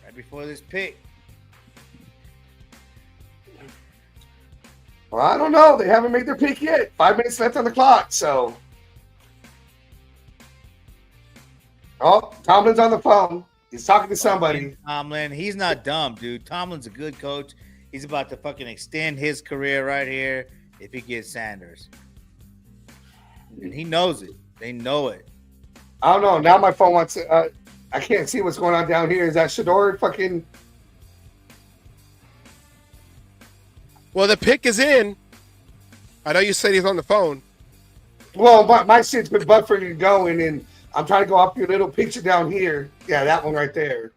right before this pick. Well, I don't know. They haven't made their pick yet. 5 minutes left on the clock, so. Oh, Tomlin's on the phone. He's talking to somebody. Tomlin, he's not dumb, dude. Tomlin's a good coach. He's about to fucking extend his career right here if he gets Sanders. And he knows it. They know it. I don't know. Now my phone wants to. I can't see what's going on down here. Is that Shador fucking. Well, the pick is in. I know you said he's on the phone. Well, my shit's been buffering and going, and I'm trying to go off your little picture down here. Yeah, that one right there.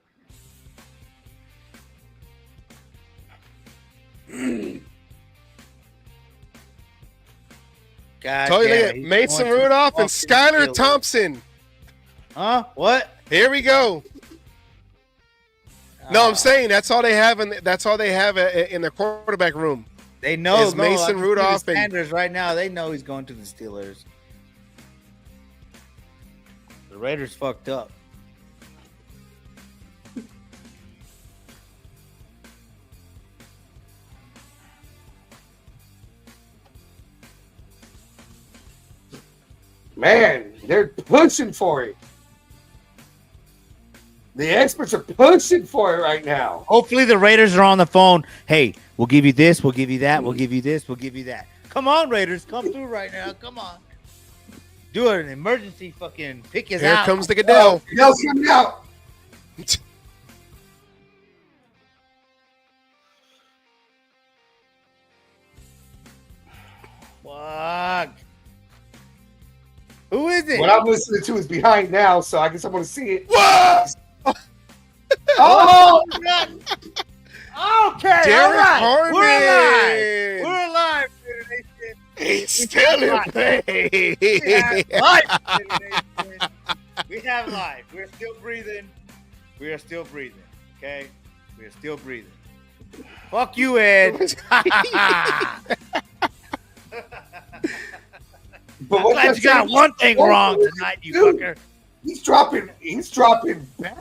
God Told you, damn look it, at he's Mason going to Rudolph and fucking Skylar Steelers. Thompson. Huh? What? Here we go. No, I'm Ah, saying that's all they have in their quarterback room. they know is Mason I can see Rudolph the and- Sanders right now. They know he's going to the Steelers. The Raiders fucked up. Man, they're pushing for it. The experts are pushing for it right now. Hopefully the Raiders are on the phone. Hey, we'll give you this, we'll give you that, we'll give you this, we'll give you that. Come on, Raiders, come through right now. Come on. Do an emergency fucking pick his Here out. comes the Goodell. Goodell's coming out. Fuck. Who is it? What I'm listening to is behind now, so I guess I'm going to see it. Whoa! Oh! Okay, Derek all right. Harmon. We're alive, Raider Nation. He's still in play. We have life, Raider Nation. We have life. We're still breathing. We are still breathing. Okay? We are still breathing. Fuck you, Ed. But what Glad you got one thing wrong tonight, you Dude. fucker. He's dropping back.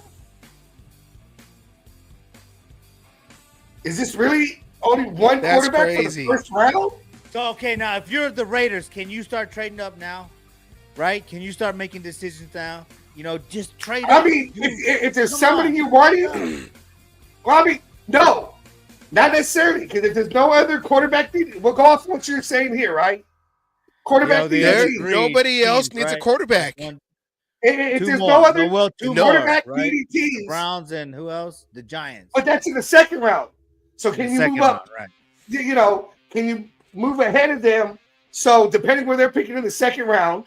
Is this really only one That's quarterback crazy. for the first round? So, okay, now, if you're the Raiders, can you start trading up now? Right? Can you start making decisions now? You know, just trade I up. mean, if there's Come somebody on. you wanted, well, I mean, no, not necessarily. Because if there's no other quarterback, we'll go off what you're saying here, right? Quarterback Yo, the There- DDT. three nobody else teams, needs a right? quarterback. One- If two there's more. no other well, two quarterback more, right? The DDTs, Browns and who else? The Giants. but that's in the second round. So can The you second move up? round, right? You know, can you move ahead of them? So depending where they're picking in the second round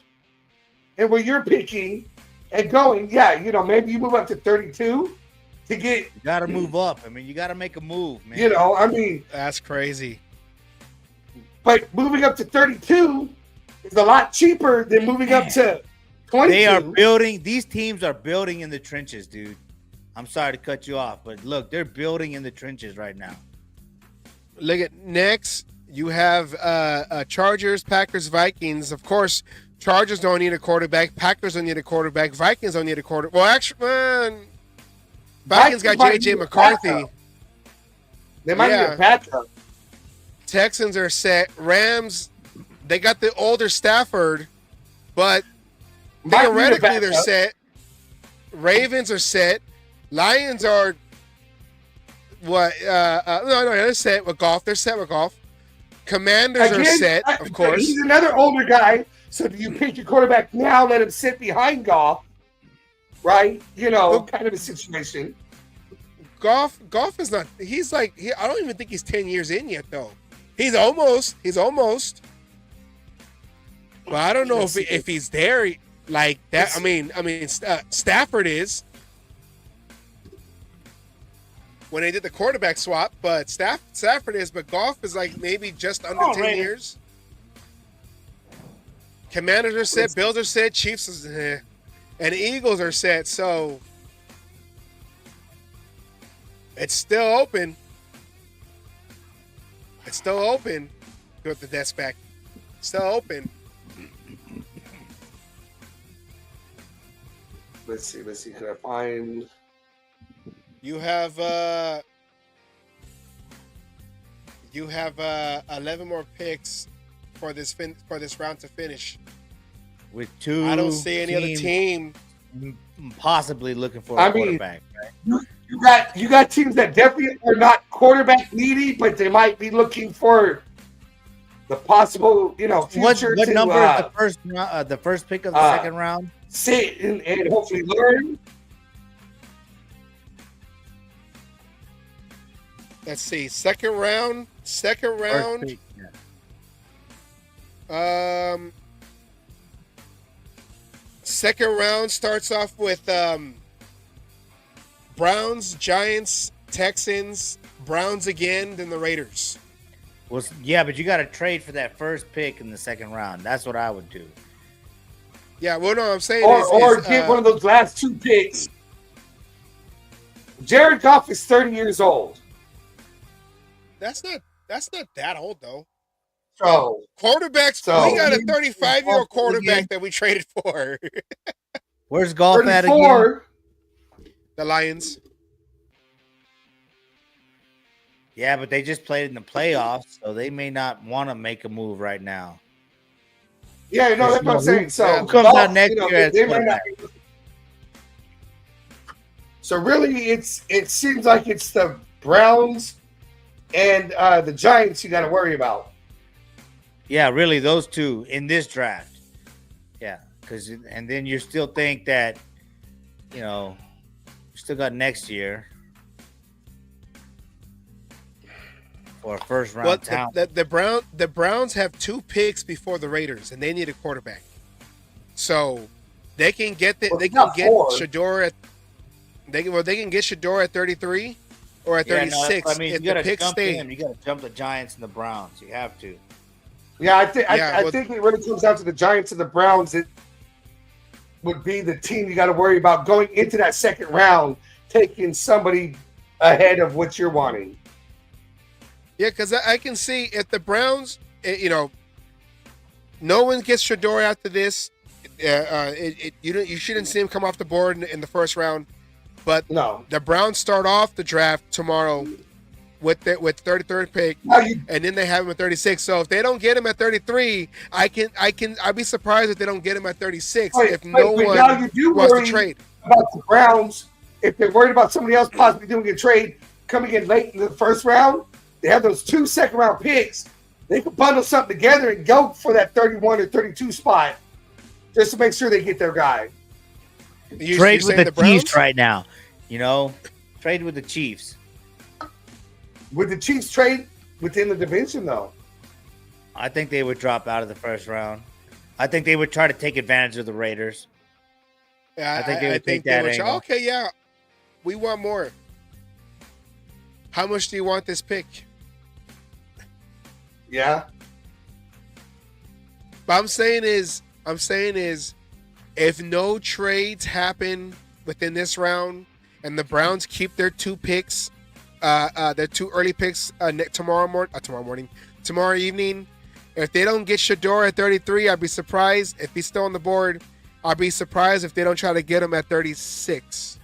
and where you're picking and going, yeah, you know, maybe you move up to 32 to get, You got to move up. I mean, you got to make a move, man. you know, I mean, That's crazy. but moving up to 32 is a lot cheaper than moving up to 22. They are building. These teams are building in the trenches, dude. I'm sorry to cut you off, but look, they're building in the trenches right now. Look at next. You have Chargers, Packers, Vikings. Of course, Chargers don't need a quarterback. Packers don't need a quarterback. Vikings don't need a quarterback. Well, actually, Vikings got might J.J. need a McCarthy. backup. They might Yeah. need a backup. Texans are set. Rams, they got the older Stafford, but Might need a theoretically they're backup. set. Ravens are set. Lions are What? No, they're set with golf. They're set with golf. Commanders are set, of course. He's another older guy. So do you pick your quarterback now, let him sit behind Goff, right? You know, kind of a situation. Golf is not. He's like. I don't even think he's 10 years in yet, though. He's almost. But I don't know if he's there like that. I mean, Stafford is when they did the quarterback swap, but Stafford is. But Goff is like maybe just under 10 years. Commanders are set, Bills are set, Chiefs is, and Eagles are set. So it's still open. It's still open. Put the desk back. Still open. Let's see. Can I find? You have 11 more picks for this round to finish. With two, I don't see any other team possibly looking for a quarterback. Right? You got teams that definitely are not quarterback needy, but they might be looking for the possible, future. What number is the first pick of the second round? Sit and hopefully learn. Let's see. Second round. Pick, yeah. Second round starts off with Browns, Giants, Texans, Browns again, then the Raiders. Well, yeah, but you got to trade for that first pick in the second round. That's what I would do. Yeah, well, no, I'm saying or get one of those last two picks. Jared Goff is 30 years old. That's not that old though. So quarterbacks, we got a 35-year-old quarterback that we traded for. Where's Goff at again? The Lions. Yeah, but they just played in the playoffs, so they may not want to make a move right now. Yeah, no, that's what I'm saying. So who comes out next year as quarterback? So really, it seems like it's the Browns and the Giants you got to worry about. Yeah, really, those two in this draft. Yeah, and then you still think that, you still got next year for a first round talent. The Browns have 2 picks before the Raiders, and they need a quarterback. So they can get Shador at they can get Shador at 33 or at 36. I mean, if the picks stay, you got to jump the Giants and the Browns. You have to. Yeah, I think it really comes down to the Giants and the Browns. It would be the team you got to worry about going into that second round, taking somebody ahead of what you're wanting. Yeah, because I can see if the Browns, no one gets Shador after this. You shouldn't see him come off the board in the first round. But no, the Browns start off the draft tomorrow with 33rd pick, and then they have him at 36. So if they don't get him at 33, I'd be surprised if they don't get him at 36 if no one wants to trade. About the Browns, if they're worried about somebody else possibly doing a trade coming in late in the first round, they have those 2 second-round picks. They can bundle something together and go for that 31 or 32 spot just to make sure they get their guy. Trade with the Chiefs right now. Trade with the Chiefs. Would the Chiefs trade within the division, though? I think they would drop out of the first round. I think they would try to take advantage of the Raiders. Yeah, I think they would take that angle. Okay, yeah. We want more. How much do you want this pick? Yeah. But I'm saying is, if no trades happen within this round and the Browns keep their 2 picks, their 2 early picks tomorrow evening, if they don't get Shador at 33, I'd be surprised. If he's still on the board, I'd be surprised if they don't try to get him at 36.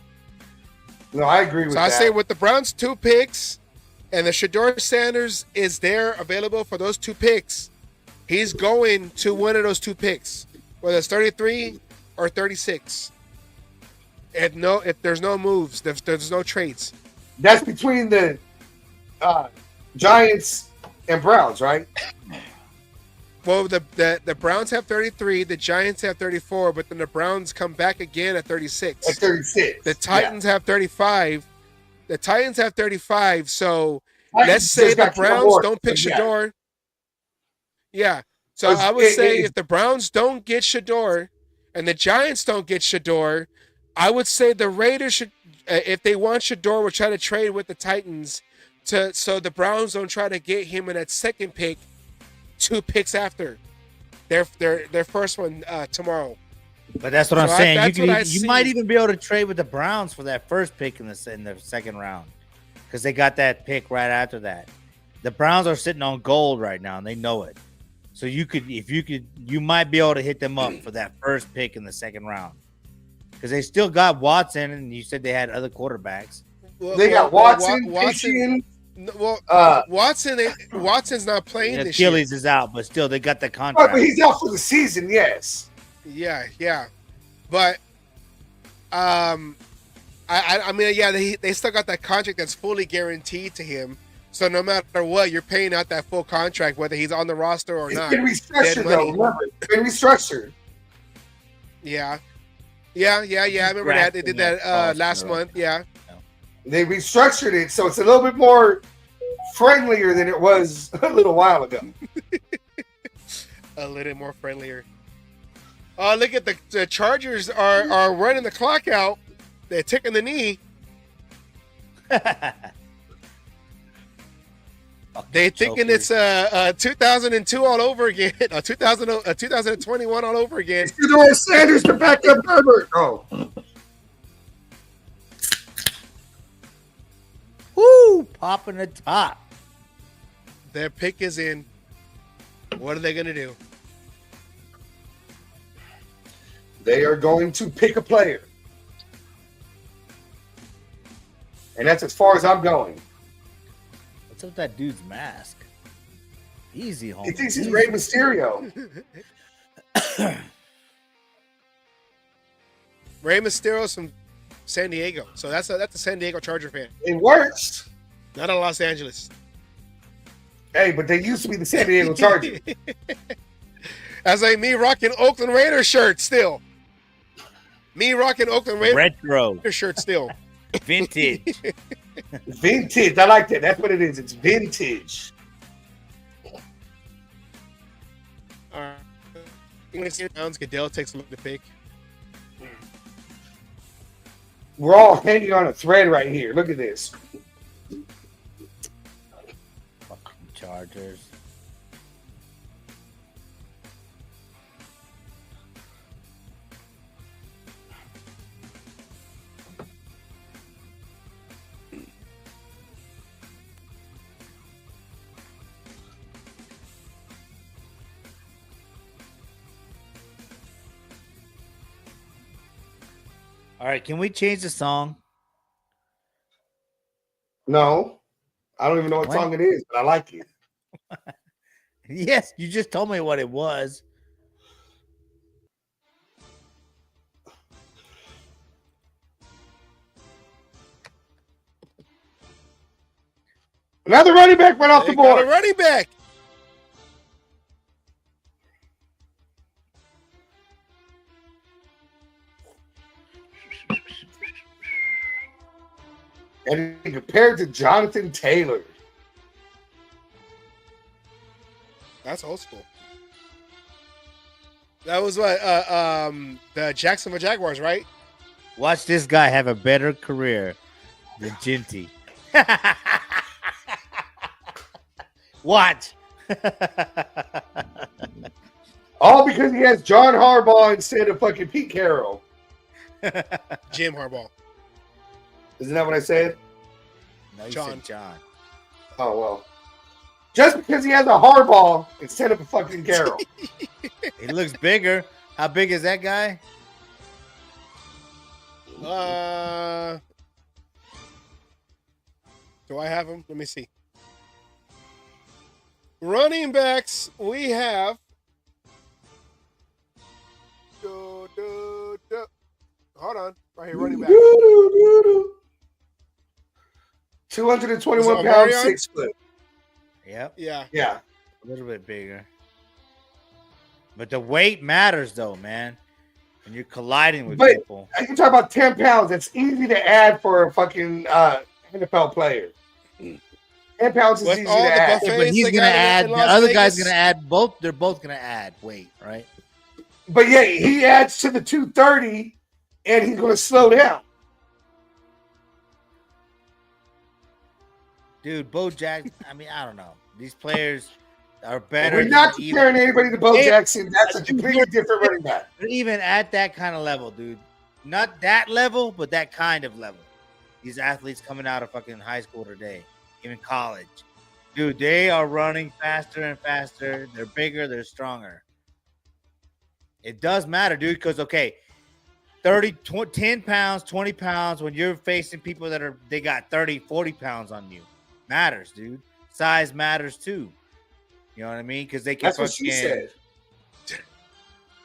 No, I agree with that. So I say with the Browns 2 picks and the Shador Sanders is there available for those 2 picks, he's going to one of those 2 picks, whether it's 33 or 36. If there's no moves, there's no trades. That's between the Giants and Browns, right? Well, the Browns have 33, the Giants have 34, but then the Browns come back again at 36. At 36. The Titans have 35. The Titans have 35. So Yeah. let's say the Browns don't pick Yeah. Shador. Yeah. So I would say if the Browns don't get Shador and the Giants don't get Shador, I would say the Raiders should, if they want Shador, will try to trade with the Titans so the Browns don't try to get him in that second pick 2 picks after their first one tomorrow. But that's what I'm saying. You might see. even be able to trade with the Browns for that first pick in the second round because they got that pick right after that. The Browns are sitting on gold right now, and they know it. So you might be able to hit them up for that first pick in the second round because they still got Watson, and you said they had other quarterbacks. They got Watson. Watson's not playing this Achilles year. is out, but still they got the Oh, contract. but he's out for the season. Yes. Yeah. But I mean, yeah, they still got that contract that's fully guaranteed to him. So no matter what, you're paying out that full contract, whether he's on the roster or not. It's been restructured, though. Remember, it's been restructured. Yeah. I remember that. They did that last month. Yeah. They restructured it, so it's a little bit more friendlier than it was a little while ago. A little more friendlier. Oh, look at the Chargers are running the clock out. They're taking the knee. They thinking it's 2002 all over again. 2021 all over again. Theodore Sanders to back up Herbert. Oh. Woo! Popping the top. Their pick is in. What are they going to do? They are going to pick a player. And that's as far as I'm going. What's up with that dude's mask? Easy, homie. He thinks he's Rey Mysterio. Rey Mysterio's from San Diego. So that's a San Diego Charger fan. It works. Not in Los Angeles. Hey, but they used to be the San Diego Chargers. That's like me rocking Oakland Raiders shirt still. Me rocking Oakland Raiders Retro. shirt still. Vintage. Vintage. I like that. That's what it is. It's vintage. All right. English Browns. Goodell takes a look at the pick. We're all hanging on a thread right here. Look at this. Fucking Chargers. All right, can we change the song? No. I don't even know what song it is, but I like it. Yes, you just told me what it was. Another running back went off the They got board. a running back. And he compared to Jonathan Taylor. That's old school. That was what the Jacksonville Jaguars, right? Watch this guy have a better career than Ginty. Watch. All because he has John Harbaugh instead of fucking Pete Carroll. Jim Harbaugh. Isn't that what I said? No, you John. said John. Oh, well. Just because he has a Harbaugh instead of a fucking Carroll. He looks bigger. How big is that guy? Do I have him? Let me see. Running backs, we have. Hold on. Right here, running back. 221 Is it pounds, Omarion? 6 foot. Yep, Yeah. Yeah. a little bit bigger. But the weight matters, though, man. When you're colliding with But people. you talk about 10 pounds. It's easy to add for a fucking NFL player. 10 pounds is With easy all to the add. Yeah, but buffets he's they gonna got add. in The Las other Vegas. guy's gonna add both. They're both gonna add weight, right? But yeah, he adds to the 230 and he's going to slow down. Dude, Bo Jackson. I mean, I don't know. These players are better. We're not than even- comparing anybody to Bo They- Jackson. That's a completely different running back. They're even at that kind of level, dude. Not that level, but that kind of level. These athletes coming out of fucking high school today, even college. Dude, they are running faster and faster. They're bigger, they're stronger. It does matter, dude, because, okay, 10 pounds, 20 pounds, when you're facing people they got 30, 40 pounds on you. Matters, dude. Size matters, too. You know what I mean? Because they can That's what she said.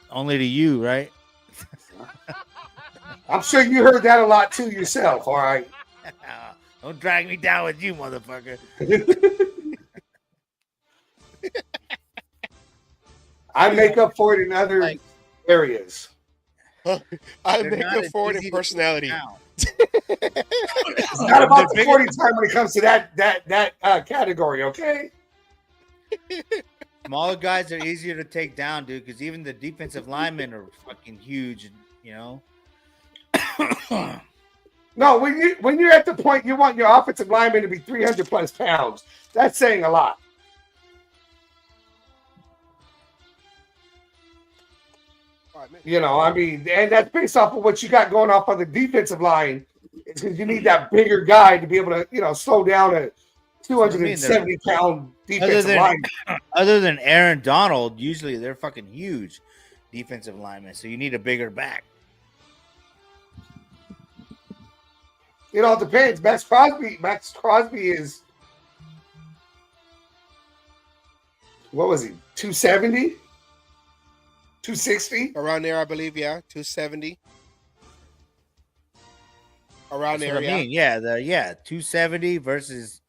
only to you, right? I'm sure you heard that a lot too yourself. All right. Don't drag me down with you, motherfucker. I make up for it in other Like- areas. I They're make not up as for it easy in to personality. take down. It's not about the 40 time when it comes to that category, okay? Smaller guys are easier to take down, dude, because even the defensive linemen are fucking huge, you know? No, when you're at the point you want your offensive lineman to be 300 plus pounds, that's saying a lot. You know, I mean, and that's based off of what you got going off on the defensive line. It's because you need that bigger guy to be able to, slow down a 270-pound defensive line. Other than Aaron Donald, usually they're fucking huge defensive linemen, so you need a bigger back. It all depends. Max Crosby is, what was he, 270? 260? Around there, I believe, yeah. 270. Around That's there, what I mean. Yeah, 270 versus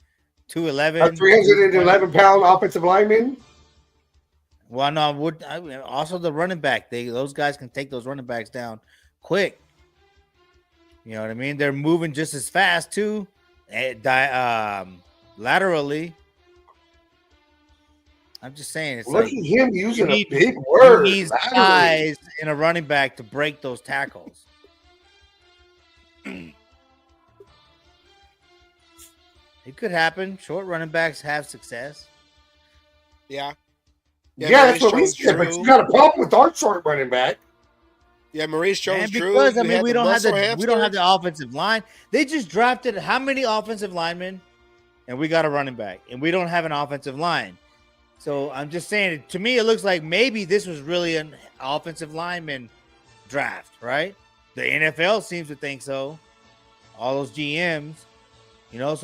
211. A 311-pound offensive lineman? Well, no, also the running back. Those guys can take those running backs down quick. You know what I mean? They're moving just as fast too, laterally. I'm just saying. It's Look like at him using a big you word. need laterally. size in a running back to break those tackles. It could happen. Short running backs have success. Yeah. Yeah, that's Maurice what we said. But Jones-Drew. you got a problem with our short running back. Yeah, Maurice And Jones-Drew. because you we had the don't have muscle we don't have hamster. the offensive line. They just drafted how many offensive linemen, and we got a running back, and we don't have an offensive line. So I'm just saying, to me, it looks like maybe this was really an offensive lineman draft, right? The NFL seems to think so. All those GMs, so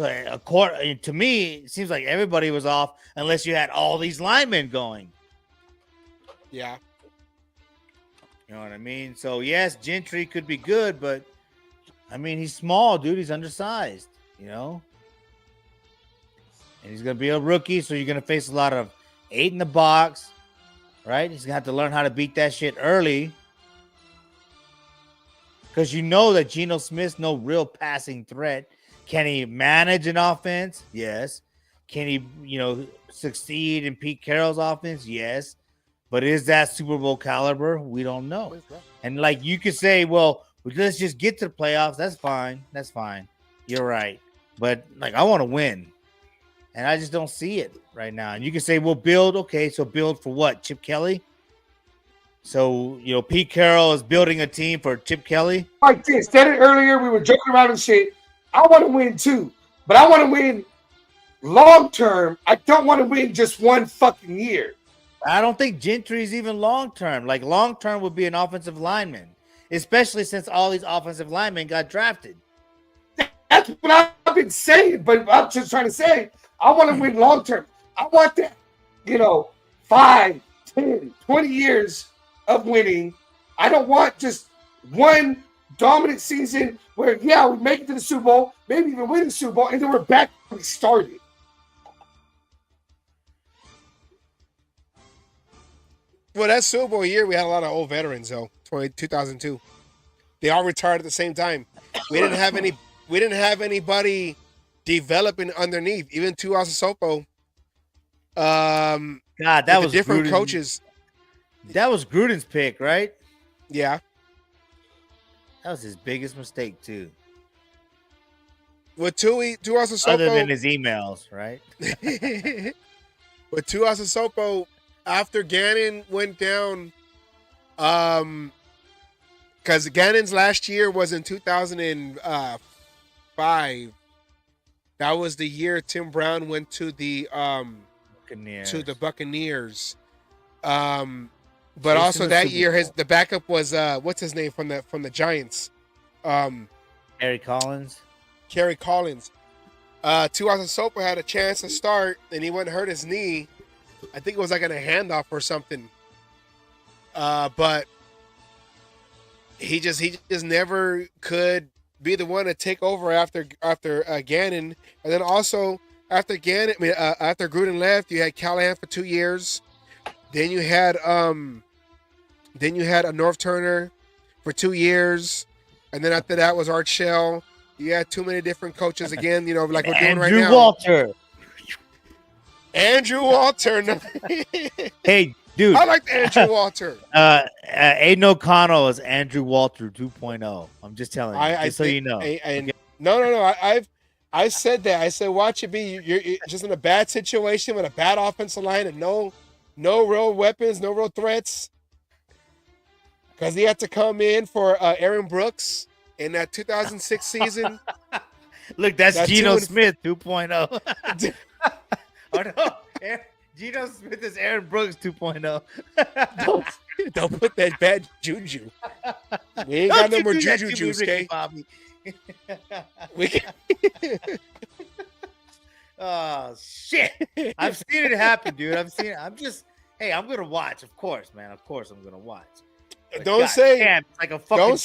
to me, it seems like everybody was off unless you had all these linemen going. Yeah. You know what I mean? So yes, Gentry could be good, but I mean he's small, dude. He's undersized, and he's gonna be a rookie, so you're gonna face a lot of 8 in the box, right? He's gonna have to learn how to beat that shit early, because you know that Geno Smith's no real passing threat. Can he manage an offense? Yes. Can he, succeed in Pete Carroll's offense? Yes. But is that Super Bowl caliber? We don't know. And like you could say, well, let's just get to the playoffs. That's fine. That's fine. You're right. But like, I want to win. And I just don't see it right now. And you can say, well, build. Okay. So build for what? Chip Kelly? So, Pete Carroll is building a team for Chip Kelly. Like this. Said it earlier. We were joking around and shit. I want to win too. But I want to win long term. I don't want to win just one fucking year. I don't think Gentry is even long-term. Like, long-term would be an offensive lineman, especially since all these offensive linemen got drafted. That's what I've been saying. But I'm just trying to say, I want to win long term. I want that, 5, 10, 20 years of winning. I don't want just one dominant season where, yeah, we make it to the Super Bowl, maybe even win the Super Bowl, and then we're back where we started. Well, that Super Bowl year, we had a lot of old veterans, though. 2002. They all retired at the same time. We didn't have any. We didn't have anybody developing underneath. Even Tua Sopo. God, that was different Gruden. coaches. That was Gruden's pick, right? Yeah. That was his biggest mistake too. With Tua Sopo, Other than his emails, right? with Tua Sopo, after Gannon went down, because Gannon's last year was in 2005. That was the year Tim Brown went to the Buccaneers. But also that year, the backup was what's his name from the Giants, Kerry Collins. Tua Sopo had a chance to start, and he went and hurt his knee. I think it was like in a handoff or something. But he just never could be the one to take over after Gannon, and then also after Gruden left, you had Callahan for 2 years. Then you had a North Turner for 2 years, and then after that was Art Shell. You had too many different coaches again, like we're doing right now. Andrew Walter. Hey, dude. I like Andrew Walter. Aiden O'Connell is Andrew Walter 2.0. I'm just telling you, so you know. No. I said that. I said, watch it be. You're just in a bad situation with a bad offensive line and no real weapons, no real threats. Because he had to come in for Aaron Brooks in that 2006 season. Look, that's Geno Smith 2.0. Oh no, Geno Smith is Aaron Brooks 2.0. Don't put that bad juju. We ain't got no more juju juice, okay? Oh shit! I've seen it happen, dude. I'm gonna watch, of course, man. Of course, I'm gonna watch. But don't say like a fucking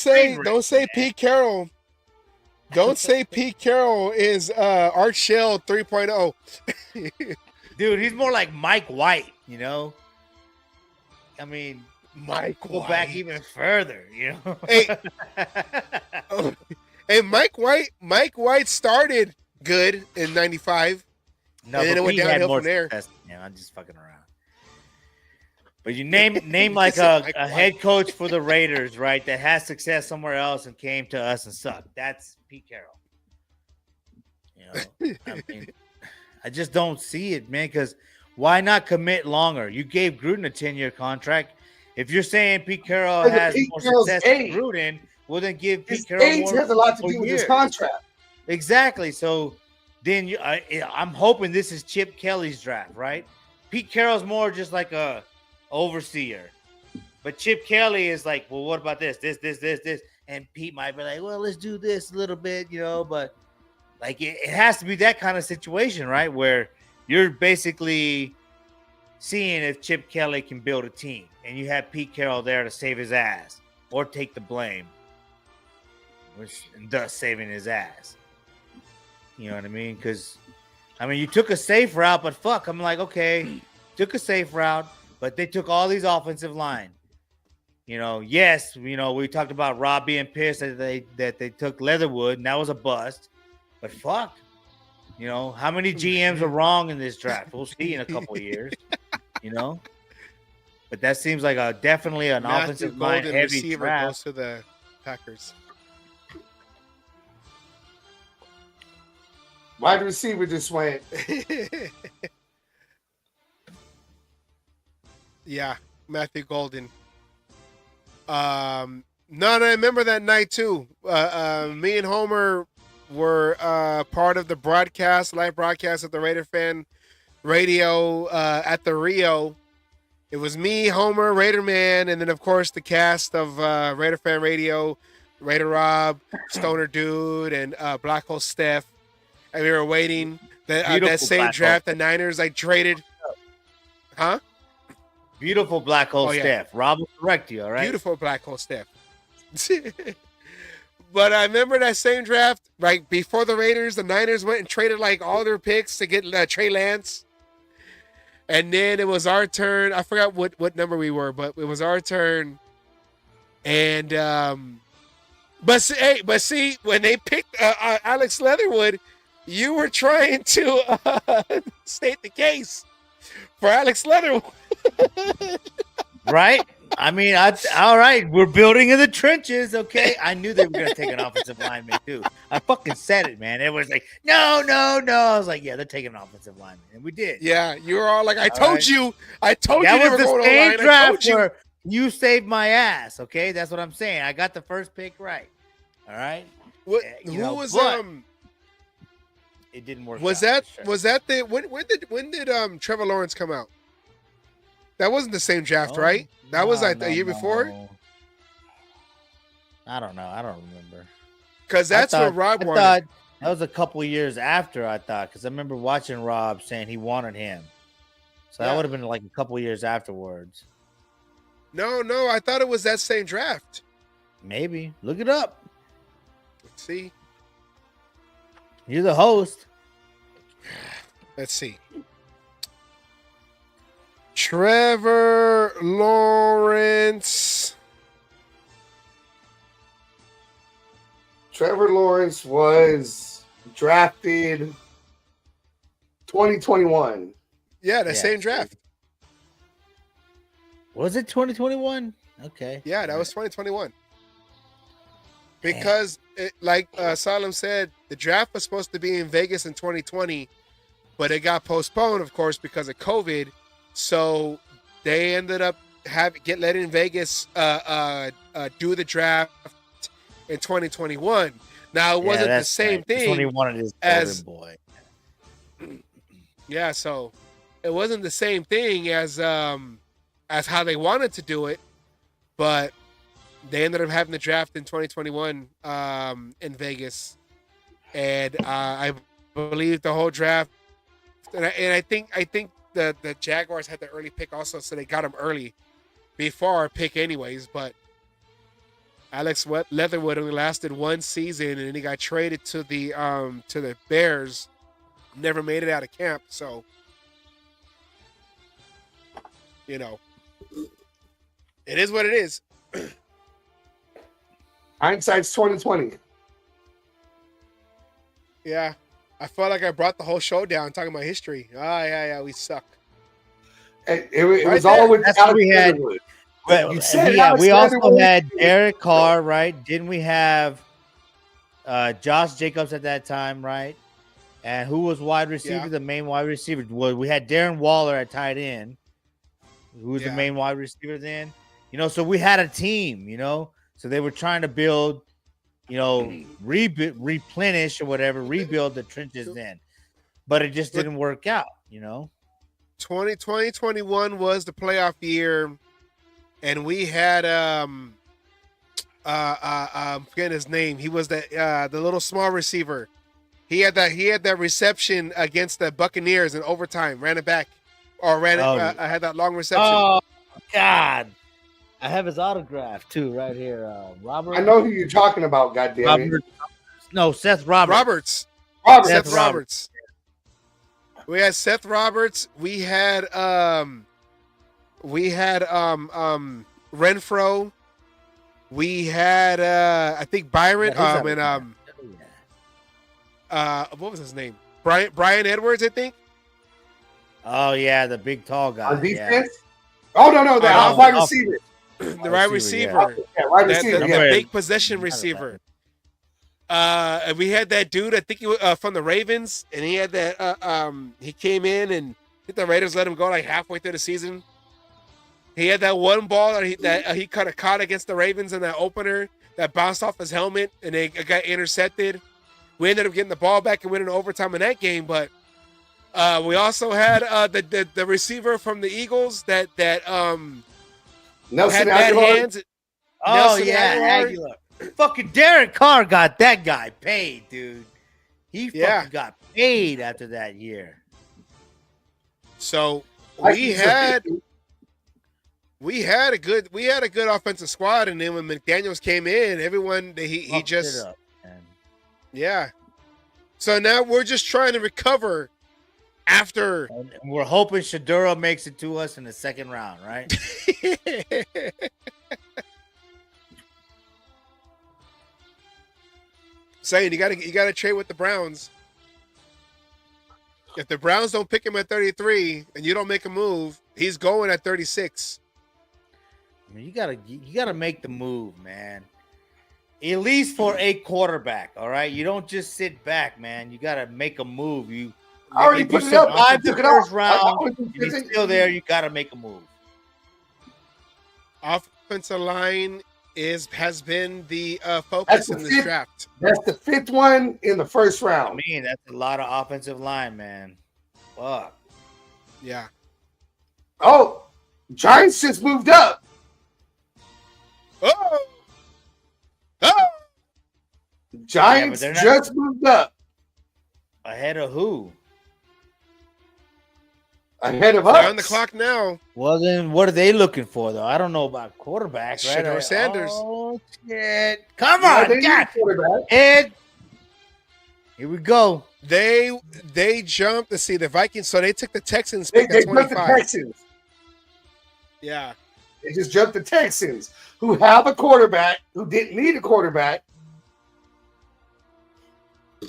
don't say Pete Carroll. Don't say Pete Carroll is Art Shell 3.0. Dude, he's more like Mike White, I mean, go back even further, Hey, hey, Mike White started good in '95. No, and then it went downhill from there. Yeah, I'm just fucking around. But you name like a head coach for the Raiders, right? That has success somewhere else and came to us and sucked. That's Pete Carroll. I mean, I just don't see it, man. Because why not commit longer? You gave Gruden a 10-year contract. If you're saying Pete Carroll has more success than Gruden, well, then give Pete Carroll more. Age has a lot to do with his contract. Exactly. So then I'm hoping this is Chip Kelly's draft, right? Pete Carroll's more just like a overseer, but Chip Kelly is like, well, what about this, and Pete might be like, well, let's do this a little bit, but like it has to be that kind of situation, right, where you're basically seeing if Chip Kelly can build a team, and you have Pete Carroll there to save his ass or take the blame, which thus saving his ass. You know what I mean? Because you took a safe route, but fuck, I'm like, okay, took a safe route. But they took all these offensive line. Yes, we talked about Rob being pissed that they took Leatherwood, and that was a bust. But fuck, how many GMs are wrong in this draft? We'll see in a couple of years, But that seems like definitely an offensive line heavy draft. Goes to the Packers. Wide receiver just went. Yeah, Matthew Golden. No, I remember that night too. Me and Homer were part of the live broadcast of the Raider Fan Radio at the Rio. It was me, Homer, Raider Man, and then of course the cast of Raider Fan Radio, Raider Rob, Stoner Dude, and Black Hole Steph. And we were waiting that same draft. The Niners traded. Huh? Beautiful Black Hole Steph. Rob will correct you, all right? Beautiful Black Hole Steph. But I remember that same draft, right before the Raiders, the Niners went and traded like all their picks to get Trey Lance. And then it was our turn. I forgot what number we were, but it was our turn. And but see, when they picked Alex Leatherwood, you were trying to state the case for Alex Leatherwood. Right? I mean, all right, we're building in the trenches, okay? I knew they were going to take an offensive lineman, too. I fucking said it, man. It was like, no. I was like, yeah, they're taking an offensive lineman. And we did. Yeah, you were all like, I told you that they was were the going same online. draft where you saved my ass, okay? That's what I'm saying. I got the first pick right. All right? What, You who know, was but it didn't work was out, that for sure. was that the when did Trevor Lawrence come out? That wasn't the same draft, right? That was like the year before. I don't know. I don't remember. Because that's what Rob wanted. Thought that was a couple of years after, I thought, because I remember watching Rob saying he wanted him. So that would have been like a couple of years afterwards. No, I thought it was that same draft. Maybe. Look it up. Let's see. You're the host. Let's see. Trevor Lawrence. Trevor Lawrence was drafted 2021. Yeah, the same draft. Was it 2021? Okay. Yeah, that was 2021. Because, like Salem said, the draft was supposed to be in Vegas in 2020, but it got postponed, of course, because of COVID. So they ended up letting Vegas do the draft in 2021. Now it wasn't the same thing. 21 as boy. Yeah, so it wasn't the same thing as how they wanted to do it, but they ended up having the draft in 2021 in Vegas, and I believe the whole draft, and I think the Jaguars had the early pick also, so they got him early before our pick anyways. But Alex Leatherwood only lasted one season, and then he got traded to the Bears. Never made it out of camp, so it is what it is. Hindsight's 2020. Yeah, I felt like I brought the whole show down talking about history. Yeah, we suck. It was all with That's what Alex we had. Leatherwood. But You said yeah, Alex we also Leatherwood. had Derek Carr, right? Didn't we have Josh Jacobs at that time, right? And who was wide receiver? Yeah. The main wide receiver. Well, we had Darren Waller at tight end, who was the main wide receiver then. So we had a team, So they were trying to build, replenish or whatever, rebuild the trenches then. But it just didn't work out, 2021 was the playoff year, and we had forget his name. He was the little small receiver. He had that reception against the Buccaneers in overtime, ran it back, or had that long reception. Oh God. I have his autograph too, right here. Robert. I know who you're talking about. Goddamn it! No, Seth Roberts. Seth Roberts. We had Seth Roberts. We had Renfro. We had I think Byron. What was his name? Brian Edwards, I think. Oh yeah, the big tall guy. On defense. Yeah. Oh no, the wide receiver. The wide receiver. Yeah, wide receiver. The big possession receiver. And we had that dude, I think he was from the Ravens, and he had that he came in and I think the Raiders let him go like halfway through the season. He had that one ball that he kind of caught against the Ravens in that opener that bounced off his helmet and it got intercepted. We ended up getting the ball back and winning overtime in that game, but we also had the receiver from the Eagles that Nelson had bad Aguilar. hands. Oh Nelson yeah, Aguilar. Fucking Derek Carr got that guy paid, dude. He fucking got paid after that year. So we had we had a good offensive squad, and then when McDaniels came in, everyone he Fucked it just up, man. yeah. So now we're just trying to recover after. And we're hoping Shadura makes it to us in the second round, right? Saying you gotta trade with the Browns. If the Browns don't pick him at 33 and you don't make a move, he's going at 36. I mean, you gotta make the move, man. At least for a quarterback, all right. You don't just sit back, man. You gotta make a move. You I already if you put it up. I survive the took it first off. round. If he's still there, you gotta make a move. Offensive line has been the focus in this draft. That's the 5th one in the first I round. mean, that's a lot of offensive line, man. Fuck. Yeah. Oh, Giants just moved up. Oh. Oh. Giants they're not- just moved up Ahead of who? ahead of They're us. on the clock now. Well, then what are they looking for, though? I don't know about quarterbacks, right? Shador Sanders. Oh, shit. Come Yeah, on, they need a God. quarterback. Ed. Here we go. They jumped to see the Vikings, so they took the Texans They pick at jumped the 25. Texans. Yeah. They just jumped the Texans, who have a quarterback, who didn't need a quarterback.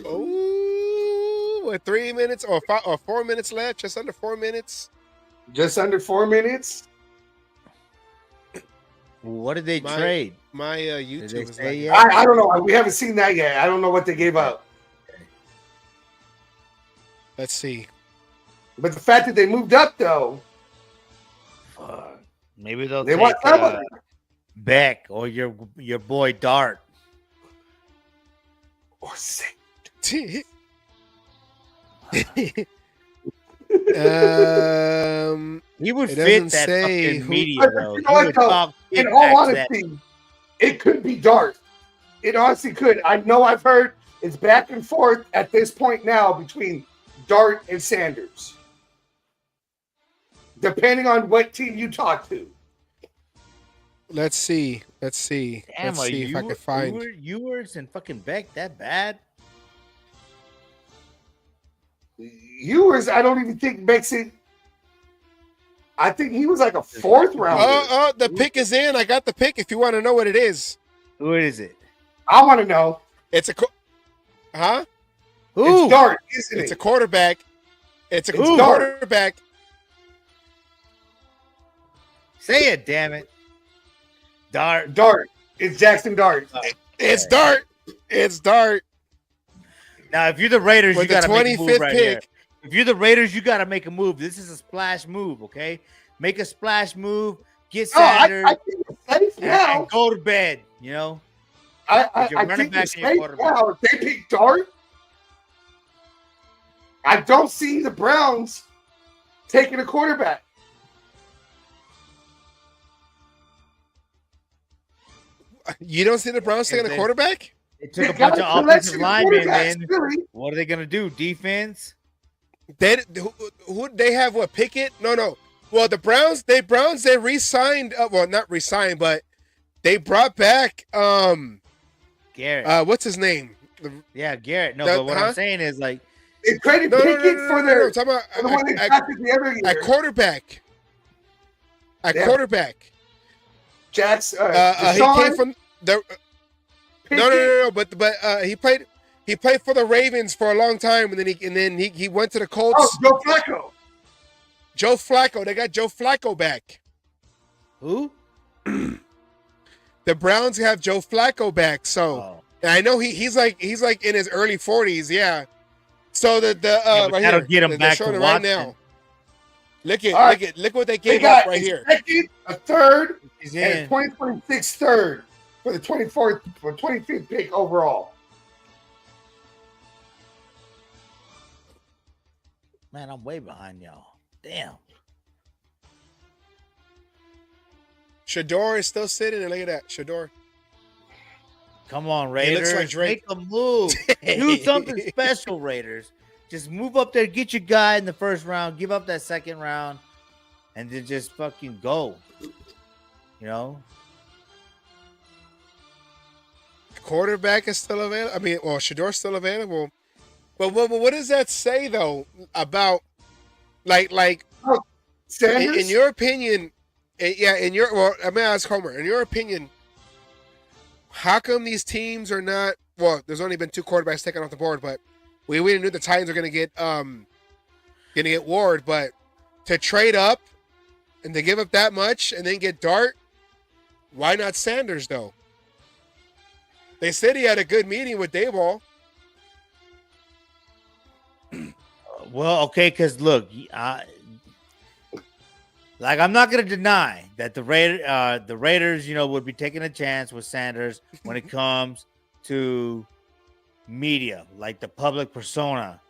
Oh, with 3 minutes or 4 minutes left, just under 4 minutes. Just under 4 minutes. What did they My- trade? My they YouTube is say like, yet? I don't know. We haven't seen that yet. I don't know what they gave up. let's see. But the fact that they moved up, though, Fuck. Maybe they'll they take want some of it. Beck or your boy Dart. Or say, He would It fit doesn't that say fucking who- media, But though. you He know what, would though? talk in shit all back to that. honesty, it could be Dart. It honestly could. I know I've heard it's back and forth at this point now between Dart and Sanders, depending on what team you talk to. let's see. Let's see. Damn, Let's see if I can find. Ewers and fucking Beck that bad? Ewers, I don't even think makes it. I think he was like a 4th rounder. The pick is in. I got the pick. If you want to know what it is, Who is it? I want to know. it's a huh? Who? It's Dart, isn't It's a it? quarterback. It's a It's Dart. quarterback. Say it, damn it. Dart. Dart. It's Jackson Dart. It's Dart. It's Dart. Now, if you're the Raiders, With you the got to make a move 25th right here. pick. If you're the Raiders, you got to make a move. This is a splash move, okay? Make a splash move. Get No, Sanders I think it's safe and now. go to bed. You know, I your running think back it's and your safe quarterback. now. If they pick Dart, I don't see the Browns taking a quarterback. You don't see the Browns taking a they- quarterback? they took They a got bunch a of collection offensive of linemen. quarterbacks, Then really. what are they gonna do? Defense? Who they have? What Pickett? No. Well, the Browns. They re-signed. Well, not re-signed, but they brought back. Garrett. What's his name? Yeah, Garrett. No, the- but what huh? I'm saying is like, They traded No, Pickett for their I'm talking for the one they about drafted the other at year. quarterback. At Yeah. quarterback. Jacks. He Deshaun, came from the. Pickett. No. But he played. He played for the Ravens for a long time, and then he went to the Colts. Oh, Joe Flacco. Joe Flacco. They got Joe Flacco back. who? The Browns have Joe Flacco back. So Oh. and I know he's like in his early 40s. Yeah. So the Yeah, but right that'll here, get him they're back showing to it right Watson. now. Look at All right. look what they They gave got up right a here. second, a third, He's and a in. 2026 third for the 24th or 25th pick overall. Man, I'm way behind y'all. Damn. Shador is still sitting there. Look at that, Shador. Come on, He Raiders. looks like Drake. Make a move. Do something special, Raiders. Just move up there, get your guy in the first round, give up that second round, and then just fucking go. You know, Quarterback is still available. I mean, well, Shador's still available. But what does that say though about like Oh, in Sanders? your opinion? Yeah, in your well, I mean, ask Homer. In your opinion, how come these teams are not? Well, there's only been 2 quarterbacks taken off the board, but we knew the Titans are gonna get Ward, but to trade up and to give up that much and then get Dart, why not Sanders though? They said he had a good meeting with Dayball. well, okay, because look, like I'm not gonna deny that the Raiders, would be taking a chance with Sanders when it comes to media, like the public persona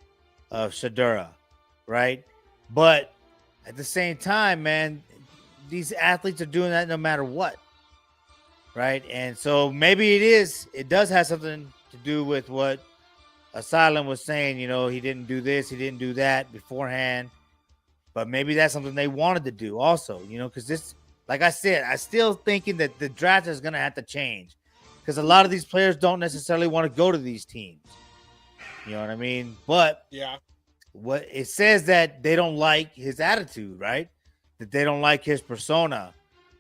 of Shadura, right? But at the same time, man, these athletes are doing that no matter what, right? And so maybe it does have something to do with what Asylum was saying. He didn't do this, he didn't do that beforehand, but maybe that's something they wanted to do also, because this, like I said, I still thinking that the draft is going to have to change because a lot of these players don't necessarily want to go to these teams. You know what I mean? But Yeah. what it says that they don't like his attitude, right? That they don't like his persona.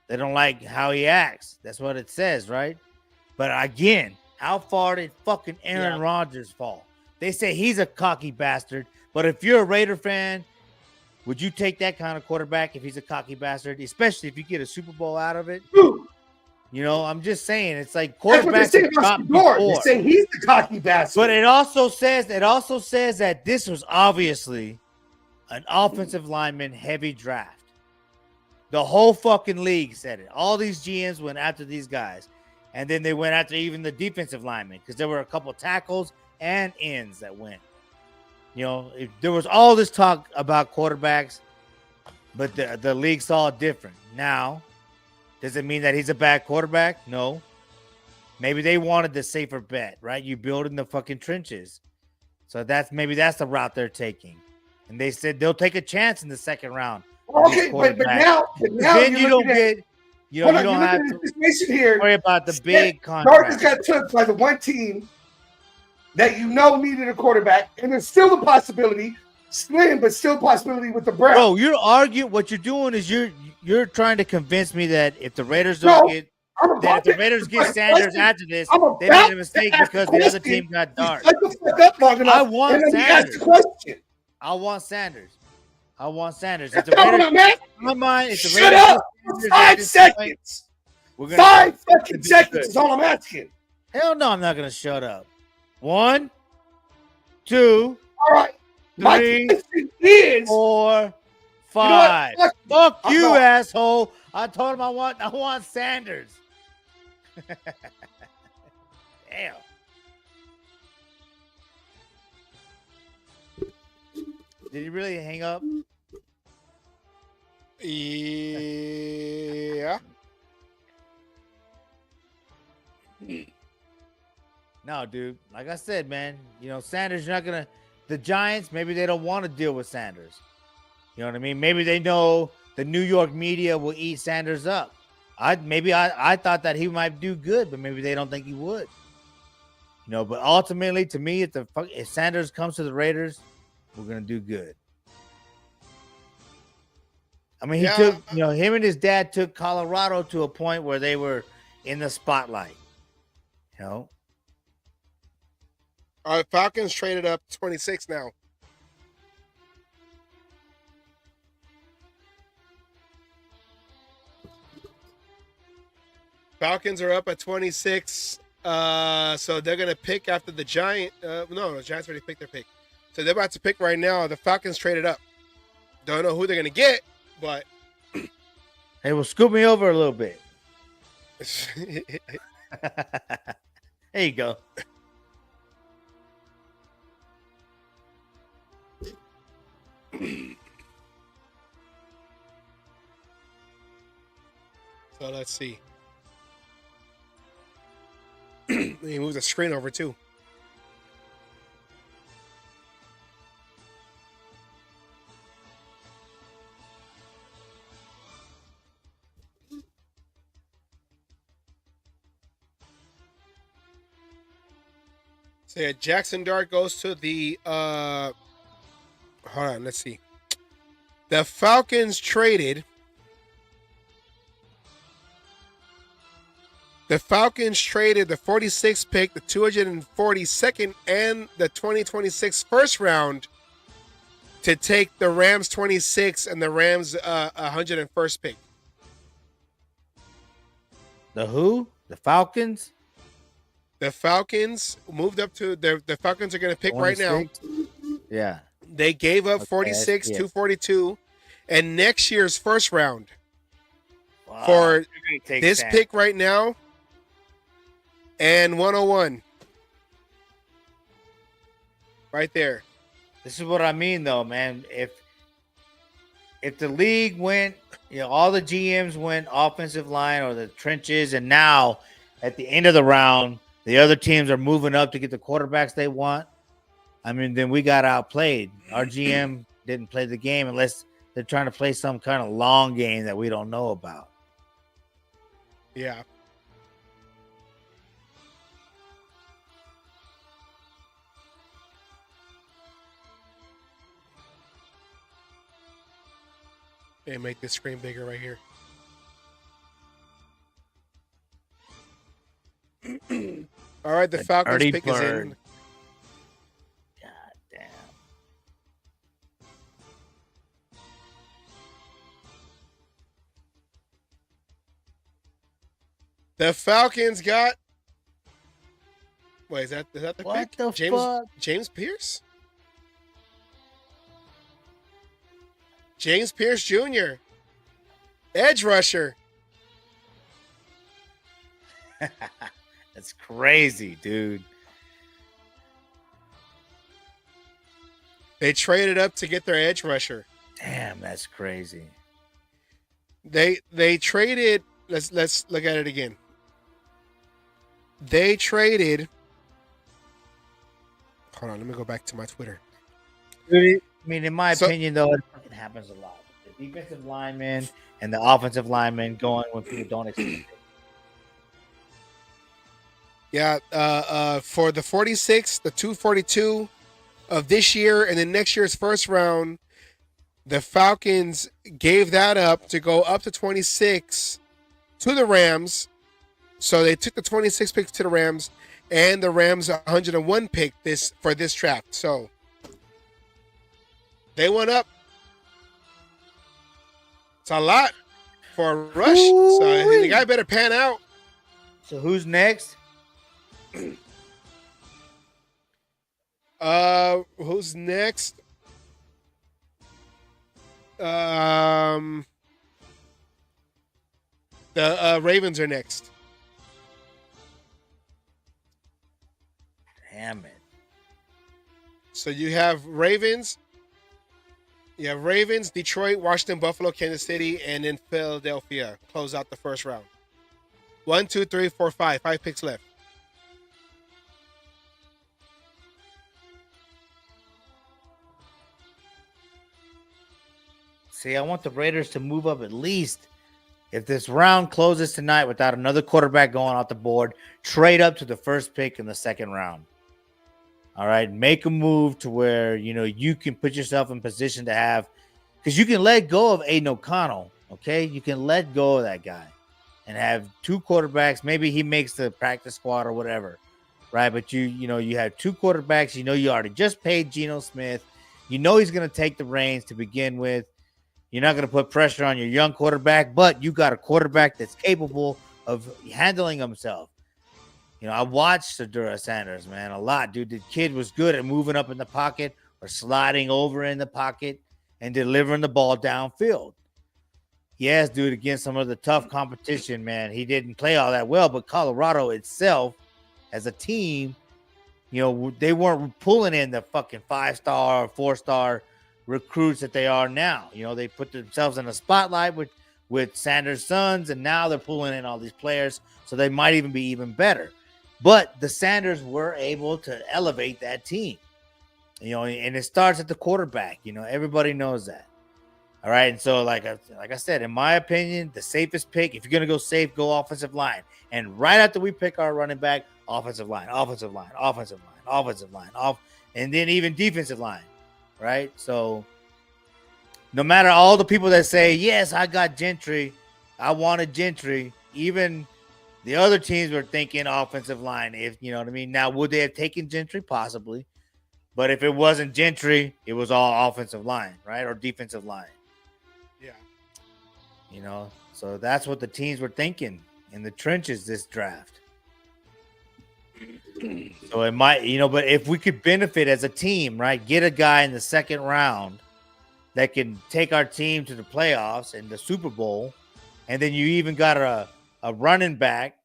They don't like how he acts. That's what it says, right? But again, how far did fucking Aaron Rodgers fall? They say he's a cocky bastard. But if you're a Raider fan, would you take that kind of quarterback if he's a cocky bastard? Especially if you get a Super Bowl out of it? Ooh, I'm just saying, it's like that's what they quarterbacks say have about dropped Shador. They before. say he's the cocky bastard. But it also says that this was obviously an offensive lineman heavy draft. The whole fucking league said it. All these GMs went after these guys. And then they went after even the defensive linemen because there were a couple tackles and ends that went. There was all this talk about quarterbacks, but the league saw it different. Now, does it mean that he's a bad quarterback? No. Maybe they wanted the safer bet, right? You build in the fucking trenches. So that's the route they're taking. And they said they'll take a chance in the second round. Okay, but now Then you don't get, you don't have to situation here. worry about the big Chargers contract. got took by the one team that needed a quarterback, and there's still a possibility, slim, but still a possibility with the Browns. Bro, you're arguing. What you're doing is you're trying to convince me that if the Raiders don't get Sanders after this, they made a mistake because the other team got Dart. I want Sanders. I want Sanders. If the Raiders, in my mind, if the Shut Raiders up for 5 seconds. 5 fucking seconds is all I'm asking. Hell no, I'm not gonna shut up. 1, 2, All right. My 3, question is 4, 5. You know what? Fuck I'm you, not- asshole. I told him I want Sanders. Damn. Did he really hang up? Yeah. No, dude. Like I said, man, Sanders, you're not going to. The Giants, maybe they don't want to deal with Sanders. You know what I mean? Maybe they know the New York media will eat Sanders up. I thought that he might do good, but maybe they don't think he would. But ultimately, to me, if Sanders comes to the Raiders, we're going to do good. I mean, he took, him and his dad took Colorado to a point where they were in the spotlight. All right, Falcons traded up 26 now. Falcons are up at 26. So they're gonna pick after the Giant. No, the Giants already picked their pick. So they're about to pick right now. The Falcons traded up. Don't know who they're gonna get, but hey, well, scoop me over a little bit. There you go. So let's see. He moves the screen over too. So yeah, Jackson Dart goes to the hold on, let's see. The Falcons traded the 46th pick, the 242nd, and the 2026 first round to take the Rams 26 and the Rams 101st pick. The who? The Falcons? The Falcons moved up to the Falcons are going to pick right now. 26? Yeah. They gave up Okay, 46, yeah. 242, and next year's first round Wow, for you're gonna take this Sam. pick right now and 101. Right there. This is what I mean, though, man. If the league went, all the GMs went offensive line or the trenches, and now at the end of the round, the other teams are moving up to get the quarterbacks they want. I mean, then we got outplayed. Our GM didn't play the game unless they're trying to play some kind of long game that we don't know about. Yeah. They make this screen bigger right here. All right, the Falcons dirty pick is bird. in. God damn. The Falcons got. Wait, is that the What pick? the James fuck? James Pierce? James Pierce Jr. Edge rusher. That's crazy, dude. They traded up to get their edge rusher. Damn, that's crazy. They traded. Let's look at it again. They traded. Hold on, let me go back to my Twitter. I mean, in my So- opinion, though, it fucking happens a lot. The defensive linemen and the offensive linemen going when people don't expect it. Yeah, for the 46, the 242 of this year, and then next year's first round, the Falcons gave that up to go up to 26 to the Rams. So they took the 26 pick to the Rams, and the Rams 101 pick for this draft. So they went up. It's a lot for a rush. So the guy better pan out. So who's next? Who's next? The Ravens are next. Damn it. So you have Ravens. You have Ravens, Detroit, Washington, Buffalo, Kansas City, and then Philadelphia close out the first round. 1, 2, 3, 4, 5. 5 picks left. See, I want the Raiders to move up at least. If this round closes tonight without another quarterback going off the board, trade up to the first pick in the second round. All right, make a move to where you can put yourself in position to have, because you can let go of Aiden O'Connell. Okay, you can let go of that guy and have two quarterbacks. Maybe he makes the practice squad or whatever, right? But you have two quarterbacks. You already just paid Geno Smith. He's going to take the reins to begin with. You're not going to put pressure on your young quarterback, but you got a quarterback that's capable of handling himself. I watched Shedeur Sanders, man, a lot, dude. The kid was good at moving up in the pocket or sliding over in the pocket and delivering the ball downfield. Yes, dude, against some of the tough competition, man, he didn't play all that well, but Colorado itself as a team, they weren't pulling in the fucking 5-star or 4-star recruits that they are now. They put themselves in a spotlight with Sanders' sons, and now they're pulling in all these players, so they might even be even better. But the Sanders were able to elevate that team, and it starts at the quarterback. Everybody knows that. All right. And so, like I said, in my opinion, the safest pick, if you're going to go safe, go offensive line. And right after we pick our running back, offensive line, offensive line, offensive line, offensive line, and then even defensive line, right? So no matter all the people that say, yes, I got Gentry, I wanted Gentry, even the other teams were thinking offensive line, if you know what I mean. Now, would they have taken Gentry? Possibly. But if it wasn't Gentry, it was all offensive line, right? Or defensive line. Yeah. You know, so that's what the teams were thinking in the trenches this draft. So it might, you know, but if we could benefit as a team, right? Get a guy in the second round that can take our team to the playoffs and the Super Bowl, and then you even got a running back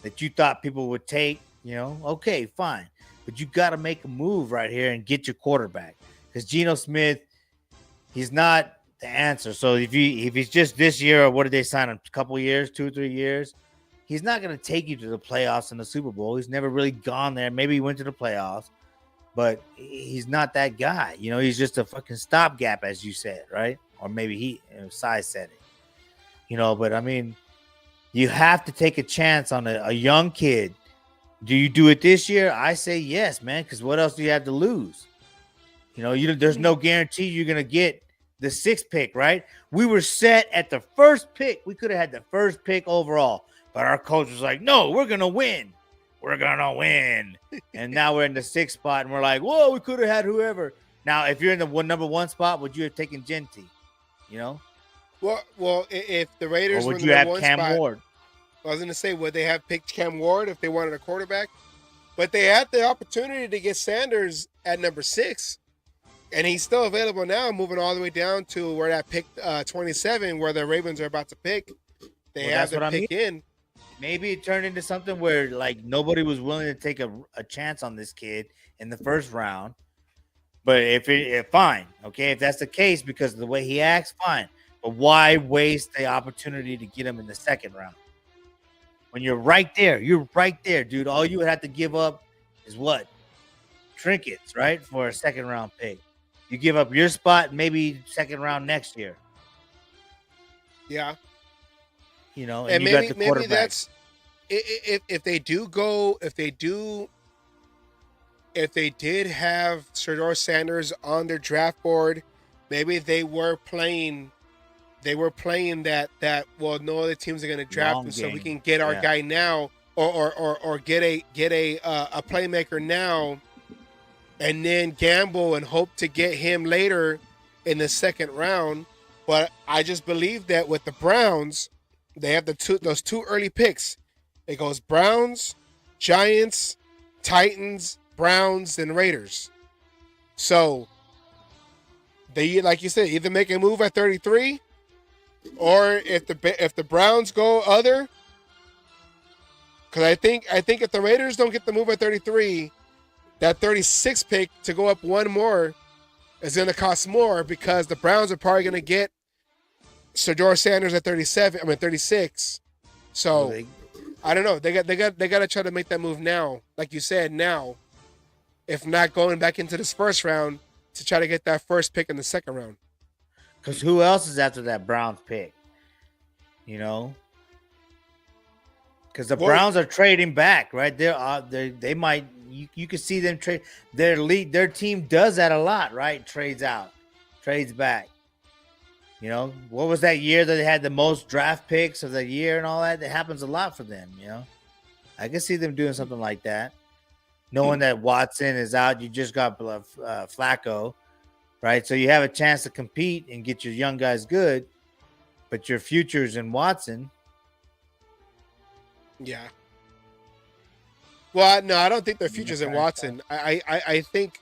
that you thought people would take, you know, okay, fine. But you got to make a move right here and get your quarterback, because Geno Smith, he's not the answer. So if he's just this year, or what did they sign him? A couple years, 2 or 3 years, he's not going to take you to the playoffs and the Super Bowl. He's never really gone there. Maybe he went to the playoffs, but he's not that guy. You know, he's just a fucking stopgap, as you said, right? Or maybe Size said it. You know, but I mean, you have to take a chance on a young kid. Do you do it this year? I say yes, man, because what else do you have to lose? You know, there's no guarantee you're going to get the 6th pick, right? We were set at the 1st pick. We could have had the 1st pick overall, but our coach was like, no, we're going to win. We're going to win. And now we're in the 6th spot, and we're like, whoa, we could have had whoever. Now, if you're in the number 1 spot, would you have taken Genty? You know? Well, if the Raiders or would were you the have one Cam spot, Ward? I was going to say, would they have picked Cam Ward if they wanted a quarterback? But they had the opportunity to get Sanders at number 6, and he's still available now, moving all the way down to where that pick 27, where the Ravens are about to pick. They have their pick in. Maybe it turned into something where like nobody was willing to take a chance on this kid in the 1st round. But if fine, okay, if that's the case because of the way he acts, fine. But why waste the opportunity to get him in the 2nd round? When you're right there, dude. All you would have to give up is what? Trinkets, right? For a 2nd round pick. You give up your spot, maybe 2nd round next year. Yeah. You know, and you maybe, got the quarterback. Maybe that's if they did have Shedeur Sanders on their draft board, maybe they were playing that well, no other teams are going to draft him, so we can get our guy now, or get a playmaker now, and then gamble and hope to get him later in the 2nd round. But I just believe that with the Browns, they have those 2 early picks. It goes Browns, Giants, Titans, Browns, and Raiders. So they, like you said, either make a move at 33, or if the Browns go other, because I think if the Raiders don't get the move at 33, that 36 pick to go up one more is going to cost more, because the Browns are probably going to get Shedeur Sanders at 36. So I don't know. They got to try to make that move now, like you said, now. If not, going back into this 1st round to try to get that 1st pick in the 2nd round. Because who else is after that Browns pick? You know, because the Browns are trading back, right? They might. You can see them trade. Their team does that a lot, right? Trades back. You know, what was that year that they had the most draft picks of the year and all that? That happens a lot for them. You know, I can see them doing something like that. Knowing that Watson is out, you just got Flacco. Right, so you have a chance to compete and get your young guys good, but your future's in Watson. Yeah. Well, no, I don't think their future's in Watson. I think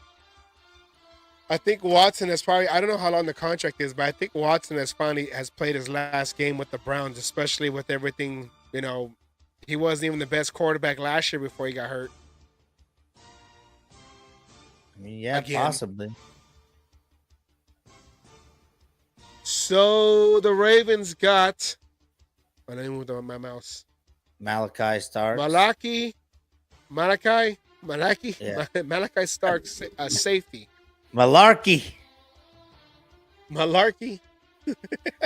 Watson has probably, I don't know how long the contract is, but I think Watson has played his last game with the Browns, especially with everything. You know, he wasn't even the best quarterback last year before he got hurt. I mean, yeah, possibly. So the Ravens got. I didn't move my mouse. Malachi Starks. Malachi. Yeah. Malachi Starks, safety. Malarkey.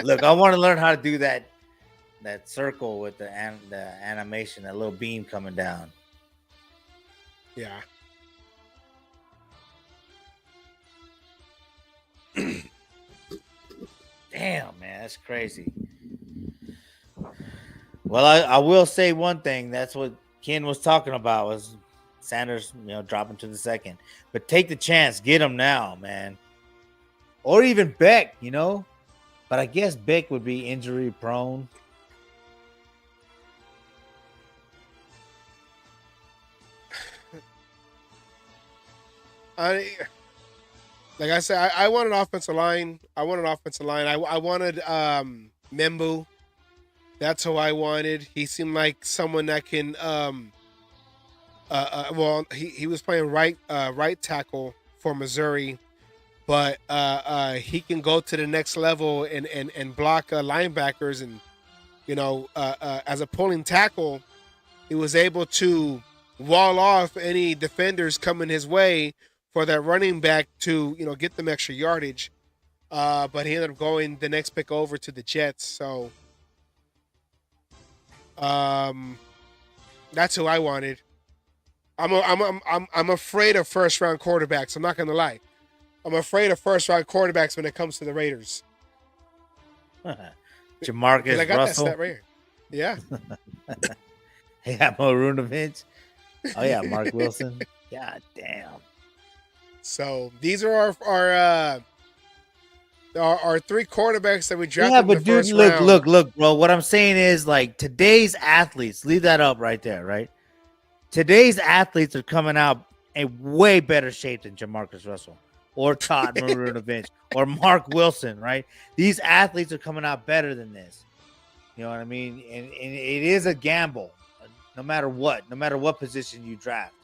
Look, I want to learn how to do that circle with the animation, that little beam coming down. Yeah. Damn, man, that's crazy. Well, I will say one thing. That's what Ken was talking about was Sanders, dropping to the second. But take the chance, get him now, man. Or even Beck, But I guess Beck would be injury prone. Like I said, I want an offensive line. I wanted Membu. That's who I wanted. He seemed like someone that can. Well, he was playing right tackle for Missouri, but he can go to the next level and block linebackers, and as a pulling tackle, he was able to wall off any defenders coming his way for that running back to get them extra yardage. But he ended up going the next pick over to the Jets. So that's who I wanted. I'm afraid of first round quarterbacks. I'm not gonna lie. I'm afraid of first round quarterbacks when it comes to the Raiders. Jamarcus I got Russell. that stat right here. Yeah. Yeah, Marunovich. Oh yeah, Mark Wilson. God damn. So these are our three quarterbacks that we drafted. Yeah, in the but dude, first round. look, bro. What I'm saying is, like, today's athletes, leave that up right there, right? Today's athletes are coming out in way better shape than Jamarcus Russell or Todd Marunovich or Mark Wilson, right? These athletes are coming out better than this. You know what I mean? And it is a gamble, no matter what position you draft.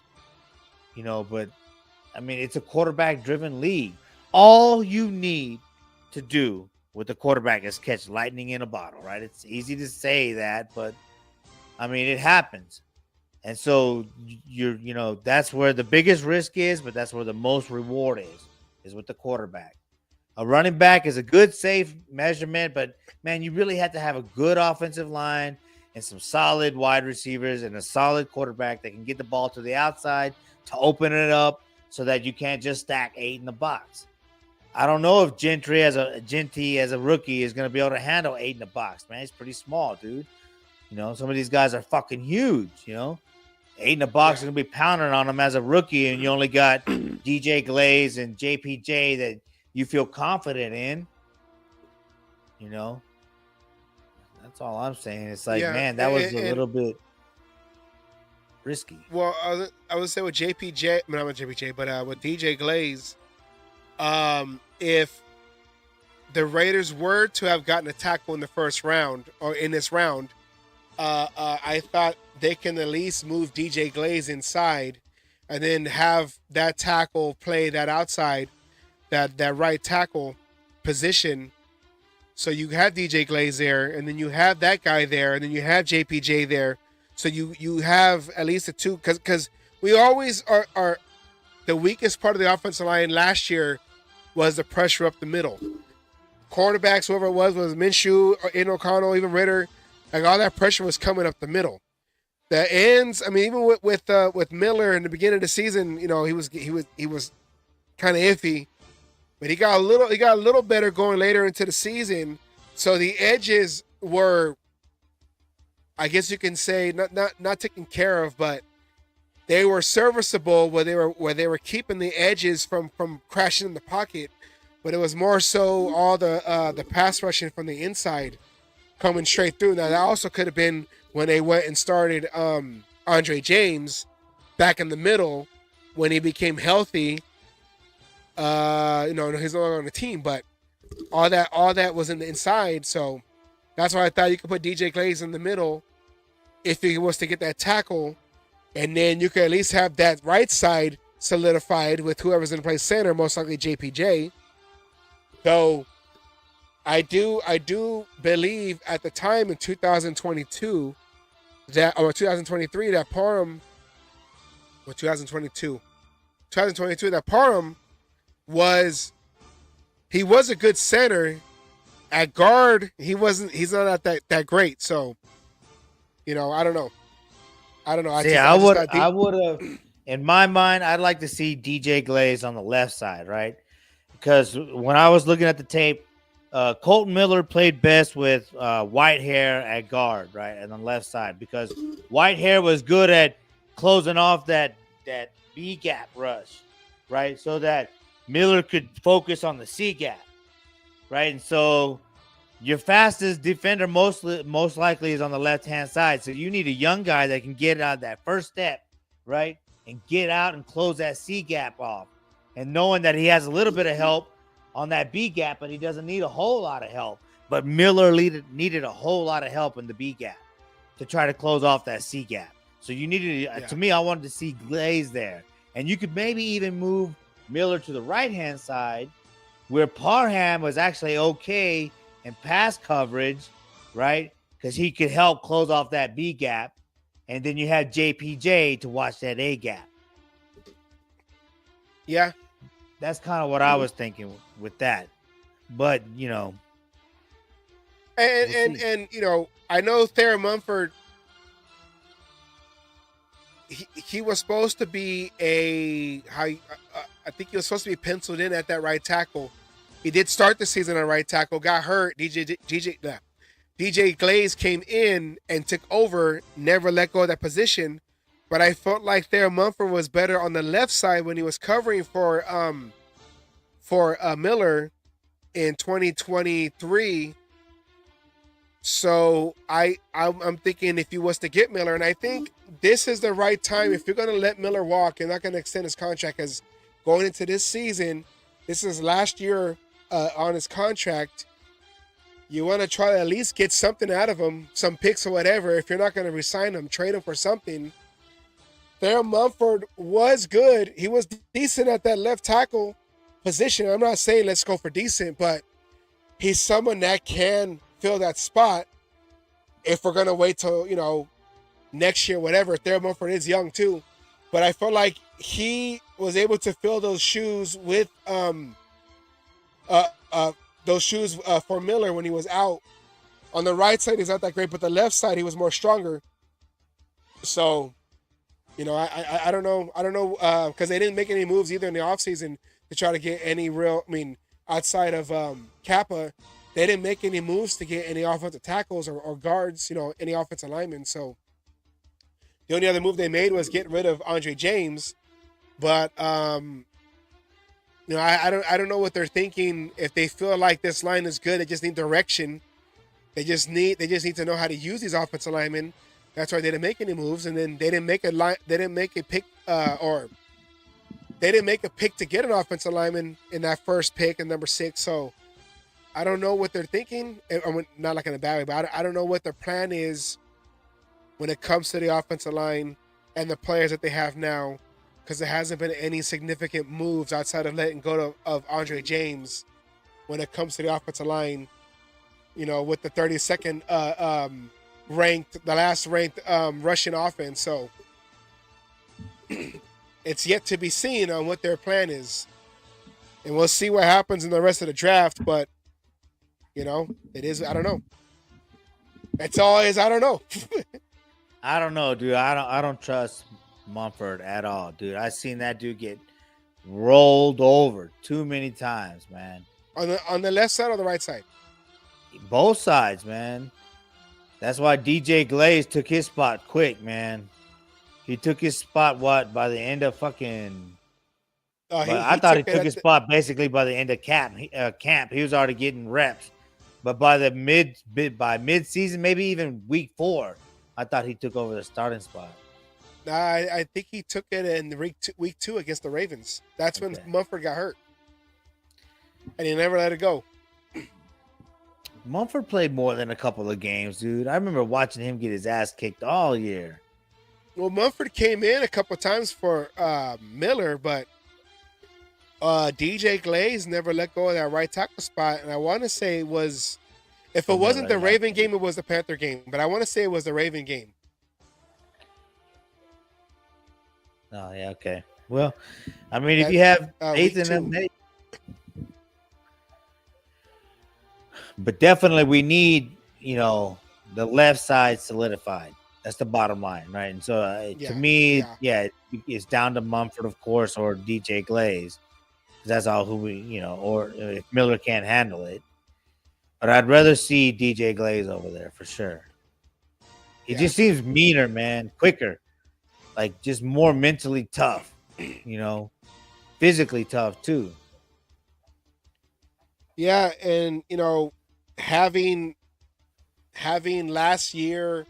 But I mean, it's a quarterback-driven league. All you need to do with the quarterback is catch lightning in a bottle, right? It's easy to say that, but I mean, it happens. And so that's where the biggest risk is, but that's where the most reward is with the quarterback. A running back is a good, safe measurement, but man, you really have to have a good offensive line and some solid wide receivers and a solid quarterback that can get the ball to the outside to open it up so that you can't just stack 8 in the box. I don't know if Gentry as a rookie is going to be able to handle 8 in the box, man. He's pretty small, dude. Some of these guys are fucking huge, 8 in the box is going to be pounding on him as a rookie, and you only got DJ Glaze and JPJ that you feel confident in, That's all I'm saying. It's like, man, that was a little bit risky. Well, I would say with JPJ, not with JPJ, but with DJ Glaze, if the Raiders were to have gotten a tackle in the first round or in this round, I thought they can at least move DJ Glaze inside and then have that tackle play that outside, that right tackle position. So you have DJ Glaze there, and then you have that guy there, and then you have JPJ there. So you have at least the two, because we always are the weakest part of the offensive line last year was the pressure up the middle. Quarterbacks, whoever it was Minshew or Aiden O'Connell, even Ritter, like all that pressure was coming up the middle. The ends, I mean, even with Miller in the beginning of the season, he was kind of iffy, but he got a little better going later into the season. So the edges were, I guess you can say, not taken care of, but they were serviceable where they were keeping the edges from crashing in the pocket. But it was more so all the pass rushing from the inside coming straight through. Now that also could have been when they went and started Andre James back in the middle when he became healthy. He's no longer on the team, but all that was in the inside. So that's why I thought you could put DJ Glaze in the middle if he was to get that tackle, and then you could at least have that right side solidified with whoever's going to play center, most likely JPJ. Though I do believe at the time in 2022 or 2023 that Parham, or 2022 that Parham was a good center. At guard, he's not that great. So, I don't know. I would have, in my mind, I'd like to see DJ Glaze on the left side, right? Because when I was looking at the tape, Colton Miller played best with Whitehair at guard, right, and on the left side, because Whitehair was good at closing off that B gap rush, right, so that Miller could focus on the C gap, right, and so your fastest defender most likely is on the left hand side, so you need a young guy that can get out that first step, right, and get out and close that C gap off, and knowing that he has a little bit of help on that B gap, but he doesn't need a whole lot of help. But Miller needed a whole lot of help in the B gap to try to close off that C gap. So you needed, to me, I wanted to see Glaze there. And you could maybe even move Miller to the right-hand side where Parham was actually okay in pass coverage, right? Because he could help close off that B gap. And then you had JPJ to watch that A gap. Yeah. That's kind of what I was thinking with that, but you know, and you know, I know Thayer Munford. He was supposed to be I think he was supposed to be penciled in at that right tackle. He did start the season on right tackle, got hurt. DJ Glaze came in and took over, never let go of that position. But I felt like Thayer Munford was better on the left side when he was covering for Miller in 2023. So I'm thinking if he was to get Miller, and I think this is the right time if you're going to let Miller walk and not going to extend his contract, as going into this season, this is last year on his contract. You want to try to at least get something out of him, some picks or whatever. If you're not going to resign him, trade him for something. Thayer Munford was good. He was decent at that left tackle position. I'm not saying let's go for decent, but he's someone that can fill that spot if we're going to wait till, you know, next year, whatever. Thayer Munford is young too, but I felt like he was able to fill those shoes with for Miller when he was out. On the right side, he's not that great, but the left side, he was more stronger. So, you know, I don't know, because they didn't make any moves either in the offseason to try to get any real, outside of Kappa, they didn't make any moves to get any offensive tackles or guards, you know, any offensive linemen. So the only other move they made was get rid of Andre James. But, you know, I don't know what they're thinking. If they feel like this line is good, they just need direction. They just need to know how to use these offensive linemen. That's why they didn't make any moves, and then they didn't make a pick to get an offensive lineman in that first pick in number 6. So I don't know what they're thinking. I'm not like in a bad way, but I don't know what their plan is when it comes to the offensive line and the players that they have now, because there hasn't been any significant moves outside of letting go of Andre James when it comes to the offensive line. You know, with the 32nd the last ranked Russian offense. So it's yet to be seen on what their plan is, and we'll see what happens in the rest of the draft. But you know, it is, I don't know. It's always, I don't know. I don't know, dude. I don't trust Munford at all, dude. I've seen that dude get rolled over too many times, man. On the left side or the right side? Both sides, man. That's why DJ Glaze took his spot quick, man. He took his spot by the end of fucking. I thought he took his spot basically by the end of camp. He was already getting reps, but by the mid season, maybe even week 4, I thought he took over the starting spot. I think he took it in week 2 against the Ravens. That's when Munford got hurt, and he never let it go. Munford played more than a couple of games, dude. I remember watching him get his ass kicked all year. Well, Munford came in a couple of times for Miller, but DJ Glaze never let go of that right tackle spot. And I want to say it was, if it wasn't the Raven game, it was the Panther game. But I want to say it was the Raven game. Oh, yeah, okay. Well, I mean, if you have 8th and 8th. But definitely we need, you know, the left side solidified. That's the bottom line, right? And so to me, it's down to Munford, of course, or DJ Glaze. That's all who we, you know, or if Miller can't handle it. But I'd rather see DJ Glaze over there for sure. He Yeah. just seems meaner, man, quicker, like just more mentally tough, you know, physically tough too. Yeah, and having last year,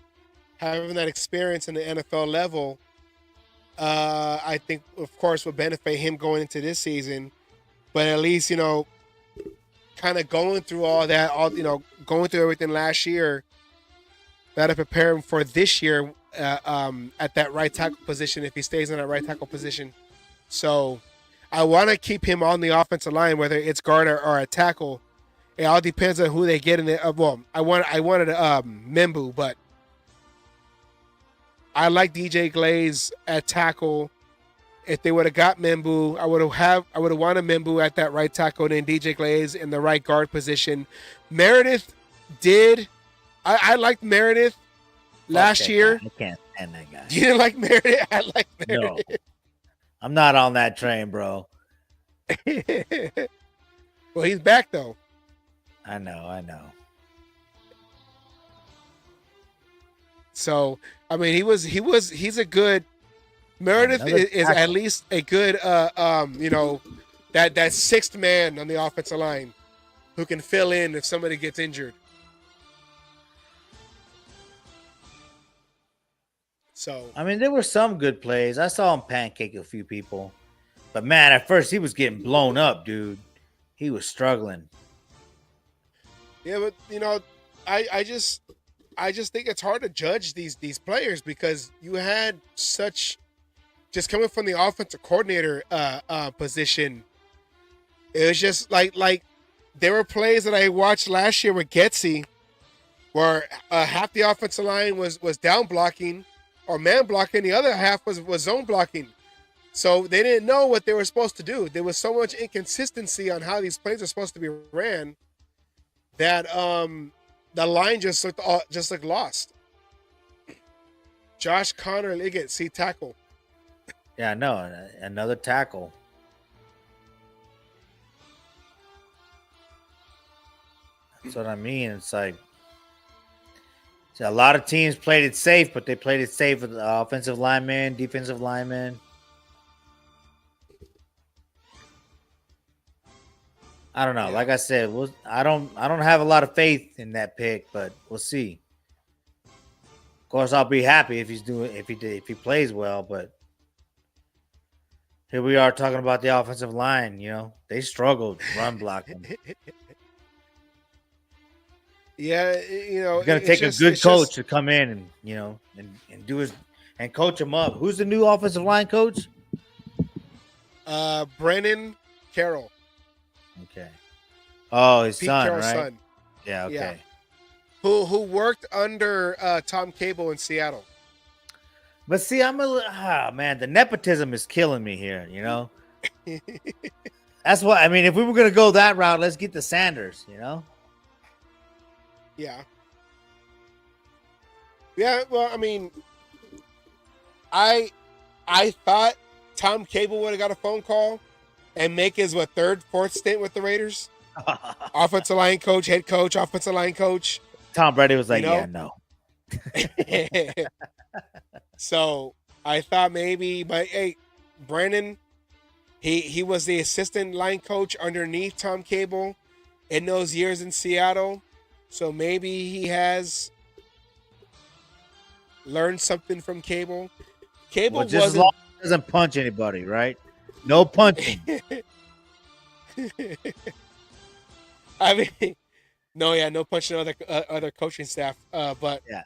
having that experience in the NFL level, I think of course would benefit him going into this season. But at least kind of going through all that, going through everything last year, that'll prepare him for this year at that right tackle position if he stays in that right tackle position. So I want to keep him on the offensive line, whether it's guard or a tackle. It all depends on who they get in the. Well, I wanted Membu, but I like DJ Glaze at tackle. If they would have got Membu, I would have wanted Membu at that right tackle and then DJ Glaze in the right guard position. Meredith did. I liked Meredith last year. I can't stand that guy. You didn't like Meredith? I like Meredith. No, I'm not on that train, bro. Well, he's back though. I know. So I mean, he's a good. Meredith is at least a good that sixth man on the offensive line who can fill in if somebody gets injured. So I mean, there were some good plays. I saw him pancake a few people, but man, at first he was getting blown up, dude. He was struggling. yeah, but I just think it's hard to judge these players because you had such just coming from the offensive coordinator position. It was just like there were plays that I watched last year with Getsy where half the offensive line was down blocking or man blocking, the other half was zone blocking. So they didn't know what they were supposed to do. There was so much inconsistency on how these plays are supposed to be ran that the line just looked lost. Josh Connor Liggett, C tackle. Yeah, no, another tackle. That's what I mean. It's like a lot of teams played it safe, but they played it safe with the offensive lineman, defensive lineman. I don't know. Yeah. Like I said, I don't have a lot of faith in that pick, but we'll see. Of course, I'll be happy if he plays well, but here we are talking about the offensive line. They struggled run blocking. Yeah, It's gonna take a good coach to come in and do his and coach him up. Who's the new offensive line coach? Brennan Carroll. Okay. Oh, his Pete son, Carroll's right? son. Yeah. Okay. Yeah. Who worked under Tom Cable in Seattle. But see, man, the nepotism is killing me here. That's what I mean. If we were gonna go that route, let's get the Sanders. Yeah. Yeah, well, I mean, I thought Tom Cable would have got a phone call and make his third, fourth stint with the Raiders. Offensive line coach, head coach, offensive line coach. Tom Brady was like, yeah, no. So I thought maybe, but hey, Brandon, he was the assistant line coach underneath Tom Cable in those years in Seattle. So maybe he has learned something from Cable. Cable just as long as he doesn't punch anybody, right? No punching. I mean, no punching other coaching staff. But yeah,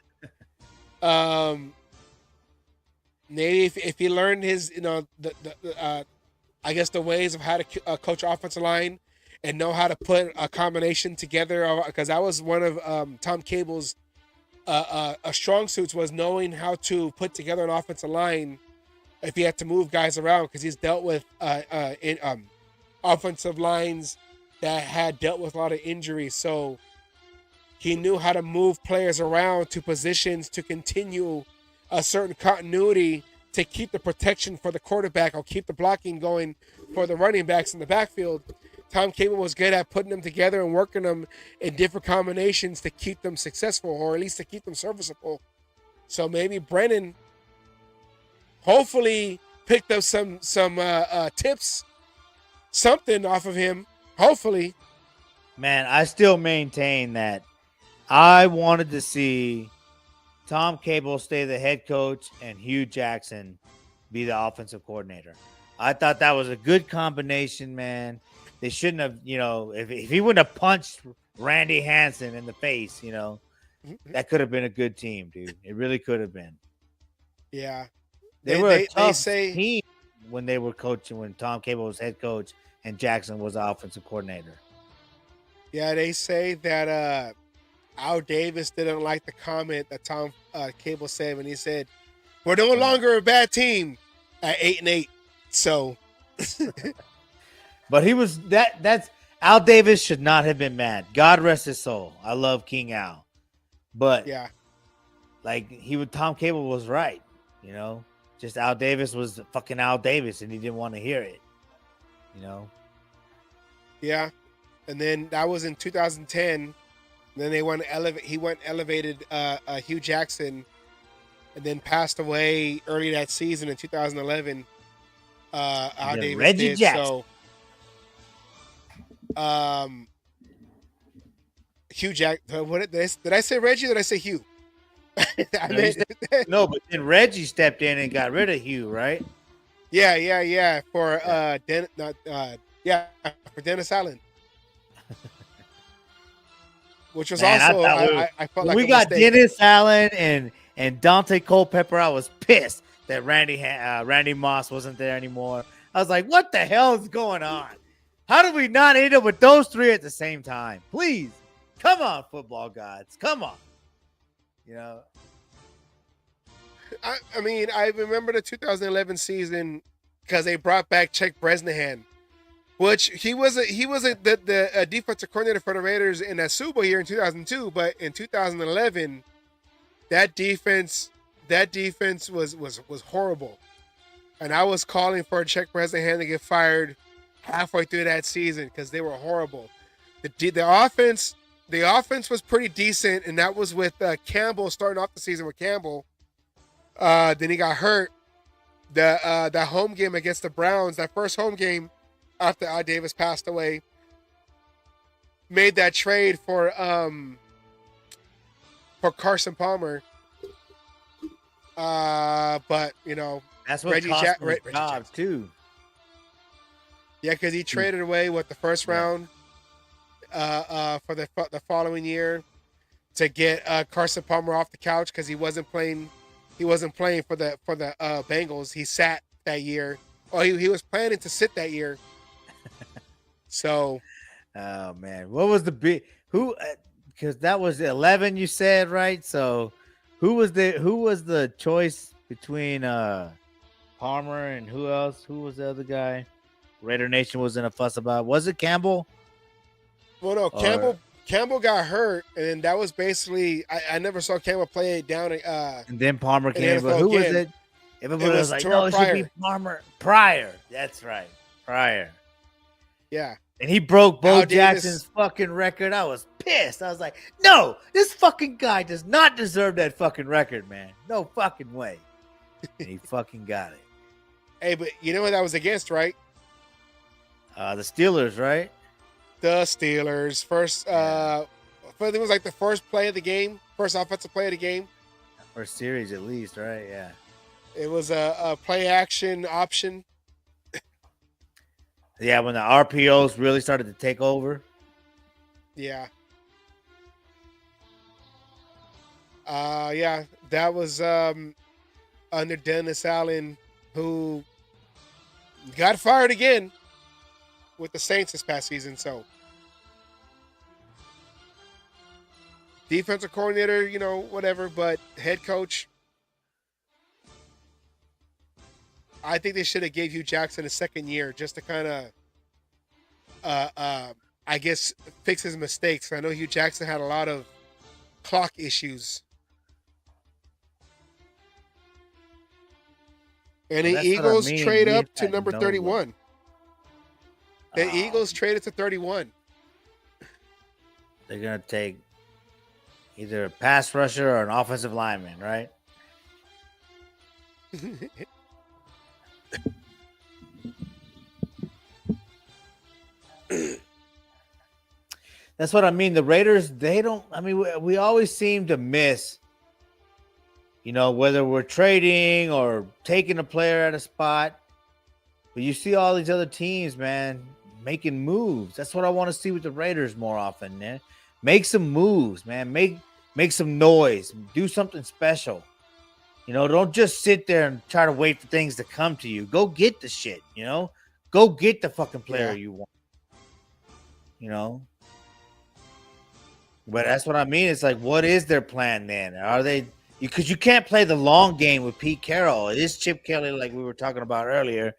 maybe if he learned his, I guess the ways of how to coach offensive line and know how to put a combination together, because that was one of Tom Cable's strong suits, was knowing how to put together an offensive line if he had to move guys around, because he's dealt with offensive lines that had dealt with a lot of injuries. So he knew how to move players around to positions to continue a certain continuity to keep the protection for the quarterback or keep the blocking going for the running backs in the backfield. Tom Cable was good at putting them together and working them in different combinations to keep them successful, or at least to keep them serviceable. So maybe Brennan, hopefully, picked up some tips, something off of him. Hopefully, Man, I still maintain that I wanted to see Tom Cable stay the head coach and Hugh Jackson be the offensive coordinator. I thought that was a good combination, man. They shouldn't have, if he wouldn't have punched Randy Hansen in the face, that could have been a good team, dude. It really could have been. yeah. They were a They tough say team when they were coaching, when Tom Cable was head coach and Jackson was the offensive coordinator. Yeah, they say that Al Davis didn't like the comment that Tom Cable said when he said, "We're no longer a bad team at 8-8." So, but he was that's Al Davis should not have been mad. God rest his soul. I love King Al, but yeah, Tom Cable was right. Just Al Davis was fucking Al Davis, and he didn't want to hear it. yeah. And then that was in 2010. Then he went elevated Hugh Jackson, and then passed away early that season in 2011. Al Davis Reggie did. Jackson. So, Hugh Jackson. What did I say? Reggie? Or did I say Hugh? No, but then Reggie stepped in and got rid of Hugh, right? Yeah. For for Dennis Allen. Which was also I felt like we got mistake. Dennis Allen and Dante Culpepper. I was pissed that Randy Moss wasn't there anymore. I was like, what the hell is going on? How did we not end up with those three at the same time? Please, come on, football gods, come on. I mean, I remember the 2011 season because they brought back Czech Bresnahan, which he was the defensive coordinator for the Raiders in that Super Bowl here in 2002. But in 2011, that defense was horrible, and I was calling for Czech Bresnahan to get fired halfway through that season because they were horrible. The offense was pretty decent, and that was with Campbell starting off the season with Campbell. Then he got hurt. That home game against the Browns, that first home game after Al Davis passed away, made that trade for Carson Palmer. But that's what Reggie cost Jack- him his Reggie job Jackson. too. Yeah, because he traded away the first round for the following year to get Carson Palmer off the couch because he wasn't playing. He wasn't playing for the Bengals. He sat that year. Oh, he was planning to sit that year. So, oh man, what was the big who? Because that was 11, you said, right? So, who was the choice between Palmer and who else? Who was the other guy? Raider Nation was in a fuss about. Was it Campbell? well, no, Campbell got hurt, and that was basically I never saw Campbell play it down. And then Palmer in the came. But NFL who was again. it? Everybody was was like, Terrell "No, it should be Pryor." Palmer." Pryor. That's right, Pryor. Yeah, And he broke Bo Al Davis- Jackson's fucking record. I was pissed. I was like, "No, this fucking guy does not deserve that fucking record, man. No fucking way." And he fucking got it. hey, but you know what that was against, right? The Steelers, right? The Steelers first. I think it was like the first play of the game, first offensive play of the game. Or series at least, right? Yeah. It was a play action option. Yeah, when the RPOs really started to take over. Yeah. Yeah, that was under Dennis Allen, who got fired again with the Saints this past season. So, defensive coordinator, whatever, but head coach, I think they should have gave Hugh Jackson a second year just to kind of, I guess, fix his mistakes. I know Hugh Jackson had a lot of clock issues. And the That's what I Eagles mean. trade We up to had number no 31. The Eagles traded to 31. They're gonna take either a pass rusher or an offensive lineman, right? That's what I mean. The Raiders, they don't. I mean, we always seem to miss. You know, whether we're trading or taking a player at a spot, but you see all these other teams, man, making moves. That's what I want to see with the Raiders more often, man. Make some moves, man. Make some noise. Do something special. You know, don't just sit there and try to wait for things to come to you. Go get the shit, you know? Go get the fucking player you want. You know? But that's what I mean. It's like, what is their plan then? Are they because you can't play the long game with Pete Carroll. It is Chip Kelly, like we were talking about earlier,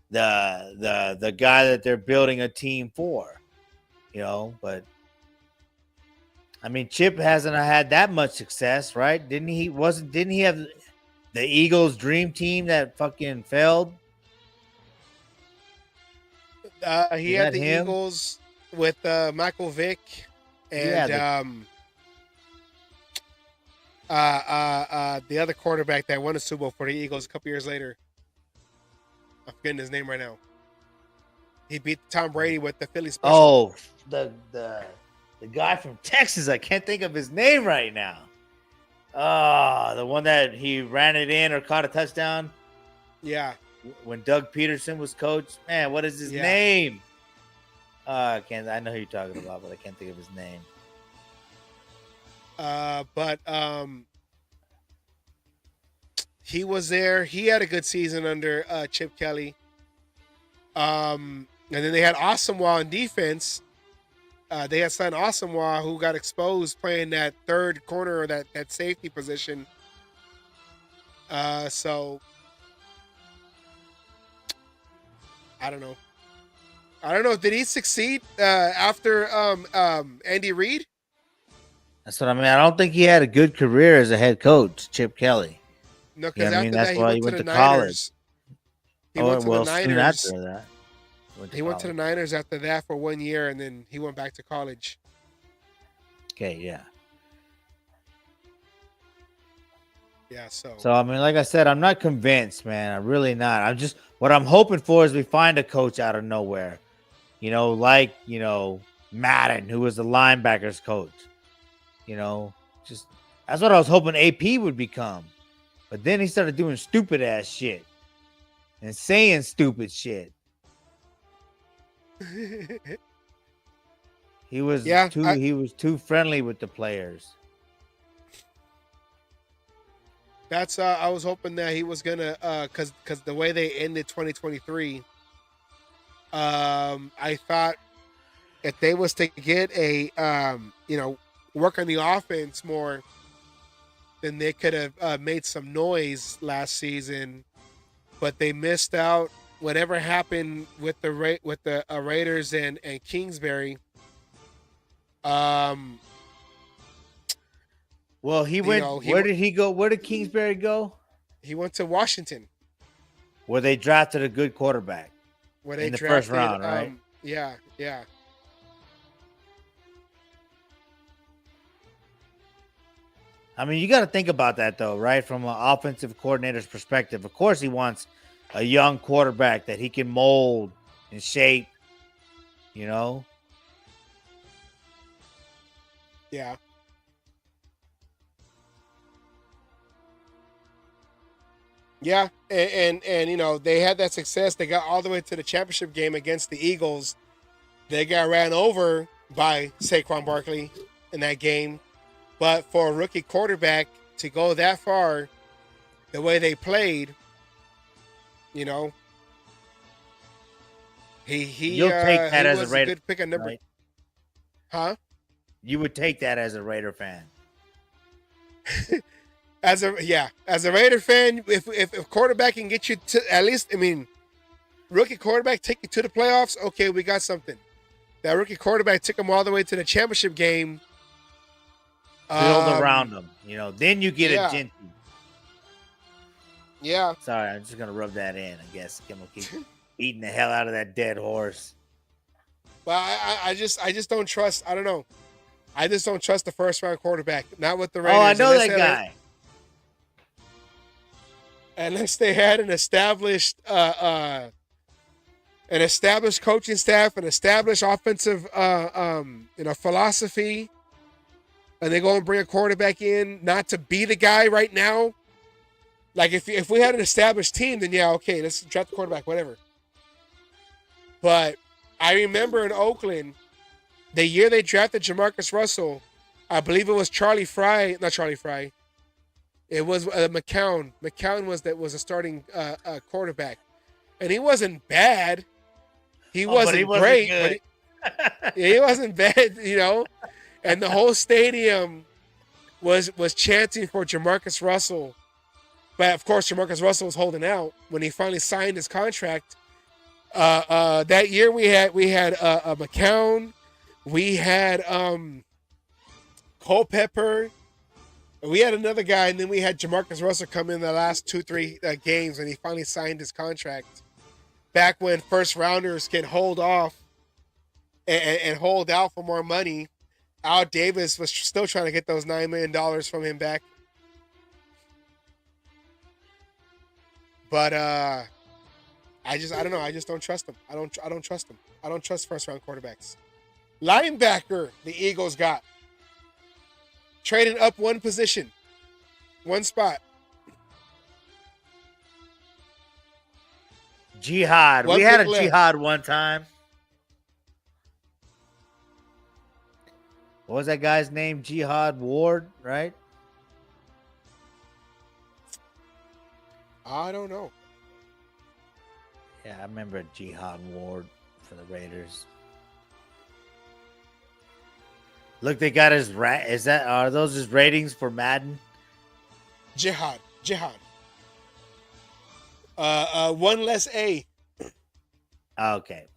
the guy that they're building a team for. You know, but I mean, Chip hasn't had that much success, right? Didn't he have the Eagles dream team that fucking failed? He Is had that the him? Eagles with Michael Vick and the other quarterback that won a Super Bowl for the Eagles a couple years later. I'm forgetting his name right now. He beat Tom Brady with the Philly special. Oh, the guy from Texas. I can't think of his name right now. The one that he ran it in or caught a touchdown. Yeah. When Doug Peterson was coach. Man, what is his name? I know who you're talking about, but I can't think of his name. But he was there. He had a good season under Chip Kelly. And then they had Asamoah in defense. They had signed Asamoah, who got exposed playing that third corner or that safety position. So I don't know. Did he succeed after Andy Reid? That's what I mean. I don't think he had a good career as a head coach, Chip Kelly. No, because I after mean, that that's he why went he to went the to Niners. college. He went to the soon Niners. after that, He went to the Niners after that for 1 year, and then he went back to college. Okay, yeah. Yeah, So I mean, like I said, I'm not convinced, man. I'm really not. I'm just what I'm hoping for is we find a coach out of nowhere. You know, like, you know, Madden, who was the linebackers coach. You know, just that's what I was hoping AP would become. But then he started doing stupid ass shit and saying stupid shit. He was too friendly with the players. That's I was hoping that he was gonna because the way they ended 2023, I thought if they was to get a work on the offense more, then they could have made some noise last season, but they missed out. Whatever happened with the Raiders and Kingsbury, well, he went. Where did he go? Where did Kingsbury go? He went to Washington, where they drafted a good quarterback. Where they in the drafted, first round, right? Yeah. I mean, you got to think about that, though, right? From an offensive coordinator's perspective. Of course, he wants a young quarterback that he can mold and shape, you know? Yeah. Yeah, and you know, they had that success. They got all the way to the championship game against the Eagles. They got ran over by Saquon Barkley in that game. But for a rookie quarterback to go that far, the way they played, you know, You'll take that as a Raider, good pick of number. right? Huh? You would take that as a Raider fan. As a Raider fan, if quarterback can get you to at least, I mean, rookie quarterback take you to the playoffs, okay, we got something. That rookie quarterback took them all the way to the championship game. Build around them, you know. Then you get a Genty. Yeah. Sorry, I'm just gonna rub that in. I guess I'm gonna keep eating the hell out of that dead horse. But I just don't trust. I don't know. I just don't trust the first round quarterback. Not with the Raiders. Oh, I know unless that they had guy. unless they had an established coaching staff, an established offensive philosophy, and they go and bring a quarterback in not to be the guy right now. Like if we had an established team, then yeah, okay, let's draft the quarterback, whatever. But I remember in Oakland, the year they drafted Jamarcus Russell, I believe it was not Charlie Fry. It was McCown. McCown was a starting quarterback, and he wasn't bad. He wasn't great, but he wasn't bad, And the whole stadium was chanting for Jamarcus Russell. But of course, Jamarcus Russell was holding out when he finally signed his contract. That year we had McCown, we had Culpepper, we had another guy, and then we had Jamarcus Russell come in the last 2-3 games, and he finally signed his contract. Back when first rounders can hold off and hold out for more money, Al Davis was still trying to get those $9 million from him back. But I don't know. I just don't trust him. I don't trust him. I don't trust first round quarterbacks. Linebacker, the Eagles got trading up one position, one spot. Jihad. We had a Jihad one time. What was that guy's name? Jihad Ward, right? I don't know. Yeah, I remember Jihad Ward for the Raiders. Look, they got his are those his ratings for Madden? Jihad. One less A. Okay.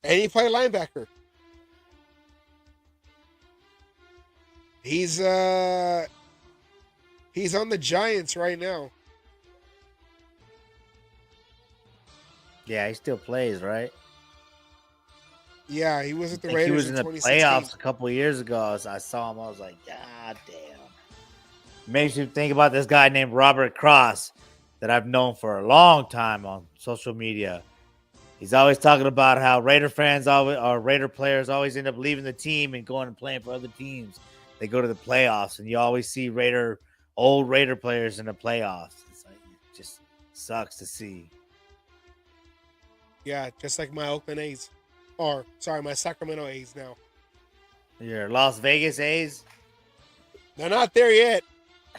And he played linebacker. He's on the Giants right now. Yeah, he still plays, right? Yeah, he was at the Raiders. He was in the 2016. playoffs a couple of years ago. I saw him. I was like, God damn. Makes you think about this guy named Robert Cross that I've known for a long time on social media. He's always talking about how Raider fans or Raider players always end up leaving the team and going and playing for other teams. They go to the playoffs, and you always see old Raider players in the playoffs. It's like, it just sucks to see. Yeah, just like my Oakland A's. Or, sorry, my Sacramento A's now. Your Las Vegas A's? They're not there yet.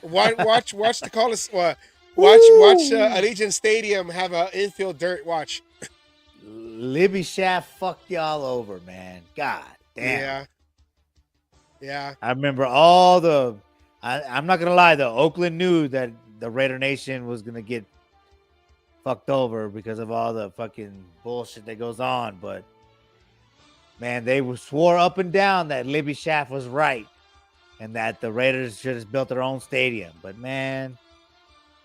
Watch the Coliseum. Watch Allegiant Stadium have an infield dirt. Watch. Libby Shaft fucked y'all over, man. God damn. Yeah. I remember all the. I'm not gonna lie though. Oakland knew that the Raider Nation was gonna get fucked over because of all the fucking bullshit that goes on. But man, they swore up and down that Libby Shaft was right and that the Raiders should have built their own stadium. But man,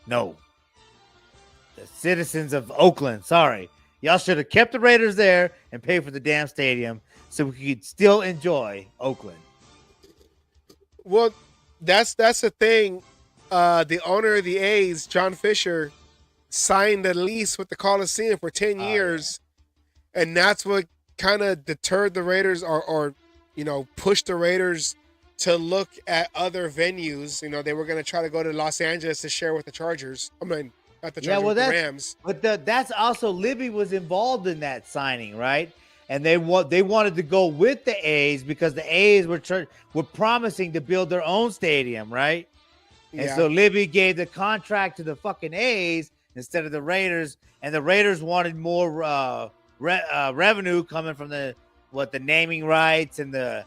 no. The citizens of Oakland, sorry. Y'all should have kept the Raiders there and paid for the damn stadium so we could still enjoy Oakland. Well, that's the thing. The owner of the A's, John Fisher, signed a lease with the Coliseum for 10 years. Yeah. And that's what kind of deterred the Raiders or pushed the Raiders to look at other venues. They were going to try to go to Los Angeles to share with the Chargers. I mean, not the Chargers, with the Rams. But that's also Libby was involved in that signing, right? And they wanted to go with the A's because the A's were promising to build their own stadium, right? And so Libby gave the contract to the fucking A's instead of the Raiders, and the Raiders wanted more revenue coming from the naming rights and the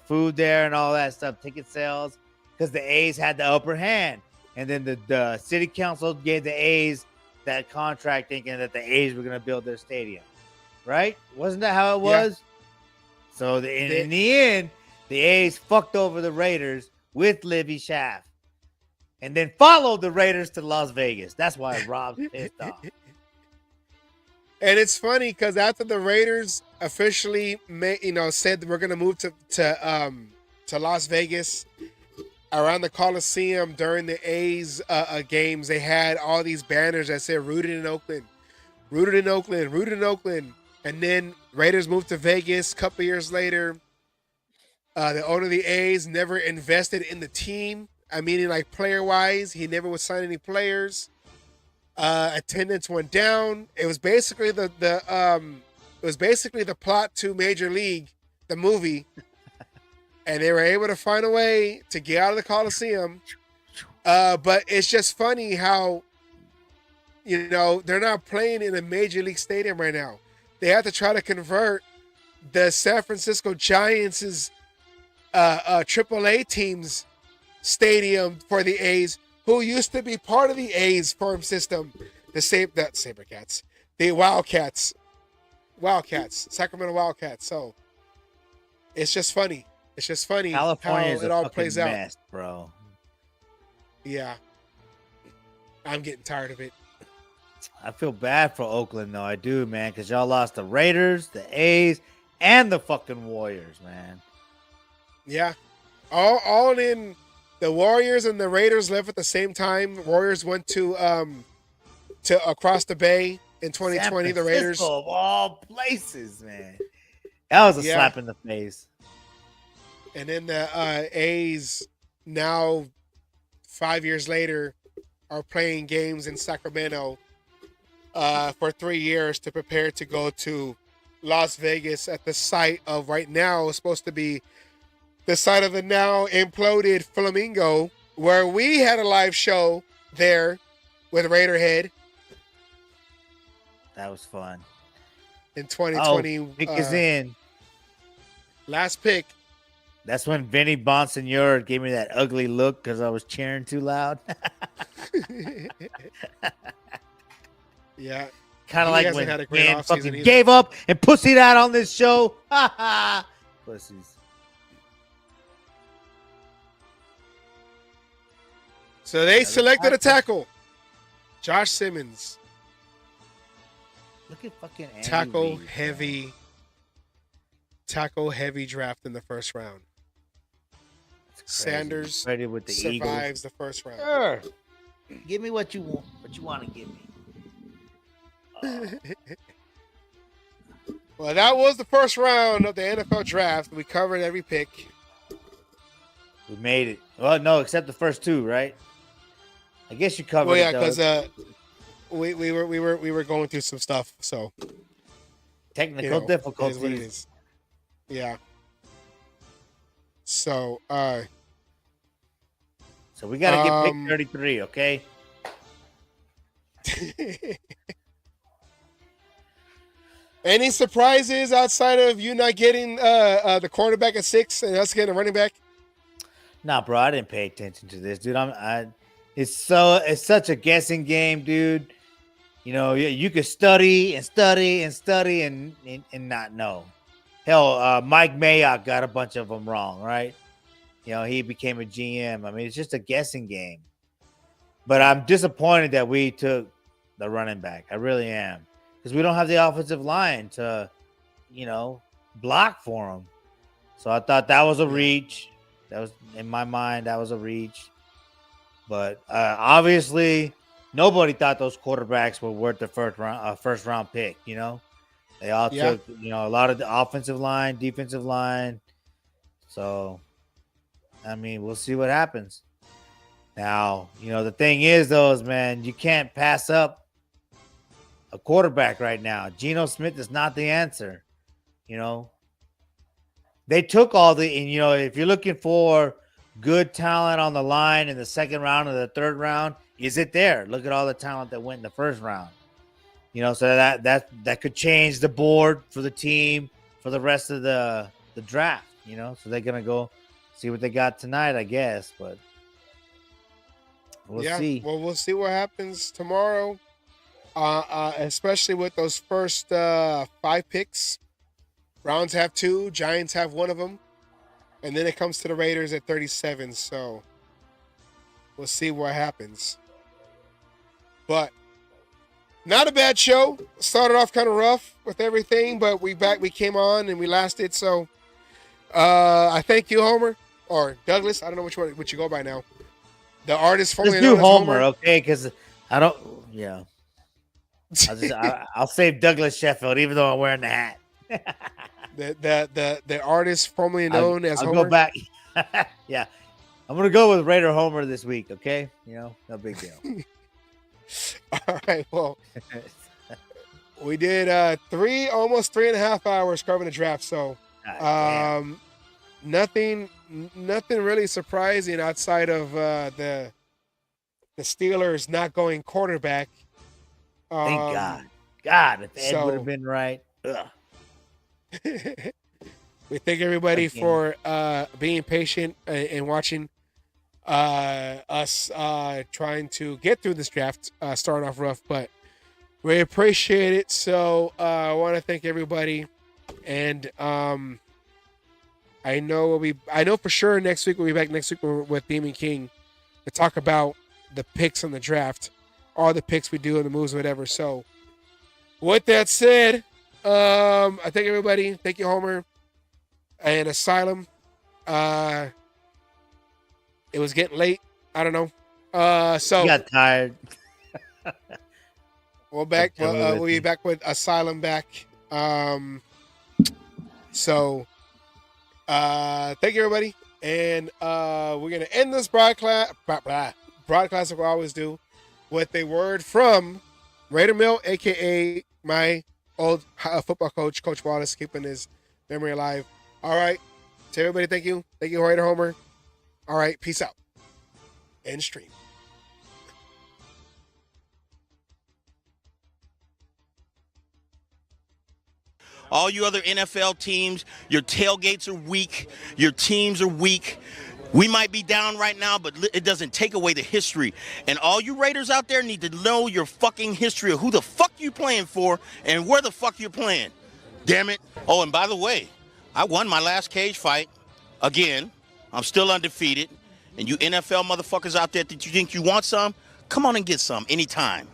food there and all that stuff, ticket sales, because the A's had the upper hand. And then the city council gave the A's that contract thinking that the A's were going to build their stadium. Right? Wasn't that how it was? Yeah. So in the end, the A's fucked over the Raiders with Libby Shaft and then followed the Raiders to Las Vegas. That's why Rob's pissed off. And it's funny because after the Raiders officially said that we're gonna move to Las Vegas around the Coliseum during the A's games, they had all these banners that said "Rooted in Oakland, rooted in Oakland, rooted in Oakland." And then Raiders moved to Vegas a couple years later. The owner of the A's never invested in the team. I mean, like player wise, he never would sign any players. Attendance went down. It was basically the plot to Major League, the movie, and they were able to find a way to get out of the Coliseum. But it's just funny how they're not playing in a Major League stadium right now. They have to try to convert the San Francisco Giants' AAA team's stadium for the A's, who used to be part of the A's farm system, the Sabercats, the Wildcats, Sacramento Wildcats. So it's just funny. It's just funny California how it all plays mess, out, bro. Yeah, I'm getting tired of it. I feel bad for Oakland though. I do, man, because y'all lost the Raiders, the A's, and the fucking Warriors, man. Yeah, all in. The Warriors and the Raiders left at the same time. Warriors went to across the bay in 2020. The Raiders, of all places, man. That was a slap in the face. And then the A's now 5 years later are playing games in Sacramento for 3 years to prepare to go to Las Vegas at the site of right now is supposed to be the site of the now imploded Flamingo, where we had a live show there with Raiderhead. That was fun. In 2020. Pick is in. Last pick. That's when Vinny Bonsignor gave me that ugly look because I was cheering too loud. Yeah. Kind of like when had a great Dan offseason fucking either. gave up and pussied out on this show. Ha ha. Pussies. So they selected a tackle. Josh Simmons. Look at fucking Andy Tackle Reid, heavy. man. Tackle heavy draft in the first round. It's crazy. Sanders Traded with the survives the first round. Sure. Eagles. Give me what you want. What you want to give me. Well, that was the first round of the NFL draft. We covered every pick. We made it. Well, no, except the first two, right? I guess you covered. Well, yeah, it, though. because we were going through some stuff. So technical it is what it difficulties. is. Yeah. So So we got to get pick 33, okay? Any surprises outside of you not getting the quarterback at 6 and us getting a running back? Nah, bro, I didn't pay attention to this, dude. It's such a guessing game, dude. You know, you could study and not know. Hell, Mike Mayock got a bunch of them wrong, right? You know, he became a GM. I mean, it's just a guessing game. But I'm disappointed that we took the running back. I really am. Because we don't have the offensive line to, block for him. So I thought that was a reach. That was, in my mind, that was a reach. But obviously, nobody thought those quarterbacks were worth the first round pick, They all took, a lot of the offensive line, defensive line. So, I mean, we'll see what happens. Now, the thing is, man, you can't pass up a quarterback right now. Geno Smith is not the answer. They took if you're looking for good talent on the line in the second round or the third round, is it there? Look at all the talent that went in the first round. So that could change the board for the team for the rest of the draft. So they're gonna go see what they got tonight, I guess. But we'll see. Well, we'll see what happens tomorrow. Especially with those first 5 picks. Browns have 2, Giants have 1 of them. And then it comes to the Raiders at 37. So we'll see what happens. But Not a bad show. Started off kind of rough with everything, but we came on and we lasted. So I thank you, Homer, or Douglas. I don't know which you go by now. The artist formerly Let's do known as Homer, okay? Because I don't. Yeah, I'll save Douglas Sheffield, even though I'm wearing the hat. the artist formerly known as I'll Homer. go back. Yeah, I'm gonna go with Raider Homer this week. Okay, no big deal. All right. Well, we did almost 3.5 hours covering the draft. So nothing really surprising outside of the Steelers not going quarterback. Thank God, if Ed would have been right. We thank everybody for being patient and watching us trying to get through this draft, starting off rough, but we appreciate it. So I want to thank everybody, and I know for sure next week we'll be back next week with Demon King to talk about the picks on the draft, all the picks we do and the moves, whatever. So with that said, I thank everybody. Thank you, Homer and Asylum. It was getting late. I don't know. So you got tired. We'll be back with Asylum back. So thank you, everybody. And we're gonna end this broadcast like we always do with a word from Raider Mill, aka my old football coach, Coach Wallace, keeping his memory alive. All right. To everybody, thank you. Thank you, Raider Homer. All right, peace out. End stream. All you other NFL teams, your tailgates are weak. Your teams are weak. We might be down right now, but it doesn't take away the history. And all you Raiders out there need to know your fucking history of who the fuck you playing for and where the fuck you're playing. Damn it. Oh, and by the way, I won my last cage fight. Again, I'm still undefeated. And you NFL motherfuckers out there that you think you want some, come on and get some anytime.